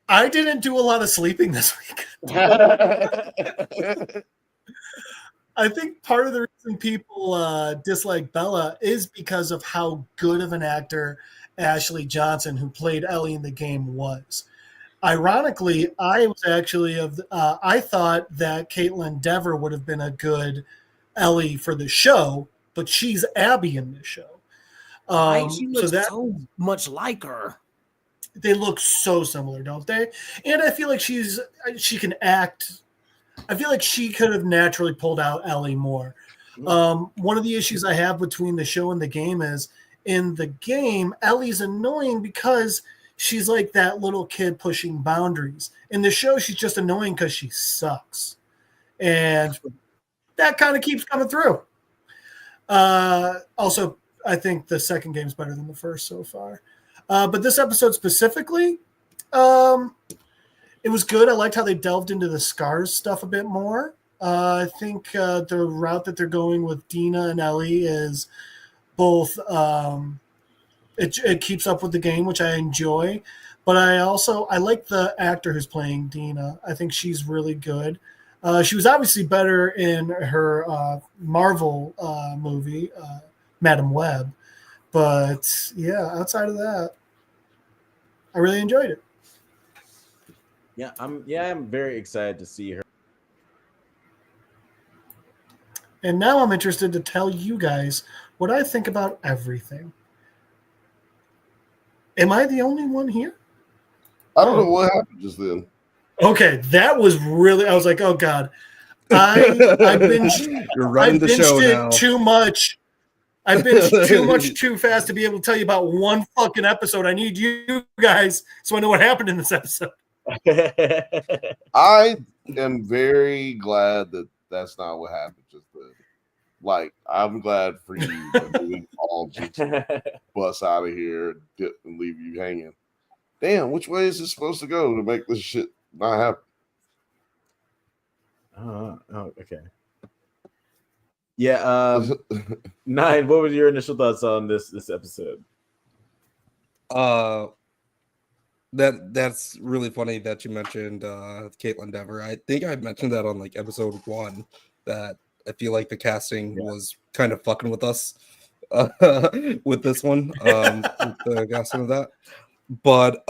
I didn't do a lot of sleeping this week. I think part of the reason people dislike Bella is because of how good of an actor Ashley Johnson, who played Ellie in the game, was. Ironically, I was actually I thought that Caitlin Dever would have been a good Ellie for the show, but she's Abby in the show. She looks so much like her. They look so similar, don't they? And I feel like she can act. I feel like she could have naturally pulled out Ellie more. One of the issues I have between the show and the game is in the game, Ellie's annoying because she's like that little kid pushing boundaries. In the show, she's just annoying because she sucks. And that kind of keeps coming through. Also, I think the second game's better than the first so far. But this episode specifically, it was good. I liked how they delved into the scars stuff a bit more. I think the route that they're going with Dina and Ellie is both it keeps up with the game, which I enjoy. But I like the actor who's playing Dina. I think she's really good. She was obviously better in her Marvel movie, Madam Web. But yeah, outside of that, I really enjoyed it. I'm very excited to see her. And now I'm interested to tell you guys what I think about everything. Am I the only one here? I don't know what happened just then. Okay, that was really. I was like, oh god, I binged. You're running the show now. Too much. I binged too much too fast to be able to tell you about one fucking episode. I need you guys so I know what happened in this episode. I am very glad that that's not what happened just then. Like, I'm glad for you that we all just bust out of here and leave you hanging. Damn, which way is it supposed to go to make this shit not happen? Okay. Yeah, Nine, what were your initial thoughts on this episode? That's really funny that you mentioned Caitlin Dever. I think I mentioned that on like episode 1 that I feel like the casting was kind of fucking with us with this one, with the casting of that. But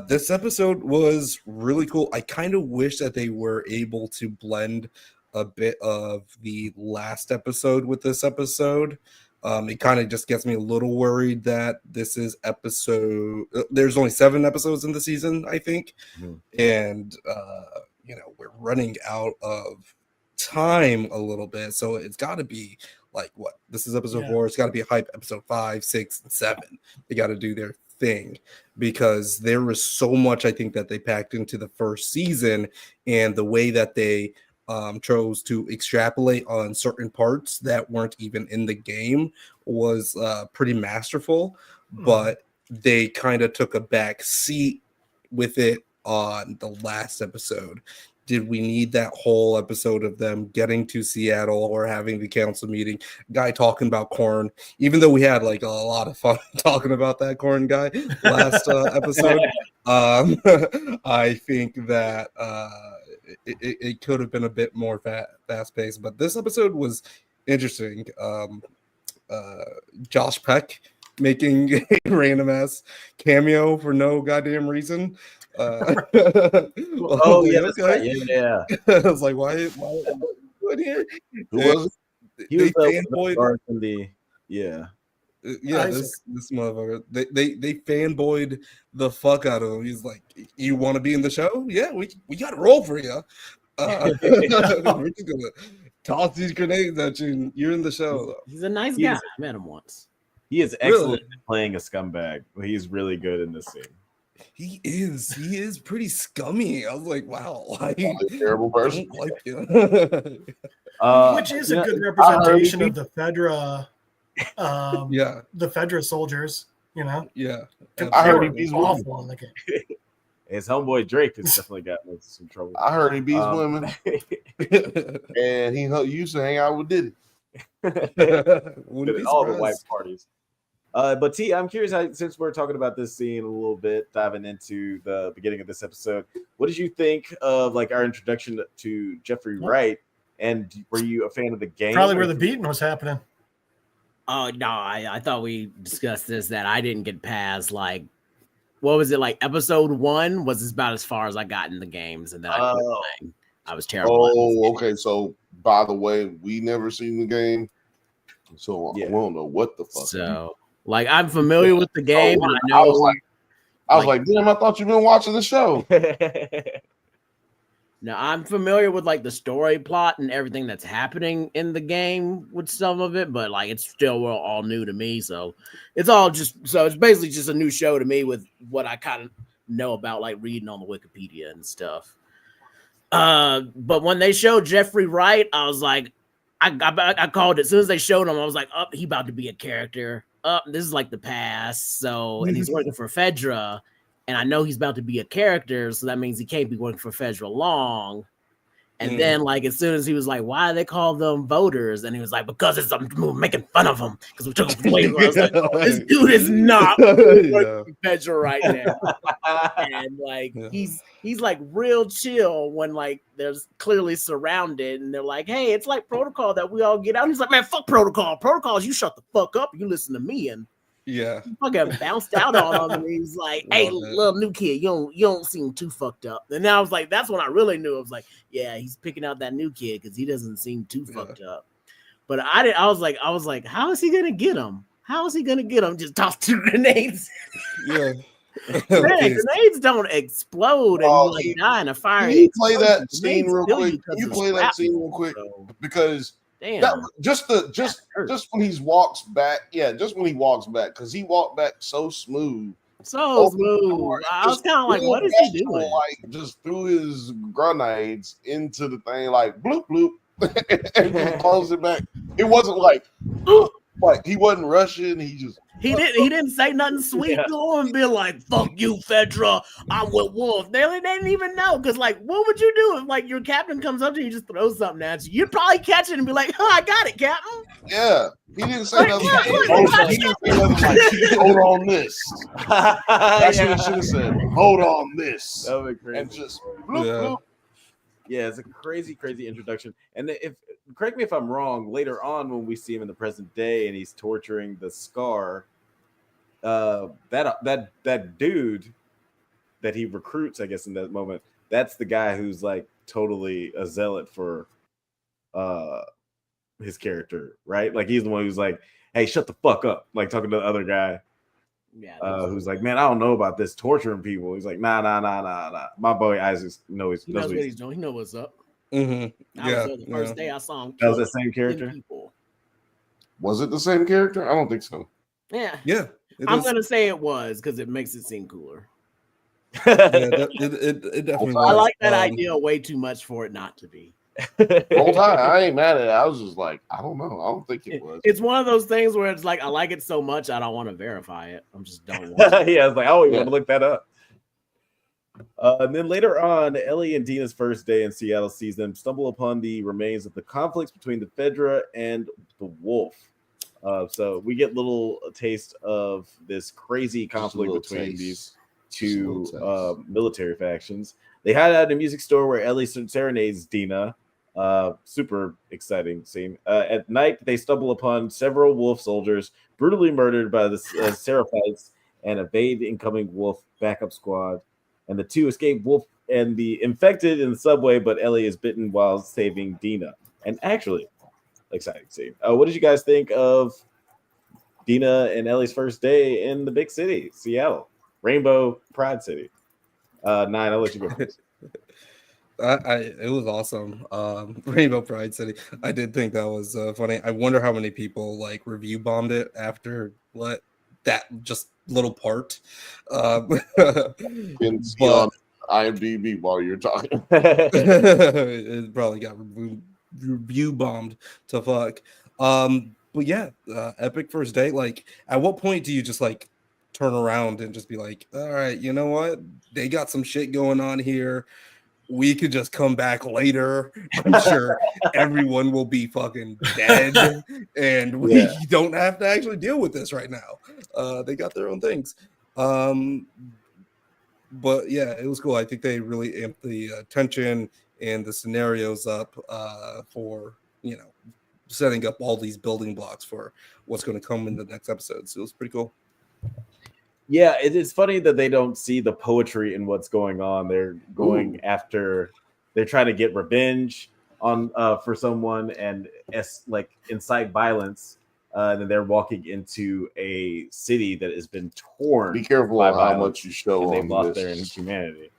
this episode was really cool. I kind of wish that they were able to blend a bit of the last episode with this episode. It kind of just gets me a little worried that this is episode. There's only 7 episodes in the season, I think, and we're running out of time a little bit, so it's got to be like what this is episode 4. It's got to be a hype episode 5, 6, and 7. They got to do their thing because there was so much I think that they packed into the first season, and the way that they chose to extrapolate on certain parts that weren't even in the game was pretty masterful. But they kind of took a back seat with it on the last episode. Did we need that whole episode of them getting to Seattle or having the council meeting? Guy talking about corn, even though we had like a lot of fun talking about that corn guy last episode. I think that it could have been a bit more fast paced, but this episode was interesting. Josh Peck making a random ass cameo for no goddamn reason. That's right. Yeah. I was like, why what here? Who was it? He was fanboyed in the this motherfucker. They fanboyed the fuck out of him. He's like, you want to be in the show? Yeah, we got to roll for you. We're just gonna toss these grenades at you. And you're in the show. He's a nice guy. I met him once. He is excellent at playing a scumbag. He's really good in this scene. He is pretty scummy. I was like, wow, terrible person. Like you. Which is a good representation of the Fedra. The Fedra soldiers, Yeah, I heard he beats awful in the game. His homeboy Drake has definitely gotten into some trouble. I heard he beats women, and he used to hang out with Diddy. All the white parties. But T, I'm curious, since we're talking about this scene a little bit, diving into the beginning of this episode, what did you think of like our introduction to Jeffrey Wright? And were you a fan of the game? Probably where the beating was happening. Oh no, I thought we discussed this, that I didn't get past like, what was it, like episode 1 was about as far as I got in the games, and then I was terrible. Oh, okay. So by the way, we never seen the game, so I don't know what the fuck. So like I'm familiar with the game, and I know. I was like, damn, I thought you've been watching the show. Now I'm familiar with like the story plot and everything that's happening in the game with some of it, but like it's still all new to me. So it's basically just a new show to me with what I kind of know about, like reading on the Wikipedia and stuff. But when they showed Jeffrey Wright, I was like, I called it as soon as they showed him. I was like, oh, he about to be a character. This is like the past. So, and he's working for Fedra. And I know he's about to be a character, so that means he can't be working for Fedra long. And then, like, as soon as he was like, "Why do they call them voters?" and he was like, "Because we're making fun of them because we took them away." I was like, "Oh, this dude is not Pedro right now." And like, he's like real chill when like there's clearly surrounded, and they're like, "Hey, it's like protocol that we all get out." And he's like, "Man, fuck protocol. Protocol is you shut the fuck up. You listen to me." And he fucking bounced out on him, and he's like, "Hey, little new kid, you don't seem too fucked up." And then I was like, that's when I really knew. I was like, yeah, he's picking out that new kid because he doesn't seem too fucked up. But I was like, how is he gonna get him? How is he gonna get him? Just toss 2 grenades. Yeah. Grenades don't explode and you like die in a fire. Can you play that scene real quick? Can you play that scene real quick? Because just when he walks back, because he walked back so smooth. So smooth. I was kind of like, what is he doing? Like, just threw his grenades into the thing, like bloop bloop, and just closed it back. It wasn't like he wasn't rushing. He didn't say nothing sweet to him and be like, "Fuck you, Fedra. I'm with Wolf." They didn't even know, because like, what would you do if like your captain comes up to you and just throws something at you? You'd probably catch it and be like, "Oh, I got it, Captain." Yeah, he didn't say nothing. He didn't say nothing like, "Hold on this." That's what he should have said. "Hold on this." That would be crazy. And just bloop, bloop. Yeah, it's a crazy introduction. And correct me if I'm wrong, later on when we see him in the present day and he's torturing the Scar, that dude that he recruits, I guess, in that moment, that's the guy who's like totally a zealot for his character, right? Like he's the one who's like, "Hey, shut the fuck up," like talking to the other guy. Who's like, "Man, I don't know about this torturing people." He's like, nah. My boy Isaac knows what he's doing. He knows what's up. Mm-hmm. I was there the first day I saw him. That was the same character. Was it the same character? I don't think so. Yeah. I'm gonna say it was because it makes it seem cooler. It definitely. I like that idea way too much for it not to be. Whole time, I ain't mad at it. I was just like, I don't know. I don't think it was. It's one of those things where it's like I like it so much I don't want to verify it. I'm just don't want to. Yeah, I was like, I don't even want to look that up. And then later on, Ellie and Dina's first day in Seattle sees them stumble upon the remains of the conflicts between the Fedra and the Wolf. So we get little taste of this crazy conflict between these two military factions. They hide out in a music store where Ellie serenades Dina. Super exciting scene. At night, they stumble upon several Wolf soldiers brutally murdered by the Seraphites and evade the incoming Wolf backup squad. And the two escape Wolf and the infected in the subway, but Ellie is bitten while saving Dina. And actually, exciting scene. What did you guys think of Dina and Ellie's first day in the big city, Seattle, Rainbow Pride City? Nine, I'll let you go first. It was awesome. Rainbow Pride City. I did think that was funny. I wonder how many people like review bombed it after that just little part. On IMDb while you're talking. It probably got review bombed to fuck. But yeah, epic first date. Like, at what point do you just like turn around and just be like, all right, you know what? They got some shit going on here. We could just come back later. I'm sure everyone will be fucking dead, and we don't have to actually deal with this right now. They got their own things. But yeah, it was cool. I think they really amped the tension and the scenarios up for, setting up all these building blocks for what's going to come in the next episode. So it was pretty cool. Yeah, it's funny that they don't see the poetry in what's going on. They're going after, they're trying to get revenge on for someone and incite violence. And then they're walking into a city that has been torn. Be careful by how much you show and on they've lost this. their humanity.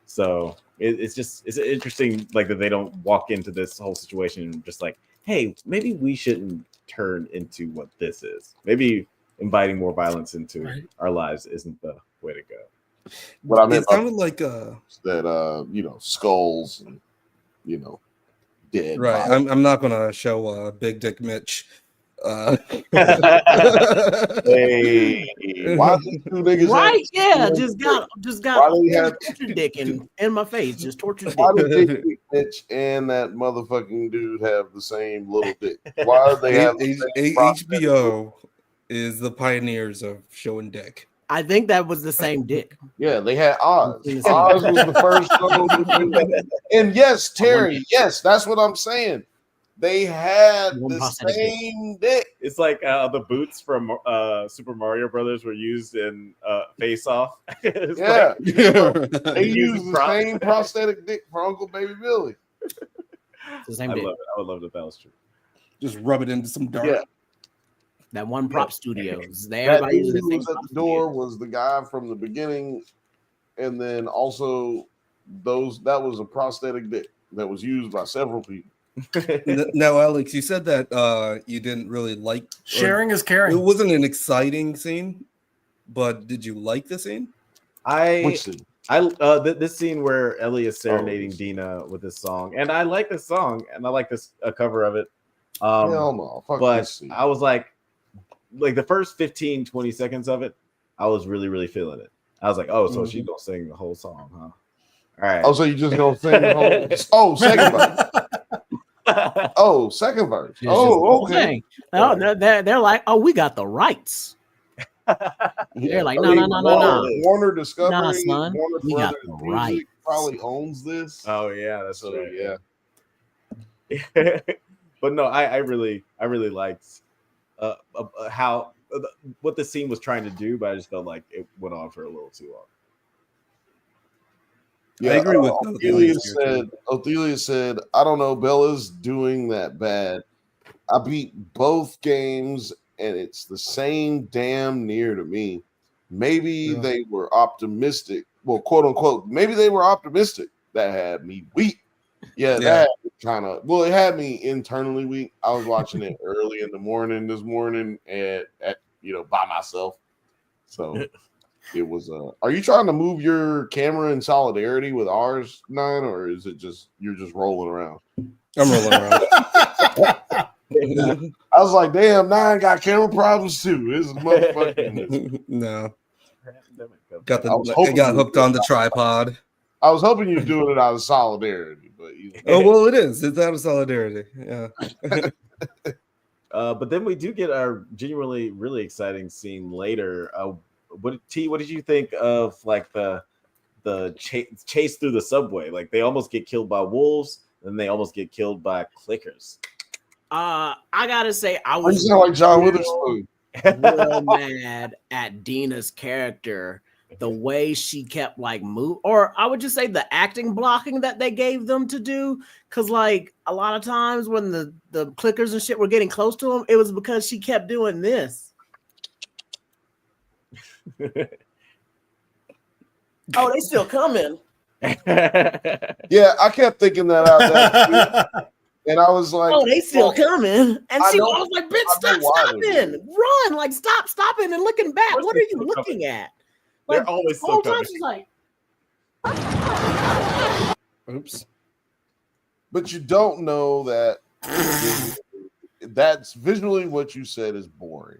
So it's interesting, like that they don't walk into this whole situation and just like, hey, maybe we shouldn't turn into what this is. Maybe inviting more violence into our lives isn't the way to go. What I meant, it sounded like that skulls and dead. Right. I'm not gonna show Big Dick Mitch Hey, why these two niggas Right? Yeah, have just got Why do you have tortured dick in my face. Just tortured why dick. do Big Mitch and that motherfucking dude have the same little dick? Why do they have the same prosthetic? HBO is the pioneers of showing dick. I think that was the same dick. Yeah, they had Oz. It's the same. Oz was the first show to do that. And yes, Terry, yes, that's what I'm saying. They had One the prosthetic same dick. It's like the boots from Super Mario Brothers were used in Face Off. It's Yeah. like, They used the props. same prosthetic dick for Uncle Baby Billy. It's the same I dick. love it. I would love that was true. Just rub it into some dirt. Yeah. That one prop studios. That Everybody dude uses the who same was at prop the door studios. was the guy from the beginning, and then also that was a prosthetic dick that was used by several people. Now, Alex, you said that you didn't really like Sharing is caring. It wasn't an exciting scene, but did you like the scene? Which scene? This scene where Ellie is serenading Dina with this song, and I like this song, and I like this cover of it. Hell no, fuck but this scene. I was like the first 15-20 seconds of it, I was really, really feeling it. I was like, oh, so she's gonna sing the whole song, huh? All right. Oh, so you just gonna sing the whole? Oh, second verse. Oh, second verse. Oh, okay. Oh, they're like, oh, we got the rights. They're like, no. Warner Discovery, Nah, son, Warner we got Brothers the Music rights. probably owns this. Oh yeah, that's So right. yeah. But no, I really liked how what the scene was trying to do, but I just felt like it went on for a little too long. Yeah, I agree with Othelia said, I don't know, Bella's doing that bad. I beat both games and it's the same damn near to me. Maybe they were optimistic. Well, quote unquote, maybe they were optimistic. That had me weak. Yeah, that kind of it had me internally weak. I was watching it early in the morning this morning at by myself. So it was are you trying to move your camera in solidarity with ours, Nine, or is it just you're just rolling around? I'm rolling around. I was like, damn, Nine got camera problems too. This is motherfucking No. I Got was hooked on the tripod. I was hoping you're doing it out of solidarity, but Oh well, it is. It's out of solidarity. Yeah. But then we do get our genuinely really exciting scene later. What did you think of like the chase through the subway? Like they almost get killed by wolves, and they almost get killed by clickers. I gotta say, I you was sound like John Witherspoon. real mad at Dina's character, the way she kept like move, or I would just say the acting blocking that they gave them to do. Because like a lot of times when the clickers and shit were getting close to him, it was because she kept doing this. Oh, they still coming. Yeah, I kept thinking that out. And I was like, oh, they still coming. And I was like, bitch, stop stopping. Run. Like, stop stopping and looking back. What are you looking at? Like, they're always the whole still time coming. she's like, oops. But you don't know that that's visually what you said is boring.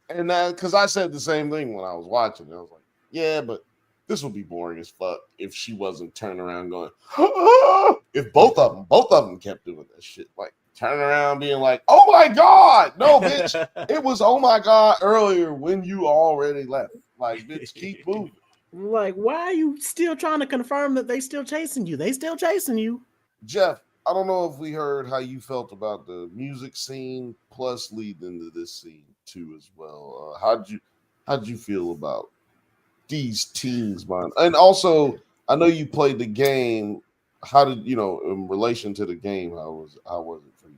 And because I said the same thing when I was watching. I was like, yeah, but this would be boring as fuck if she wasn't turning around going, if both of them kept doing that shit, like turning around being like, oh my God, no, bitch, it was oh my God earlier when you already left. Like, bitch, keep moving. Like, why are you still trying to confirm that they still chasing you? They still chasing you. Jeff, I don't know if we heard how you felt about the music scene plus leading into this scene too as well. How'd you feel about these teams, man? And also, I know you played the game. How did in relation to the game? How was it for you?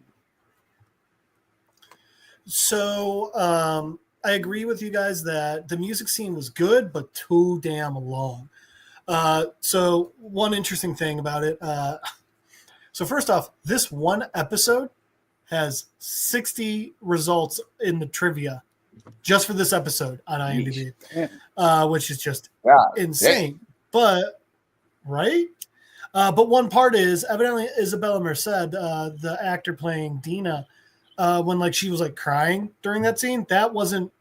So I agree with you guys that the music scene was good, but too damn long. So one interesting thing about it. So first off, this one episode has 60 results in the trivia just for this episode on IMDb, which is just insane. But but one part is evidently Isabella Merced, the actor playing Dina, when like she was like crying during that scene, that wasn't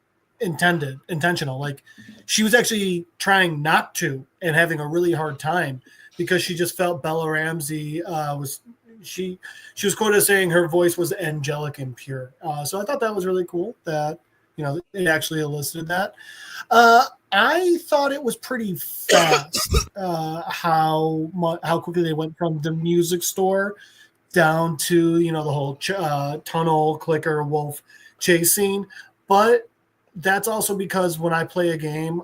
intentional. Like she was actually trying not to and having a really hard time because she just felt Bella Ramsey was quoted as saying her voice was angelic and pure. So I thought that was really cool that it actually elicited that. I thought it was pretty fast how quickly they went from the music store down to the whole tunnel clicker wolf chase scene. But that's also because when I play a game,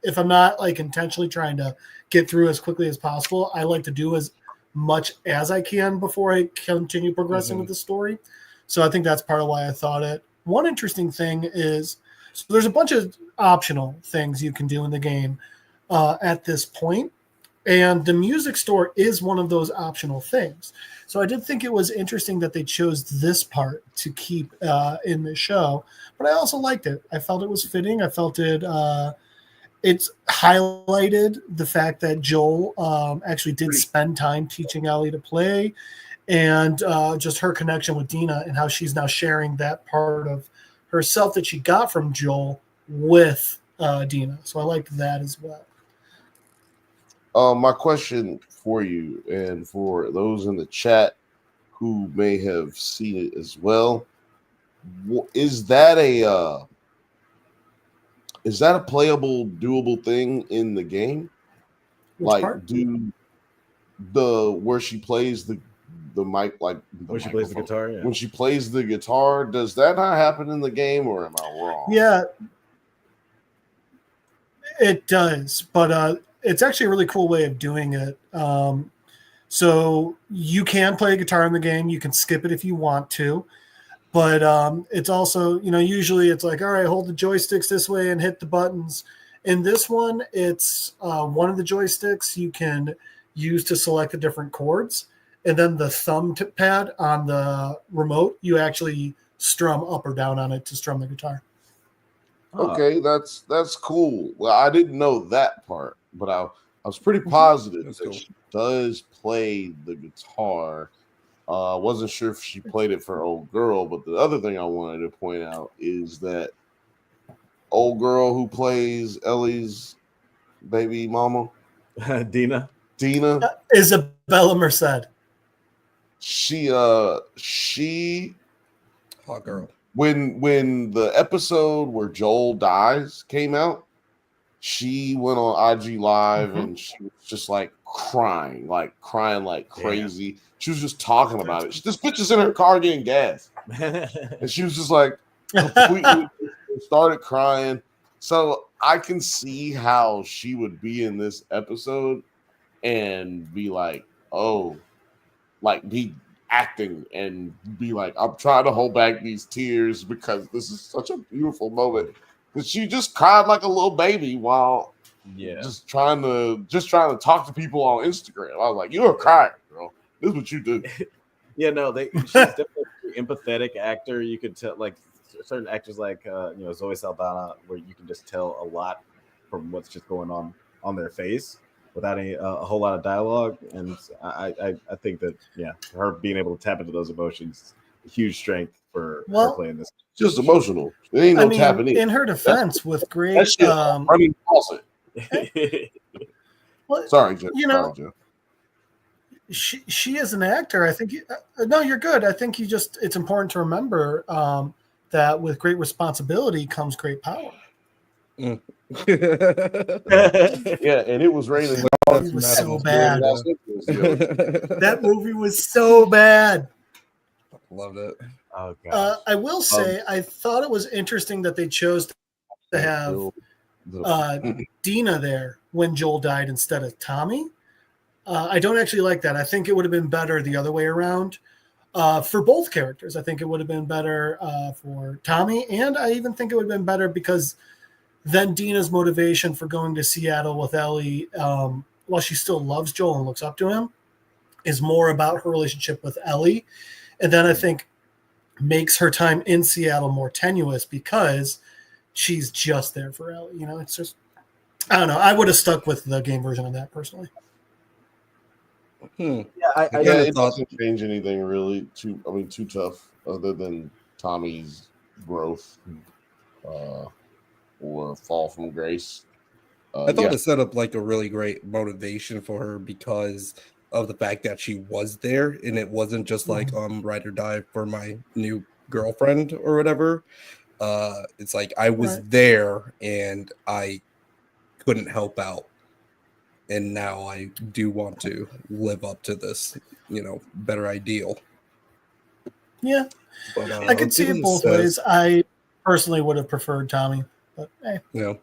if I'm not like intentionally trying to get through as quickly as possible, I like to do as much as I can before I continue progressing with the story. So I think that's part of why I thought it. One interesting thing is, so there's a bunch of optional things you can do in the game at this point, and the music store is one of those optional things. So I did think it was interesting that they chose this part to keep in the show, but I also liked it. I felt it was fitting. I felt it's highlighted the fact that Joel actually did spend time teaching Ellie to play, and just her connection with Dina and how she's now sharing that part of herself that she got from Joel with Dina. So I liked that as well. My question for you and for those in the chat who may have seen it as well, is that a playable, doable thing in the game? Which like part? do where she plays the mic, like when she plays the guitar, when she plays the guitar, does that not happen in the game, or am I wrong? Yeah, it does, but it's actually a really cool way of doing it. So you can play guitar in the game. You can skip it if you want to, but it's also, usually it's like, all right, hold the joysticks this way and hit the buttons. In this one, it's one of the joysticks you can use to select the different chords, and then the thumb pad on the remote, you actually strum up or down on it to strum the guitar. Okay, that's cool. Well, I didn't know that part, but I was pretty positive that she does play the guitar. Wasn't sure if she played it for old girl, but the other thing I wanted to point out is that old girl who plays Ellie's baby mama, Dina, Isabella Merced. She hot girl. When the episode where Joel dies came out, she went on IG Live and she was just crying like crazy. Damn. She was just talking about it. This bitch is in her car getting gas, and she was just like completely started crying. So I can see how she would be in this episode and be like, oh, be acting and be like, I'm trying to hold back these tears because this is such a beautiful moment. But she just cried like a little baby while just trying to talk to people on Instagram. I was like, you're a crier, girl. This is what you do. She's definitely an empathetic actor. You could tell, like certain actors like Zoe Saldana, where you can just tell a lot from what's just going on their face without a whole lot of dialogue. And I think that her being able to tap into those emotions, a huge strength for her playing this. Just emotional. There ain't no tapping in. In her defense, with great running faucet. Sorry, Joe. She is an actor. I think no, you're good. I think it's important to remember that with great responsibility comes great power. And it was raining. It was so bad. That movie was so bad. Loved it. Oh god. I will say I thought it was interesting that they chose to have Dina there when Joel died instead of Tommy. I don't actually like that. I think it would have been better the other way around for both characters. I think it would have been better for Tommy, and I even think it would have been better because then Dina's motivation for going to Seattle with Ellie, while she still loves Joel and looks up to him, is more about her relationship with Ellie. And then I think makes her time in Seattle more tenuous because she's just there for Ellie. It's just, I don't know. I would have stuck with the game version of that personally. It doesn't change anything really. Too tough. other than Tommy's growth or fall from grace. I thought it set up like a really great motivation for her because of the fact that she was there and it wasn't just like ride or die for my new girlfriend or whatever. It's like I was there and I couldn't help out, and now I do want to live up to this, better ideal. Yeah, but I could see it both ways. I personally would have preferred Tommy, but hey. Yeah.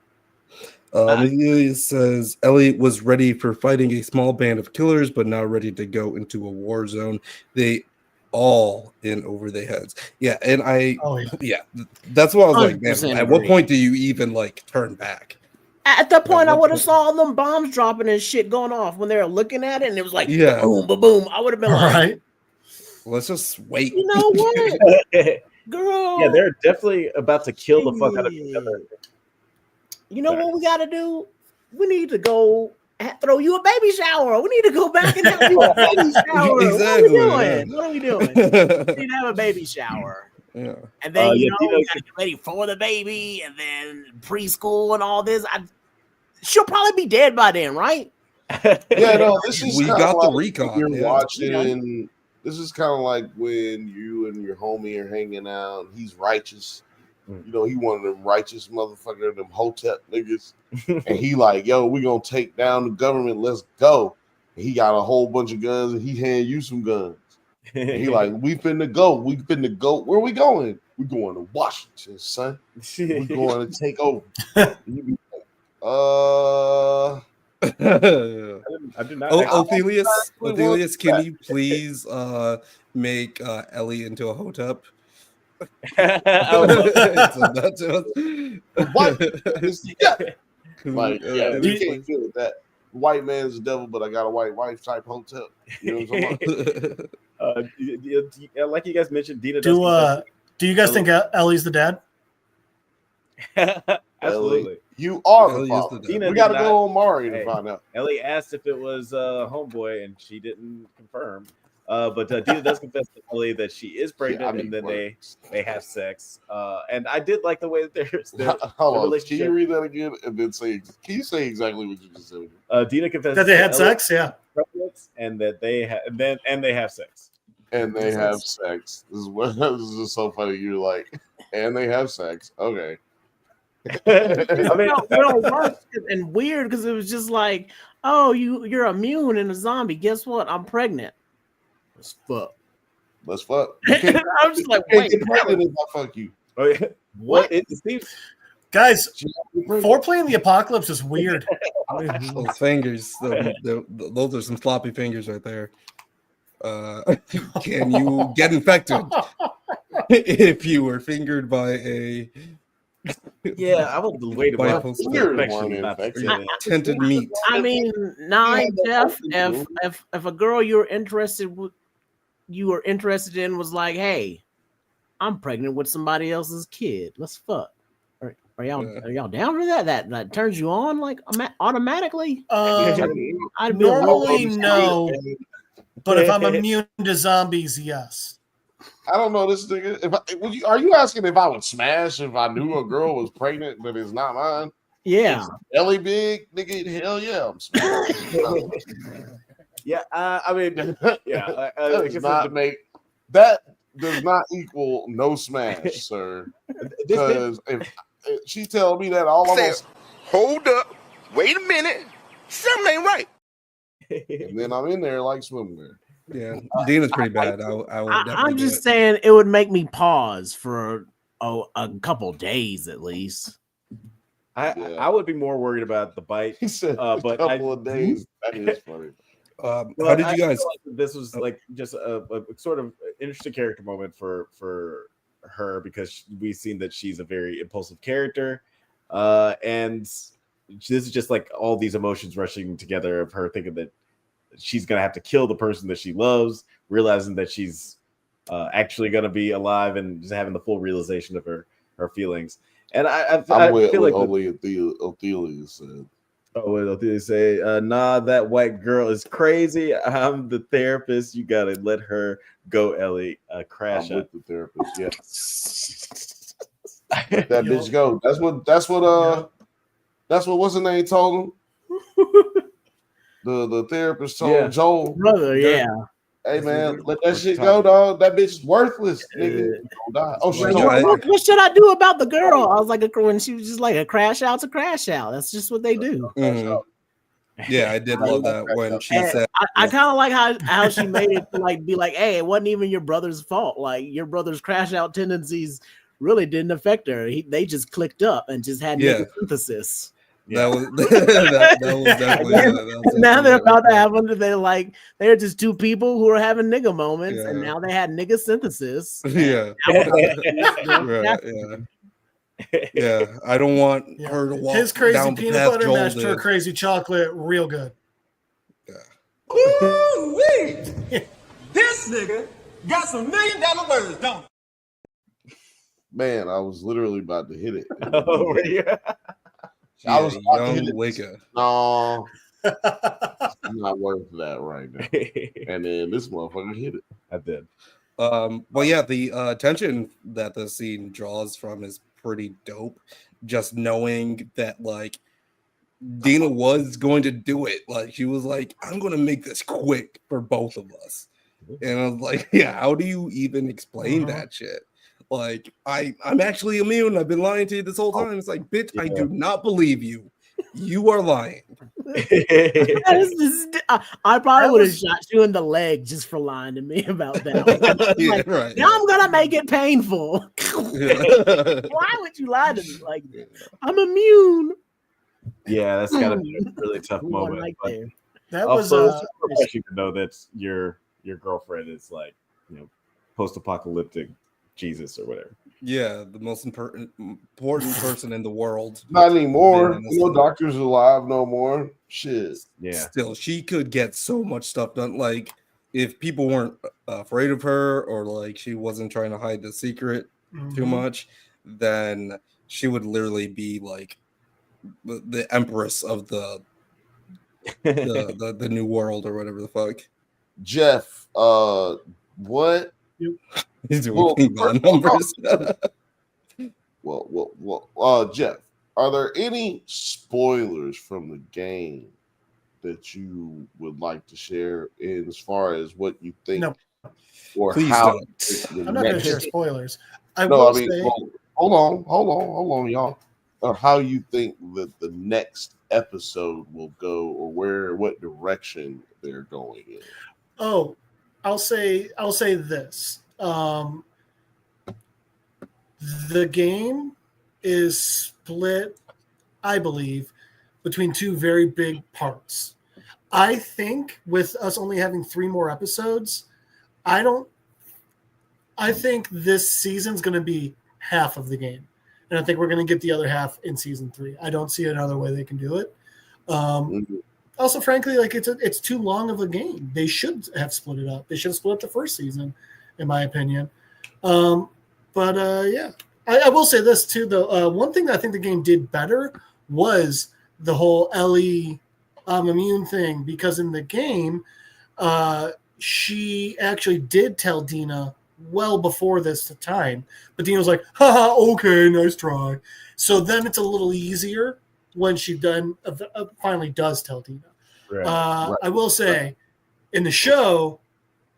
He says Ellie was ready for fighting a small band of killers, but now ready to go into a war zone. They all in over their heads. Yeah, and that's what I was like, man. At what point do you even like turn back? At the point, I would have saw all them bombs dropping and shit going off when they were looking at it, and it was like, boom, boom, boom. I would have been like, right. Let's just wait. You know what, girl? Yeah, they're definitely about to kill the fuck out of each other. You know what we got to do? We need to go throw you a baby shower. We need to go back and have you a baby shower. Exactly, What are we doing? We need to have a baby shower. Yeah. And then, we got to get ready for the baby and then preschool and all this. She'll probably be dead by then, right? Yeah, no, this is we got like the recon. You're watching. This is kind of like when you and your homie are hanging out. He's righteous. You know, he one of them righteous motherfucker, them hotep niggas. And he like, yo, we gonna take down the government. Let's go. And he got a whole bunch of guns and he hand you some guns. And he like, we finna go. We finna go. Where we going? We going to Washington, son. We going to take over. You be like, I did not. Othelius, can you please make Ellie into a hotep? Like, you can't feel it that white man is the devil, but I got a white wife type hotel. You know what I'm talking about? Like you guys mentioned, Dina. Do you guys think Ellie's the dad? Absolutely. You are the father. We got to go on Mari to find out. Ellie asked if it was homeboy, and she didn't confirm. But Dina does confess to Ellie that she is pregnant, and then they have sex. And I did like the way that their relationship. Can you read that again and then say? Can you say exactly what you just said? Dina confessed that they had sex, and that they have they have sex. And they have sex. This is just so funny. You're like, and they have sex. Okay. I mean, worse and weird because it was just like, oh, you're immune in a zombie. Guess what? I'm pregnant. Let's fuck. I'm just like, wait, if I fuck you. Oh, yeah. What? It seems, guys, foreplay in the apocalypse is weird. Those fingers, those are some sloppy fingers right there. Can you get infected if you were fingered by a? Yeah, I would wait about tinted meat. I mean, Jeff, if a girl you're interested in was like, hey, I'm pregnant with somebody else's kid, let's fuck. Are y'all down for that? That turns you on like automatically? I'd normally no, but if I'm immune to zombies, yes. I don't know this nigga. Are you asking if I would smash if I knew a girl was pregnant but it's not mine? Yeah. Ellie big, nigga, hell yeah, I'm smashing. Yeah, I mean, yeah. That does not equal no smash, sir. Because if she tell me that all almost hold up, wait a minute, something ain't right. And then I'm in there like swimwear. Yeah, Dina's pretty bad. I'm just saying it would make me pause for a couple days at least. I would be more worried about the bite. He said but a couple of days. That is funny. How did you guys? This was like just a sort of interesting character moment for her because we've seen that she's a very impulsive character, and this is just like all these emotions rushing together of her thinking that she's gonna have to kill the person that she loves, realizing that she's actually gonna be alive, and just having the full realization of her feelings. And I feel like Othelia said. Oh, wait, they say, nah, that white girl is crazy. I'm the therapist. You gotta let her go, Ellie. Crash I'm out. with the therapist. Yeah, let that bitch go. That's what what's her name told him. The therapist told Joel, brother, yeah. Hey man, let that shit go, dog. That bitch is worthless, nigga. Don't die. Oh, she Like, told what should I do about the girl? I was like, when she was just like a crash out's a crash out. That's just what they do. Yeah, I did love that when she And said, I kind of like how she made it to like be like, hey, it wasn't even your brother's fault. Like your brother's crash out tendencies really didn't affect her. They just clicked up and just had nigga synthesis. That was that was definitely now they're about to have under they're just two people who are having nigga moments, and now they had nigga synthesis. Yeah. Yeah, I don't want her to walk His crazy down the peanut path butter Joel mashed her did. crazy chocolate, real good. Ooh-wee. This nigga got some $1 million words, don't he? Man, I was literally about to hit it. Oh, yeah. I was about to hit it. Wicca. No, I'm not worth that right now. And then this motherfucker hit it. I did. Well, yeah, the tension that the scene draws from is pretty dope. Just knowing that, like, Dina was going to do it. Like, she was like, I'm going to make this quick for both of us. And I was like, yeah, how do you even explain that shit? Like, I'm actually immune. I've been lying to you this whole time. It's like, bitch, I do not believe you. You are lying. I probably would have shot you in the leg just for lying to me about that. Yeah, right. Now I'm gonna make it painful. Why would you lie to me like that? I'm immune. Yeah, that's gotta be a really tough moment. Right But there. That also, was it's refreshing to know that your girlfriend is like, post-apocalyptic Jesus or whatever. Yeah, the most important person in the world. Not anymore. No doctors alive no more. Shit. Yeah. Still, she could get so much stuff done. Like, if people weren't afraid of her, or like she wasn't trying to hide the secret too much, then she would literally be like the empress of the new world or whatever the fuck. Jeff, what? He's doing ping-pong numbers. Well, Jeff, are there any spoilers from the game that you would like to share in as far as what you think? No. Or Please how don't. I'm not going to share spoilers. Hold on, y'all. Or how you think that the next episode will go, or what direction they're going in. Oh, I'll say this. The game is split, I believe, between two very big parts. I think with us only having 3 more episodes, I think this season's going to be half of the game. And I think we're going to get the other half in season 3. I don't see another way they can do it. Also, frankly, like it's too long of a game. They should have split it up. They should have split up the first season, in my opinion. Yeah, I will say this too, though. One thing that I think the game did better was the whole Ellie immune thing, because in the game, she actually did tell Dina well before this time, but Dina was like, haha, okay, nice try. So then it's a little easier when she finally does tell Dina. Right. I will say, in the show,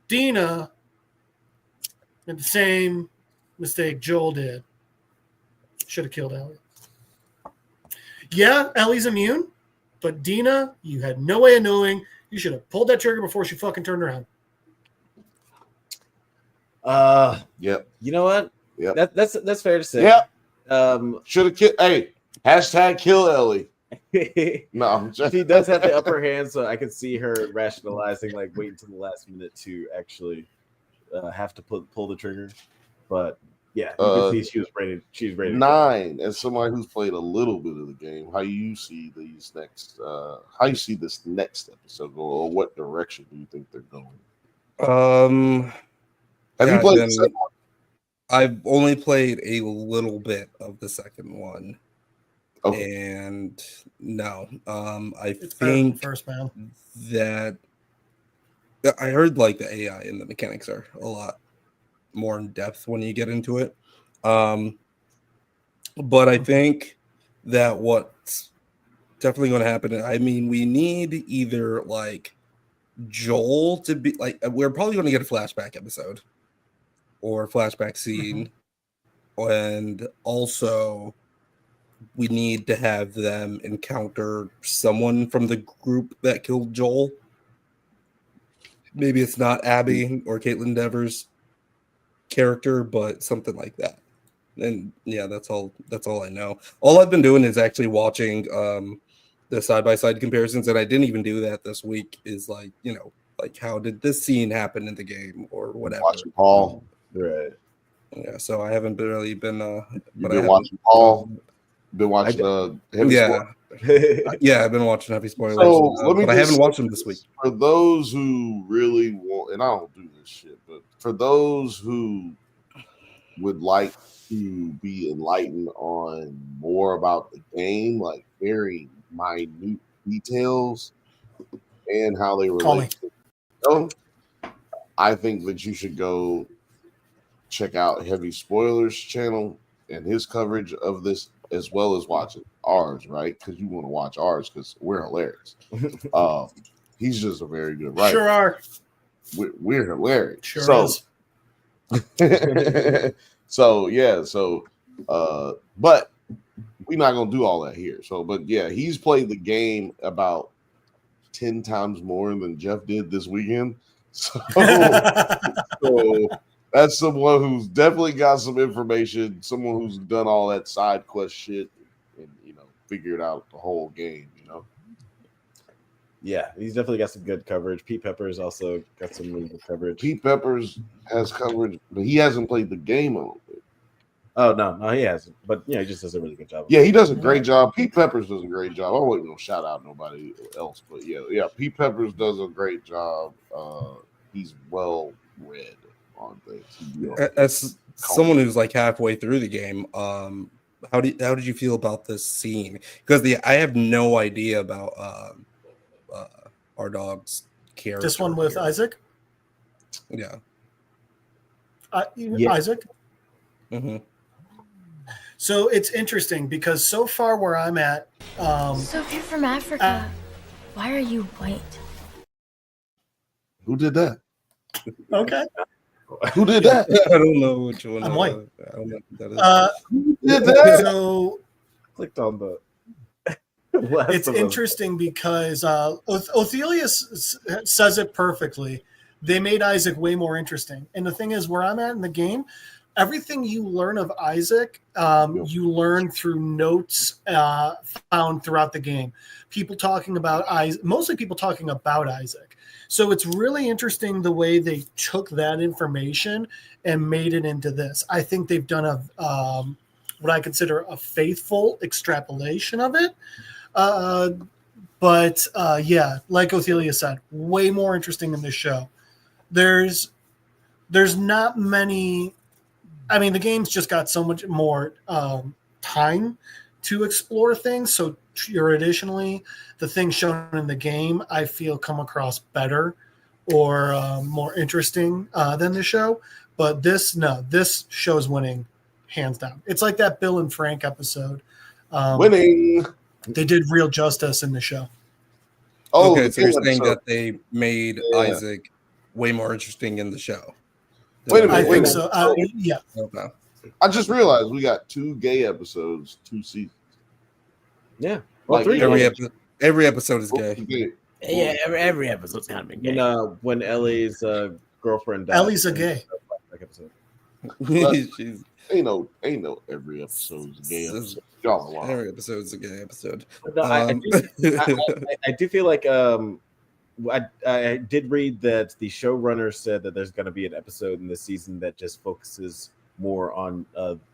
Dina made the same mistake Joel did. Should have killed Ellie. Yeah, Ellie's immune, but Dina, you had no way of knowing. You should have pulled that trigger before she fucking turned around. Yep. You know what? Yep. That's fair to say. Yep. Should have killed. Hey, hashtag kill Ellie. No, she does have the upper hand, so I can see her rationalizing, like waiting until the last minute to actually have to pull the trigger. But yeah, you can see she was ready. She's ready. 9, as somebody who's played a little bit of the game, how you see these next? How you see this next episode go, or what direction do you think they're going? Have you played the second one? I've only played a little bit of the second one. And no, I It's better than the think first, man. that I heard like the AI and the mechanics are a lot more in depth when you get into it. But I think that what's definitely going to happen, I mean, we need either like Joel to be like, we're probably going to get a flashback episode or a flashback scene. And also, we need to have them encounter someone from the group that killed Joel. Maybe it's not Abby or Caitlin Devers' character, but something like that. And yeah, that's all I know. All I've been doing is actually watching the side-by-side comparisons, and I didn't even do that this week, is like, you know, like how did this scene happen in the game or whatever. Watching Paul. Right. Yeah, so I haven't really been You've been watching Paul. Been watching Heavy Spoilers. Yeah, I've been watching Heavy Spoilers. So but I haven't watched them this week. For those who really want, and I don't do this shit, but for those who would like to be enlightened on more about the game, like very minute details and how they relate to the show, I think that you should go check out Heavy Spoilers channel and his coverage of this, as well as watching ours, right? Because you want to watch ours because we're hilarious. He's just a very good writer. Sure are. We're hilarious. Sure is. But we're not gonna do all that here. So, but yeah, he's played the game about 10 times more than Jeff did this weekend. So that's someone who's definitely got some information, someone who's done all that side quest shit and, you know, figured out the whole game, you know. Yeah, he's definitely got some good coverage. Pete Peppers also got some really good coverage. Pete Peppers has coverage, but he hasn't played the game a little bit. Oh, no, he hasn't. But, yeah, he just does a really good job. Yeah, he does a great job. Pete Peppers does a great job. I wasn't going to shout out nobody else, but yeah, Pete Peppers does a great job. He's well read on things. As someone who's like halfway through the game, how did you feel about this scene? Because I have no idea about our dog's character. This one with Isaac? Yeah. Isaac? Mm-hmm. So it's interesting because so far where I'm at... So if you're from Africa, why are you white? Who did that? Okay. Who did that? I don't know which one. I'm white. I don't know what that is. Who did that? So clicked on the... It's interesting because Othelia says it perfectly. They made Isaac way more interesting. And the thing is, where I'm at in the game, everything you learn of Isaac, you learn through notes found throughout the game. People talking about Isaac, mostly people talking about Isaac. So it's really interesting the way they took that information and made it into this. I think they've done what I consider a faithful extrapolation of it. But like Othelia said, way more interesting in this show. There's not many. I mean, the game's just got so much more time to explore things. So traditionally, the things shown in the game, I feel, come across better or more interesting than the show. But this show's winning hands down. It's like that Bill and Frank episode. Winning. They did real justice in the show. Oh, okay, so you're saying that they made Isaac way more interesting in the show. Wait a minute. I think so. Yeah. Okay. I just realized we got 2 gay episodes, 2 seasons. Yeah. Well, Like, 3 every episode is gay. Yeah, every episode's kind of been gay. When Ellie's girlfriend died. Ellie's a gay. Ain't no every episode's a gay episode. Y'all are wild. Every episode's a gay episode. No, I do feel like I did read that the showrunner said that there's going to be an episode in this season that just focuses more on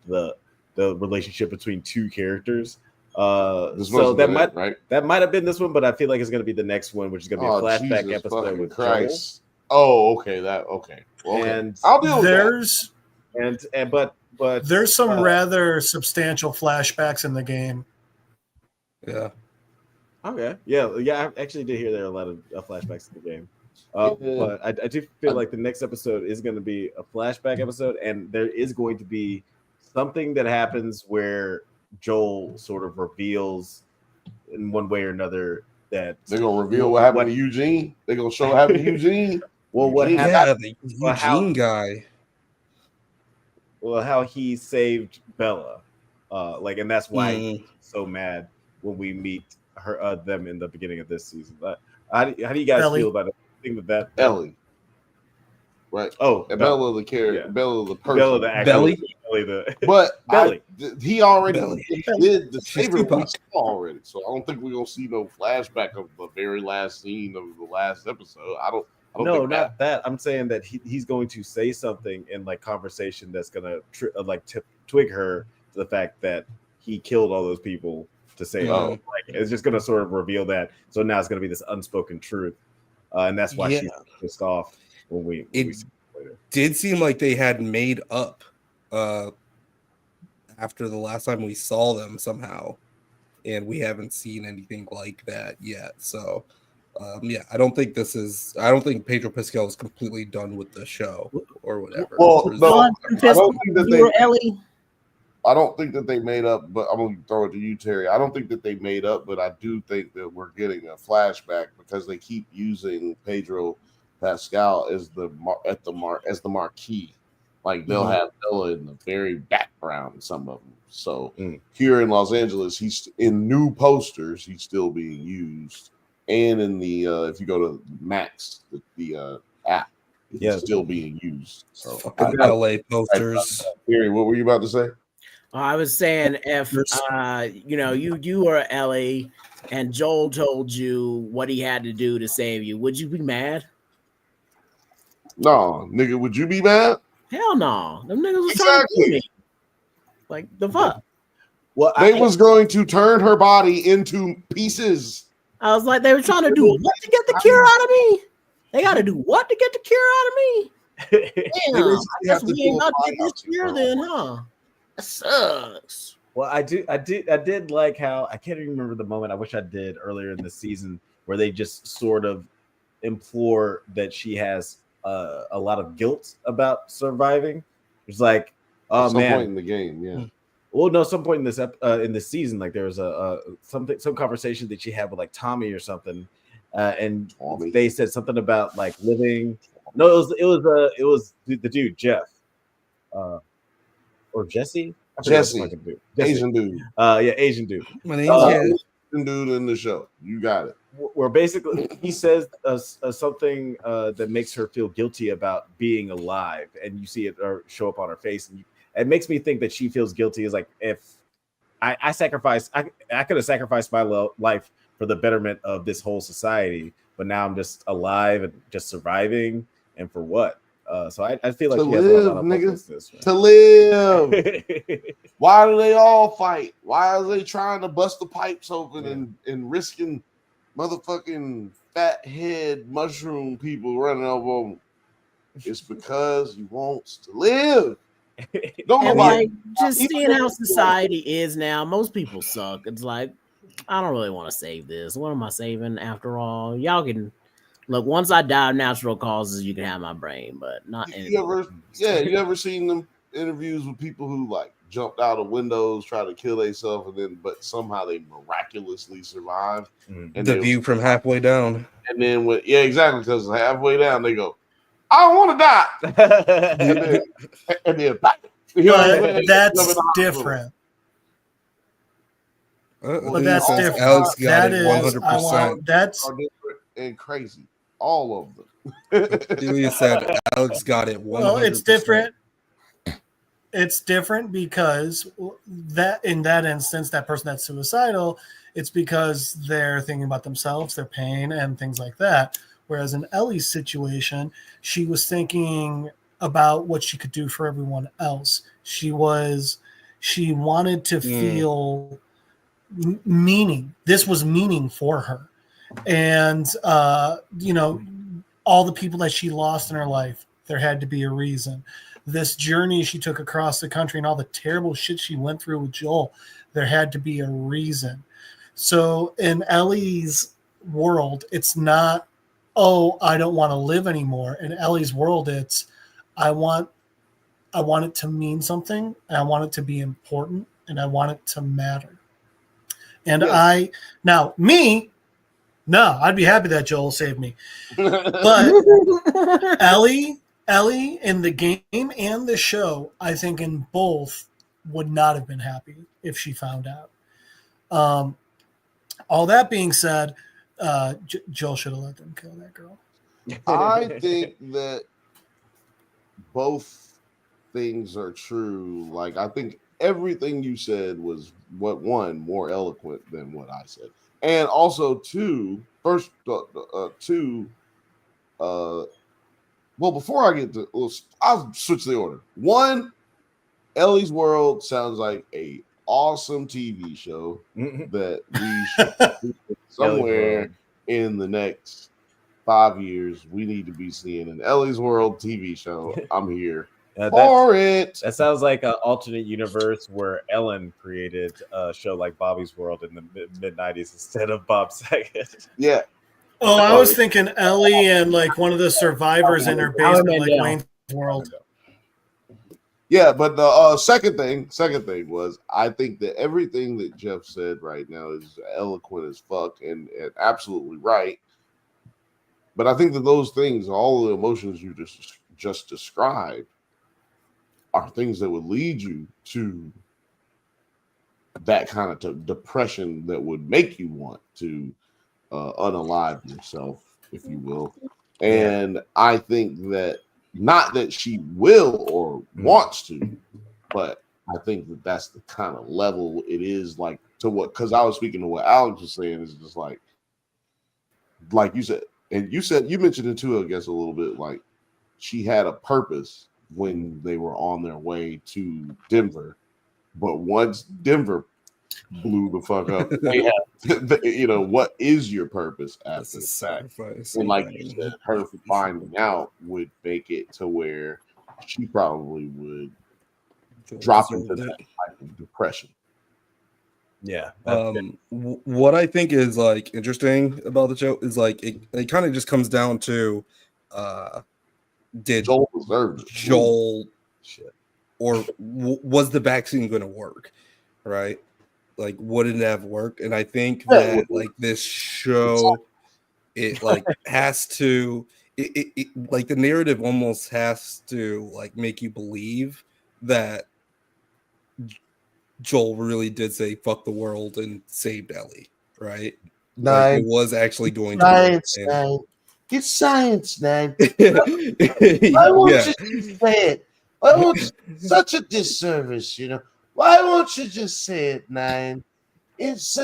the relationship between 2 characters. So that might have been this one, but I feel like it's going to be the next one, which is going to be a flashback Jesus episode with Christ. Oh, okay, okay. Well, and I'll deal with there's that. But there's some rather substantial flashbacks in the game. Yeah. Okay. Yeah. I actually did hear there are a lot of flashbacks to the game. But I do feel like the next episode is going to be a flashback episode, and there is going to be something that happens where Joel sort of reveals in one way or another that they're gonna reveal what happened to Eugene. They're gonna show what happened to Eugene. Well, what Eugene, happened? The Eugene guy. Well, how he saved Bella, and that's why he's so mad when we meet them in the beginning of this season. How do you guys Ellie. feel about it? Think that Ellie, right? Oh, and Bella the character, yeah. Bella the person, Bella the actor, Belly. But Belly. He already did the She's saving Tupac. already, so I don't think we're gonna see no flashback of the very last scene of the last episode. I don't No, think not that. I'm saying that he's going to say something in conversation that's gonna twig her to the fact that he killed all those people to save them. It's just gonna sort of reveal that. So now it's gonna be this unspoken truth, and that's why she's pissed off when we see it later. Did seem like they had made up after the last time we saw them somehow, and we haven't seen anything like that yet. So. I don't think Pedro Pascal is completely done with the show or whatever. Well, no, I don't think that they made up, but I'm going to throw it to you, Terry. I don't think that they made up, but I do think that we're getting a flashback because they keep using Pedro Pascal as the marquee. Like they'll have Bella in the very background, some of them. So here in Los Angeles, he's in new posters. He's still being used. And in the if you go to Max, the app, it's still being used. So fucking LA posters. Barry, what were you about to say? I was saying if you were Ellie and Joel told you what he had to do to save you, would you be mad? No, nigga, would you be mad? Hell no. Them niggas was trying to kill me. Like the fuck. Well, they was going to turn her body into pieces. I was like, they were trying to do what to get the cure out of me? They got to do what to get the cure out of me? Damn, I guess we ain't about to get this cure then, huh? That sucks. Well, I did like how I can't even remember the moment. I wish I did earlier in the season where they just sort of implore that she has a lot of guilt about surviving. It's like, oh At some man, point in the game, yeah. Well, no, some point in this season, like there was some conversation that she had with like Tommy or something, and they said something about like living. No, it was the dude Jeff, or Jesse. Jesse, Asian dude. Asian dude. My name's Asian dude in the show. You got it. Where basically he says something that makes her feel guilty about being alive, and you see it show up on her face, and it makes me think that she feels guilty. Is like if I sacrificed, I could have sacrificed my life for the betterment of this whole society, but now I'm just alive and just surviving, and for what? So I feel like to she has live, a lot of nigga. To live. Why do they all fight? Why are they trying to bust the pipes open and risking motherfucking fat head mushroom people running over them? It's because he wants to live. Just seeing how society is now, most people suck. It's like, I don't really want to save this. What am I saving after all? Y'all can look, once I die of natural causes, you can have my brain, but not anymore. You ever seen them interviews with people who like jumped out of windows, try to kill themselves, but somehow they miraculously survived. And the view from halfway down. And then exactly, because halfway down they go, I don't want to die. and then that's different. But that's different. Alex got it 100%. That's different and crazy. All of them. Julia said Alex got it 100%. Well, it's different. It's different because that in that instance, that person that's suicidal, it's because they're thinking about themselves, their pain, and things like that. Whereas in Ellie's situation, she was thinking about what she could do for everyone else. She wanted to feel meaning. This was meaning for her. And, all the people that she lost in her life, there had to be a reason. This journey she took across the country and all the terrible shit she went through with Joel, there had to be a reason. So in Ellie's world, it's not, oh, I don't want to live anymore. In Ellie's world, it's I want it to mean something, and I want it to be important, and I want it to matter. And I'd be happy that Joel saved me. But Ellie in the game and the show, I think in both would not have been happy if she found out. All that being said, Joel should have let them kill that girl. I think that both things are true. Like, I think everything you said was more eloquent than what I said, and also well, before I get to, I'll switch the order. One, Ellie's World sounds like a awesome TV show that we should somewhere in the next 5 years. We need to be seeing an Ellie's World TV show. I'm here for it. That sounds like an alternate universe where Ellen created a show like Bobby's World in the mid-90s instead of Bob Saget. Yeah. Oh, I was thinking Ellie and like one of the survivors in her basement, like Wayne's World. Yeah, but the second thing was, I think that everything that Jeff said right now is eloquent as fuck and absolutely right. But I think that those things, all the emotions you just described, are things that would lead you to that kind of depression that would make you want to unalive yourself, if you will. And I think that, not that she will or wants to, but I think that that's the kind of level it is, like, to what, because I was speaking to what Alex was saying, is just like you said, and you mentioned it too, I guess, a little bit, like, she had a purpose when they were on their way to Denver, but once Denver blew the fuck up, they have, what is your purpose after the fact? And like you said, her finding out would make it to where she probably would drop into that type of depression. Yeah. What I think is like interesting about the show is like it kind of just comes down to did Joel deserve it? Or was the vaccine going to work, right? Like, wouldn't it have worked? And I think that like this show, it like has to, it like the narrative almost has to like make you believe that Joel really did say fuck the world and saved Ellie, right? Like, it was actually going to work. It's science, man. Why won't you say it? Why won't you? Such a disservice, Why won't you just say it, Nine? It's.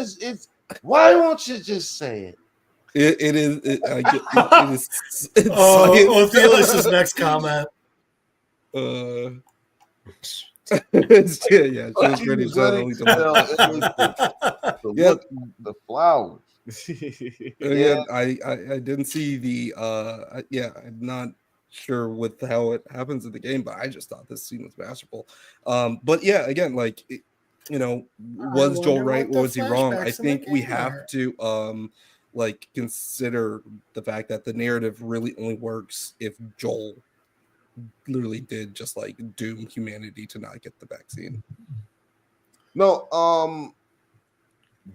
Why won't you just say it? It is. Othelius' next comment. Yeah, she was pretty the flowers. Yeah, I didn't see the I'm not sure with how it happens in the game, but I just thought this scene was masterful. But yeah, again, like was Joel right or was he wrong? I think we have to like consider the fact that the narrative really only works if Joel literally did just like doom humanity to not get the vaccine. No,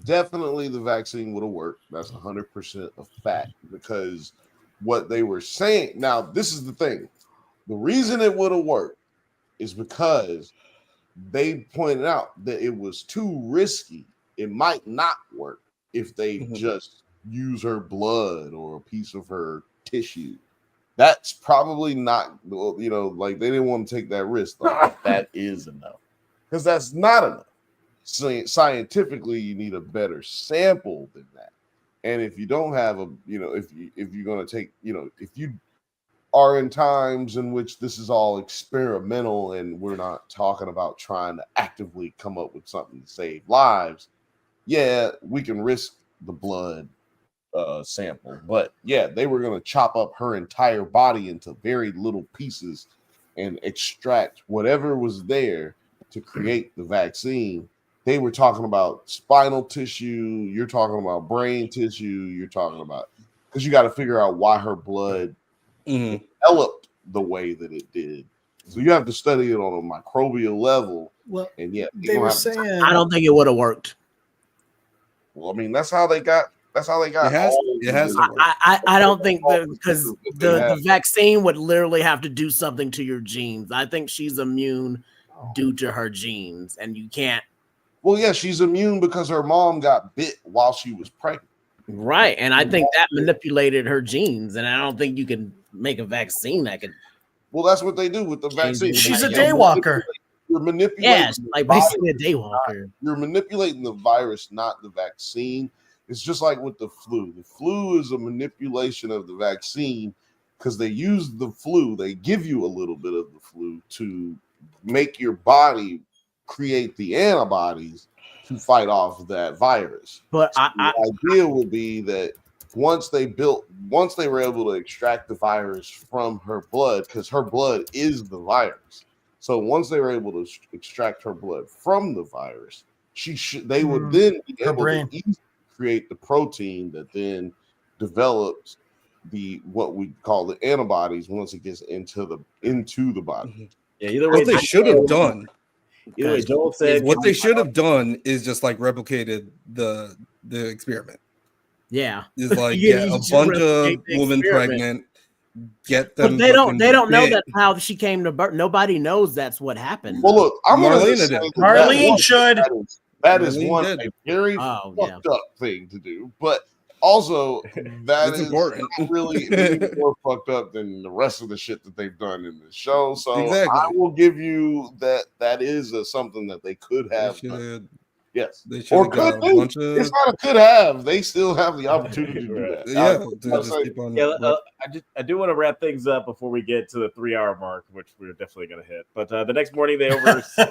definitely the vaccine would have worked. That's 100% a fact, because what they were saying, now this is the thing, the reason it would have worked is because they pointed out that it was too risky. It might not work if they just use her blood or a piece of her tissue. That's probably not, like they didn't want to take that risk. Like, that is enough, because that's not enough. Scientifically, you need a better sample than that. And if you don't have if you're going to take, if you are in times in which this is all experimental and we're not talking about trying to actively come up with something to save lives, yeah, we can risk the blood sample. But yeah, they were going to chop up her entire body into very little pieces and extract whatever was there to create the vaccine. they were talking about spinal tissue. You're talking about brain tissue. You're talking about because you got to figure out why her blood developed the way that it did. So you have to study it on a microbial level. Well, and yet they were saying I don't think it would have worked. Well, I mean, that's how they got. That's how they got. It has to work. I don't think that because the vaccine would literally have to do something to your genes. I think she's immune due to her genes, and you can't. Well, yeah, she's immune because her mom got bit while she was pregnant. Right, and I think that manipulated her genes, and I don't think you can make a vaccine that could. Well, that's what they do with the vaccine. She's a daywalker. You're manipulating. Yeah, like basically a daywalker. You're manipulating the virus, not the vaccine. It's just like with the flu. The flu is a manipulation of the vaccine because they use the flu. They give you a little bit of the flu to make your body create the antibodies to fight off that virus. But so the idea would be that once they were able to extract the virus from her blood, because her blood is the virus. So once they were able to extract her blood from the virus, they would then be able to easily create the protein that then develops what we call the antibodies once it gets into the body. Yeah, either way, what they should have done. Either way, Joel said what they should have done is just like replicated the experiment. Yeah, is like get a bunch of women pregnant, get them. But they don't know that's how she came to birth. Nobody knows that's what happened. Well, look, Marlene should. That is a very fucked up thing to do, but also that is important. Not really any more fucked up than the rest of the shit that they've done in the show. So exactly. I will give you that is something that they could have done. Yes, or could do. It's not a could have. They still have the opportunity to do that. I do want to wrap things up before we get to the 3-hour mark, which we're definitely going to hit. But the next morning, they oversee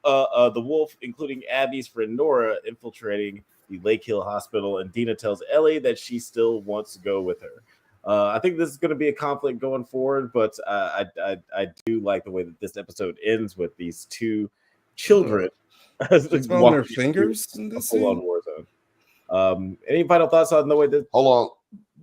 the wolf, including Abby's friend Nora, infiltrating the Lake Hill Hospital, and Dina tells Ellie that she still wants to go with her. I think this is going to be a conflict going forward, but I do like the way that this episode ends with these two children. She's on their fingers in this full-on war zone. Any final thoughts on the way that? Hold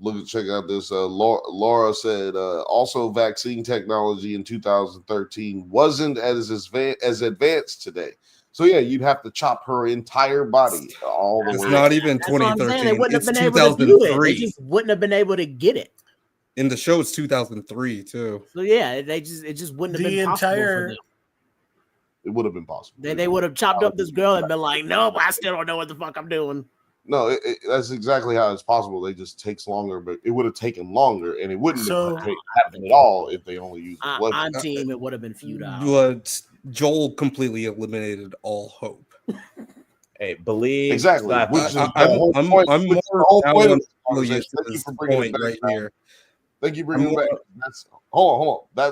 on, check out this. Laura said also vaccine technology in 2013 wasn't as advanced today. So yeah, you'd have to chop her entire body all the way. It's not even 2013. They wouldn't It's have been able to do it. 2003. They just wouldn't have been able to get it. In the show, it's 2003 too. So yeah, it just wouldn't have been possible for them. It would have been possible. They would have chopped up this girl and been like, nope, I still don't know what the fuck I'm doing. No, that's exactly how it's possible. They just takes longer, but it would have taken longer, and it wouldn't have happened at all if they only used the blood. On team, it would have been futile. But Joel completely eliminated all hope. Hey, believe exactly. I'm more down on this point right here. Thank you for bringing it back. Hold on.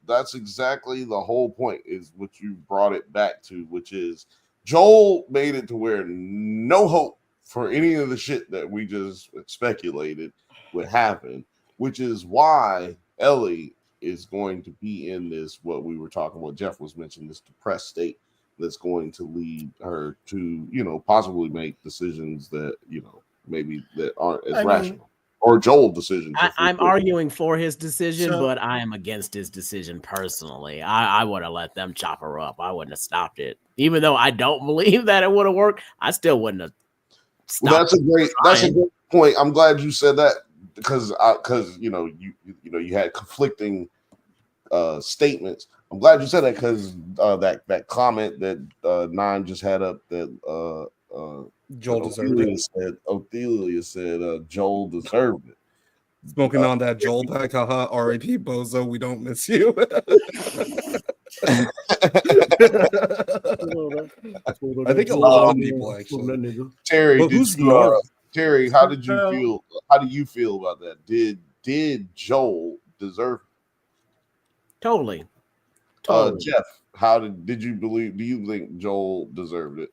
That's exactly the whole point. Is what you brought it back to, which is Joel made it to where no hope for any of the shit that we just speculated would happen, which is why Ellie is going to be in this, what we were talking about, Jeff was mentioning, this depressed state that's going to lead her to, possibly make decisions that, maybe that aren't as rational. Or Joel's decision. I'm arguing for his decision, but I am against his decision personally. I would have let them chop her up. I wouldn't have stopped it. Even though I don't believe that it would have worked, I still wouldn't have stopped. Well, that's a great point. I'm glad you said that because you had conflicting statements. I'm glad you said that because that comment that Nine just had up that Joel deserved it. Ophelia said Joel deserved it. Smoking on that Joel pack, haha, R.I.P. Bozo, we don't miss you. I think a lot of people actually. Terry, how did you feel? How do you feel about that? Did Joel deserve it? Totally. Jeff, did you believe? Do you think Joel deserved it?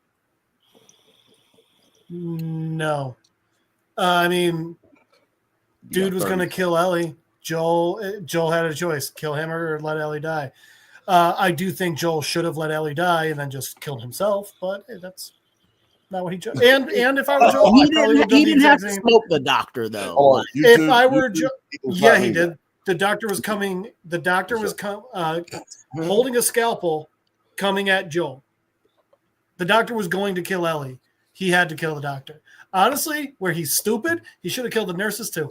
No. I mean, dude was going to kill Ellie. Joel had a choice: kill him or let Ellie die. I do think Joel should have let Ellie die and then just killed himself, but that's not what he chose. And if I were Joel, I probably would have done the he didn't have exact to same. smoke the doctor though. Oh, Like, If I were yeah, he me did. The doctor was coming. The doctor was holding a scalpel, coming at Joel. The doctor was going to kill Ellie. He had to kill the doctor. Honestly, where he's stupid, he should have killed the nurses too.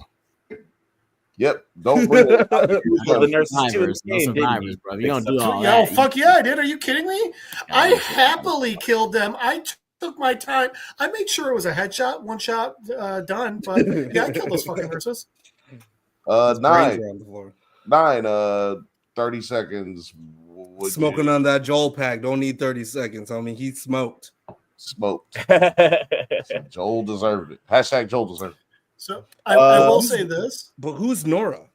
Yep. Don't bring it. The nurses survivors, no survivors, bro. You don't do all Yeah, that. oh, fuck yeah, I did. Are you kidding me? I happily killed them. I took my time. I made sure it was a headshot, one shot done. But yeah, I killed those fucking nurses. 9, 30 seconds. Smoking on that Joel pack. Don't need 30 seconds. I mean, he smoked. So Joel deserved it. Hashtag Joel deserved it. So I will say this. But who's Nora?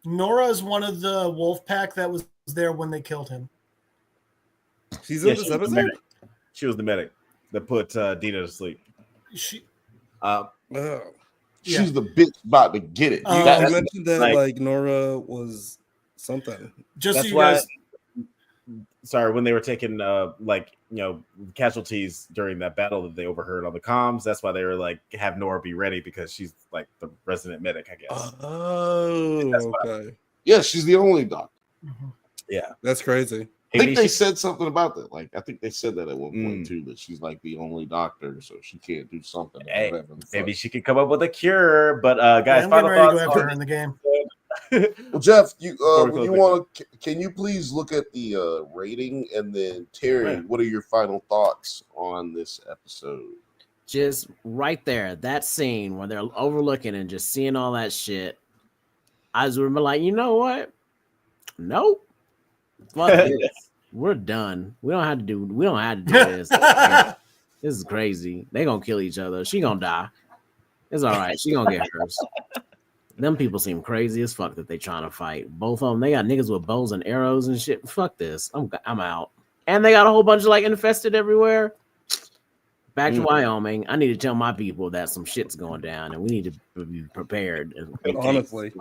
Nora is one of the wolf pack that was there when they killed him. She's in this episode? She was the medic that put Dina to sleep. She's the bitch about to get it. You mentioned that like Nora was something. Just that's so you why. guys. Sorry, when they were taking casualties during that battle that they overheard on the comms, that's why they were like, have Nora be ready because she's like the resident medic, I guess. Oh, okay. Yeah, she's the only doctor. Mm-hmm. Yeah, that's crazy. I think they said something about that. Like, I think they said that at one point too, that she's like the only doctor, so she can't do something. Hey, maybe she could come up with a cure. But guys, I'm final getting ready to thoughts go after her on in the game. Well, Jeff, can you please look at the rating, and then Terry, what are your final thoughts on this episode? just right there, that scene where they're overlooking and just seeing all that shit. I was remember like, you know what? Nope. Fuck this. We're done. We don't have to do this. This is crazy. They gonna kill each other. She gonna die. It's all right. She gonna get hers. Them people seem crazy as fuck that they trying to fight. Both of them, they got niggas with bows and arrows and shit. Fuck this. I'm out. And they got a whole bunch of like infested everywhere. Back to Wyoming. I need to tell my people that some shit's going down and we need to be prepared. Honestly,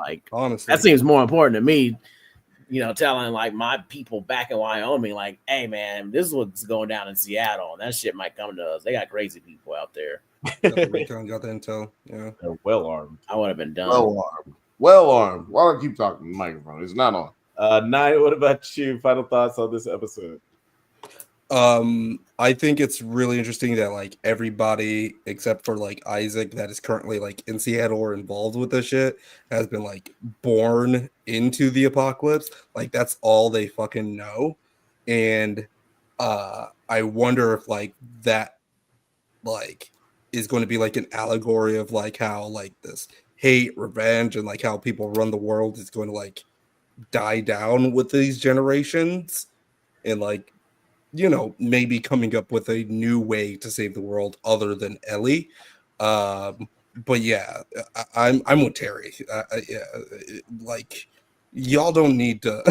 that seems more important to me. You know, telling like my people back in Wyoming, like, hey man, this is what's going down in Seattle, and that shit might come to us. They got crazy people out there. Got the intel. Yeah, they're well armed. I would have been done. Well armed. Why don't I keep talking to the microphone? It's not on. Nite, what about you? Final thoughts on this episode? I think it's really interesting that like everybody except for like Isaac that is currently like in Seattle or involved with this shit has been like born into the apocalypse. Like that's all they fucking know. And I wonder if like that like is going to be like an allegory of like how like this hate, revenge, and like how people run the world is going to like die down with these generations, and like, you know, maybe coming up with a new way to save the world other than Ellie. But yeah, I'm with Terry. Yeah, like y'all don't need to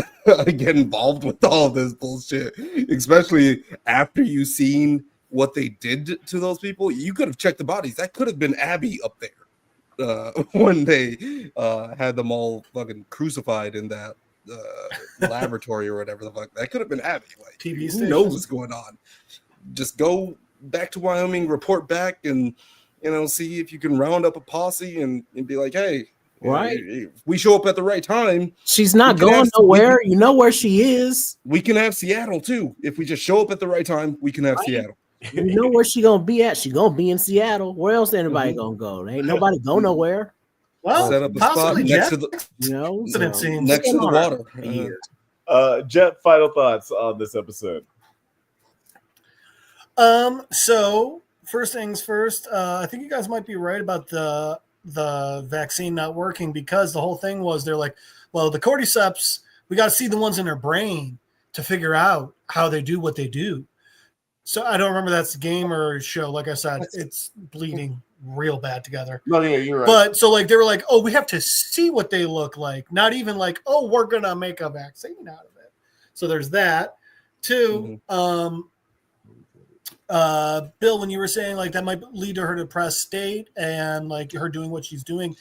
get involved with all this bullshit, especially after you've seen what they did to those people. You could have checked the bodies. That could have been Abby up there when they had them all fucking crucified in that laboratory or whatever the fuck. That could have been Abby. Like, TV who knows what's going on? Just go back to Wyoming, report back, and you know, see if you can round up a posse and be like, hey, right, if we show up at the right time. She's not going nowhere. You know where she is. We can have Seattle too. If we just show up at the right time, we can have Seattle. You know where she gonna be at. She gonna be in Seattle. Where else anybody gonna go? Ain't nobody go nowhere. Well, set up a spot next to the, next to the water. Jet, final thoughts on this episode. So first things first, I think you guys might be right about the vaccine not working, because the whole thing was they're like, well, the cordyceps, we got to see the ones in their brain to figure out how they do what they do. So I don't remember that's a game or a show. Like I said, it's bleeding real bad together. No, yeah, you're right. But so like they were like, oh, we have to see what they look like. Not even like, oh, we're gonna make a vaccine out of it. So there's that. Two, Bill, when you were saying like that might lead to her depressed state and like her doing what she's doing,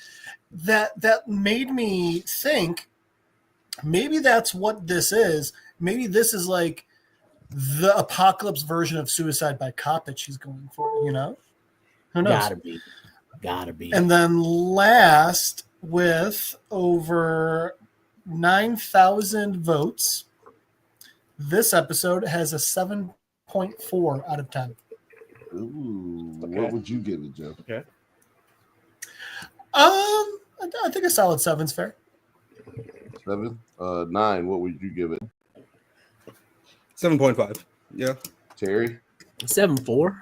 that made me think maybe that's what this is. Maybe this is like the apocalypse version of Suicide by Cop that she's going for, you know? Who knows? Gotta be. And then last, with over 9,000 votes, this episode has a 7.4 out of 10. Ooh, what would you give it, Jeff? Okay. I think a solid 7's fair. 7? 9, what would you give it? 7.5. Yeah. Terry? 7.4.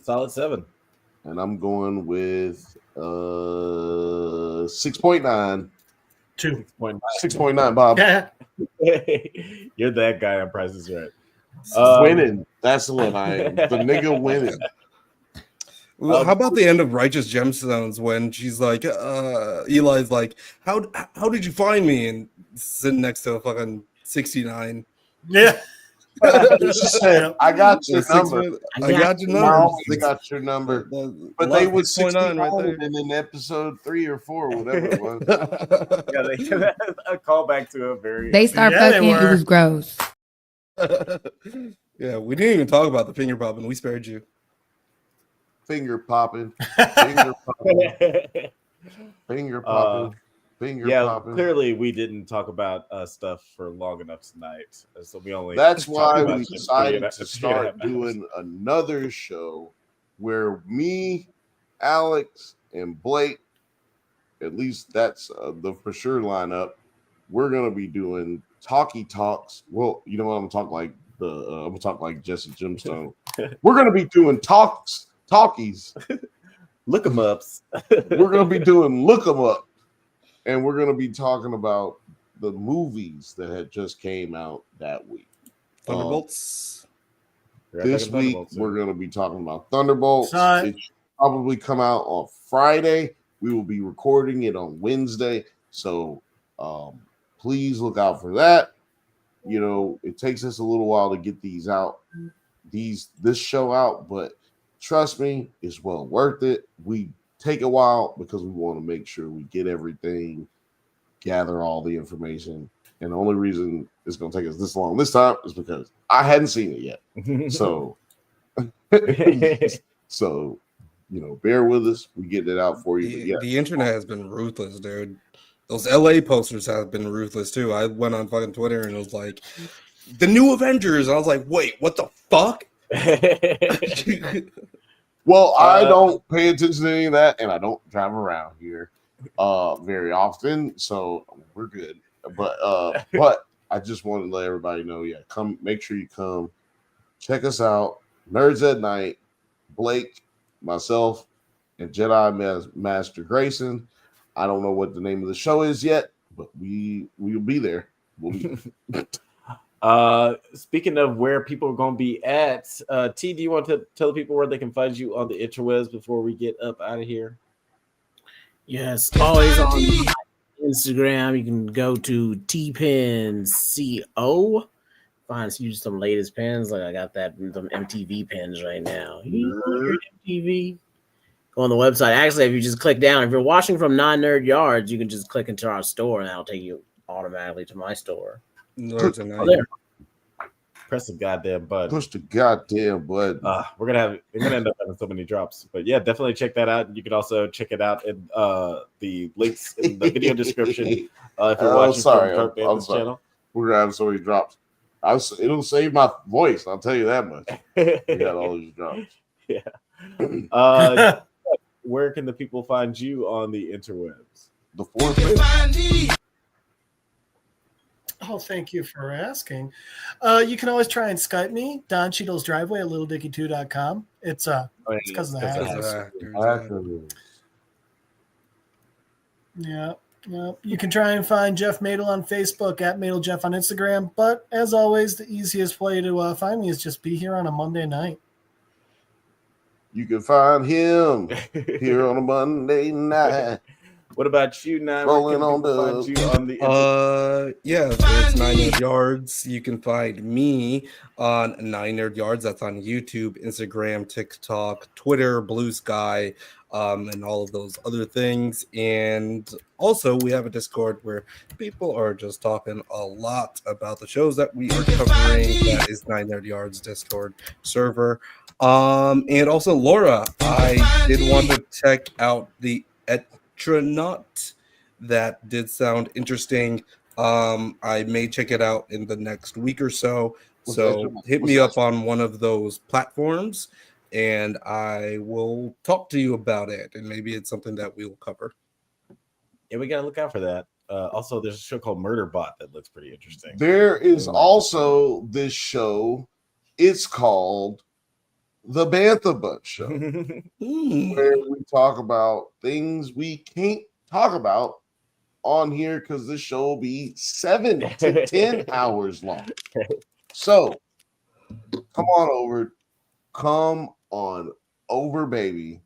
Solid 7. And I'm going with 6.9. 6.9, Bob. You're that guy on Price is Right. Winning. That's what I am. The nigga winning. Well, how about the end of Righteous Gemstones when she's like, Eli's like, how did you find me? And sitting next to a fucking 69. Yeah. She said, I got your number. I got your number. I always got your number. But they was 69 right there. And in episode 3 or 4, whatever it was. Yeah, a callback to a very. They start fucking. It was gross. Yeah, we didn't even talk about the finger popping. We spared you. Finger popping. Finger popping. Finger popping. Clearly we didn't talk about stuff for long enough tonight, so we only. That's why we decided to start doing another show where me, Alex, and Blake, at least that's the for sure lineup. We're gonna be doing talkie talks. Well, you know what? I'm gonna talk like I'm gonna talk like Jesse Gemstone. We're gonna be doing talkies, look 'em ups. We're gonna be doing look 'em up. And we're going to be talking about the movies that had just came out that week. Thunderbolts. This week, we're going to be talking about Thunderbolts. It should probably come out on Friday. We will be recording it on Wednesday. So please look out for that. You know, it takes us a little while to get these out, this show out, but trust me, it's well worth it. We take a while because we want to make sure we get everything, gather all the information. And the only reason it's going to take us this long this time is because I hadn't seen it yet. So, you know, bear with us. We get it out for you. The internet has been ruthless, dude. Those LA posters have been ruthless too. I went on fucking Twitter and it was like, the new Avengers. I was like, wait, what the fuck? Well, I don't pay attention to any of that, and I don't drive around here very often, so we're good. But I just wanted to let everybody know, come, make sure you come, check us out. Nerds at Night, Blake, myself, and Jedi Master Grayson. I don't know what the name of the show is yet, but we'll be there. We'll be. Speaking of where people are going to be at, T, do you want to tell people where they can find you on the interwebs before we get up out of here? Yes, always on Instagram. You can go to tpens.co. Find you some latest pens. Like I got them MTV pens right now. MTV. Go on the website. Actually, if you just click down, if you're watching from Non-Nerd Yards, you can just click into our store, and that'll take you automatically to my store. NerdsAtNite. Press the goddamn button. Push the goddamn button. We're gonna end up having so many drops, but yeah, definitely check that out. You can also check it out in the links in the video description. If you're watching from Bantha's channel, we're gonna have so many drops. It'll save my voice. I'll tell you that much. We got all these drops. Yeah. Where can the people find you on the interwebs? The fourth. Oh, thank you for asking. You can always try and Skype me, Don Cheadle's driveway at littleDicky2.com. It's because of the hackers. Yeah. You can try and find Jeff Madel on Facebook at MadelJeff on Instagram. But as always, the easiest way to find me is just be here on a Monday night. You can find him here on a Monday night. What about you, Nine? Rolling on find you on the yeah, it's 9 Nerd Yards. You can find me on 9 Nerd Yards. That's on YouTube, Instagram, TikTok, Twitter, Blue Sky, and all of those other things. And also, we have a Discord where people are just talking a lot about the shows that we are covering. That is 9 Nerd Yards Discord server. And also, Laura, I did want to check out the Astronaut. That did sound interesting. I may check it out in the next week or so. So hit me up on one of those platforms and I will talk to you about it. And maybe it's something that we will cover. Yeah, we got to look out for that. Also, there's a show called Murderbot that looks pretty interesting. There is also this show. It's called The Bantha Bunch Show, where we talk about things we can't talk about on here because this show will be 7 to 10 hours long. So come on over, baby.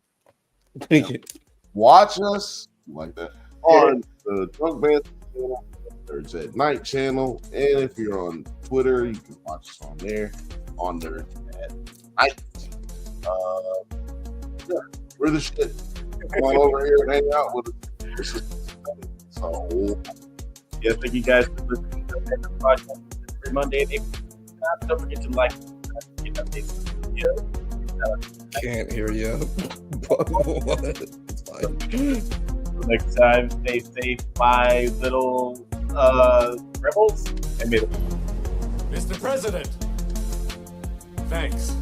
Watch us like that on the Drunk Band channel, NerdsatNite channel, and if you're on Twitter, you can watch us on there on NerdsatNite. Yeah, we're the shit. Come on over here and hang out with us. So, yeah, thank you guys for listening to the podcast every Monday and April. Don't forget to like, get updates on the video. Can't hear you. What? It's fine. Next time, stay safe, my little rebels. And Mr. President, thanks.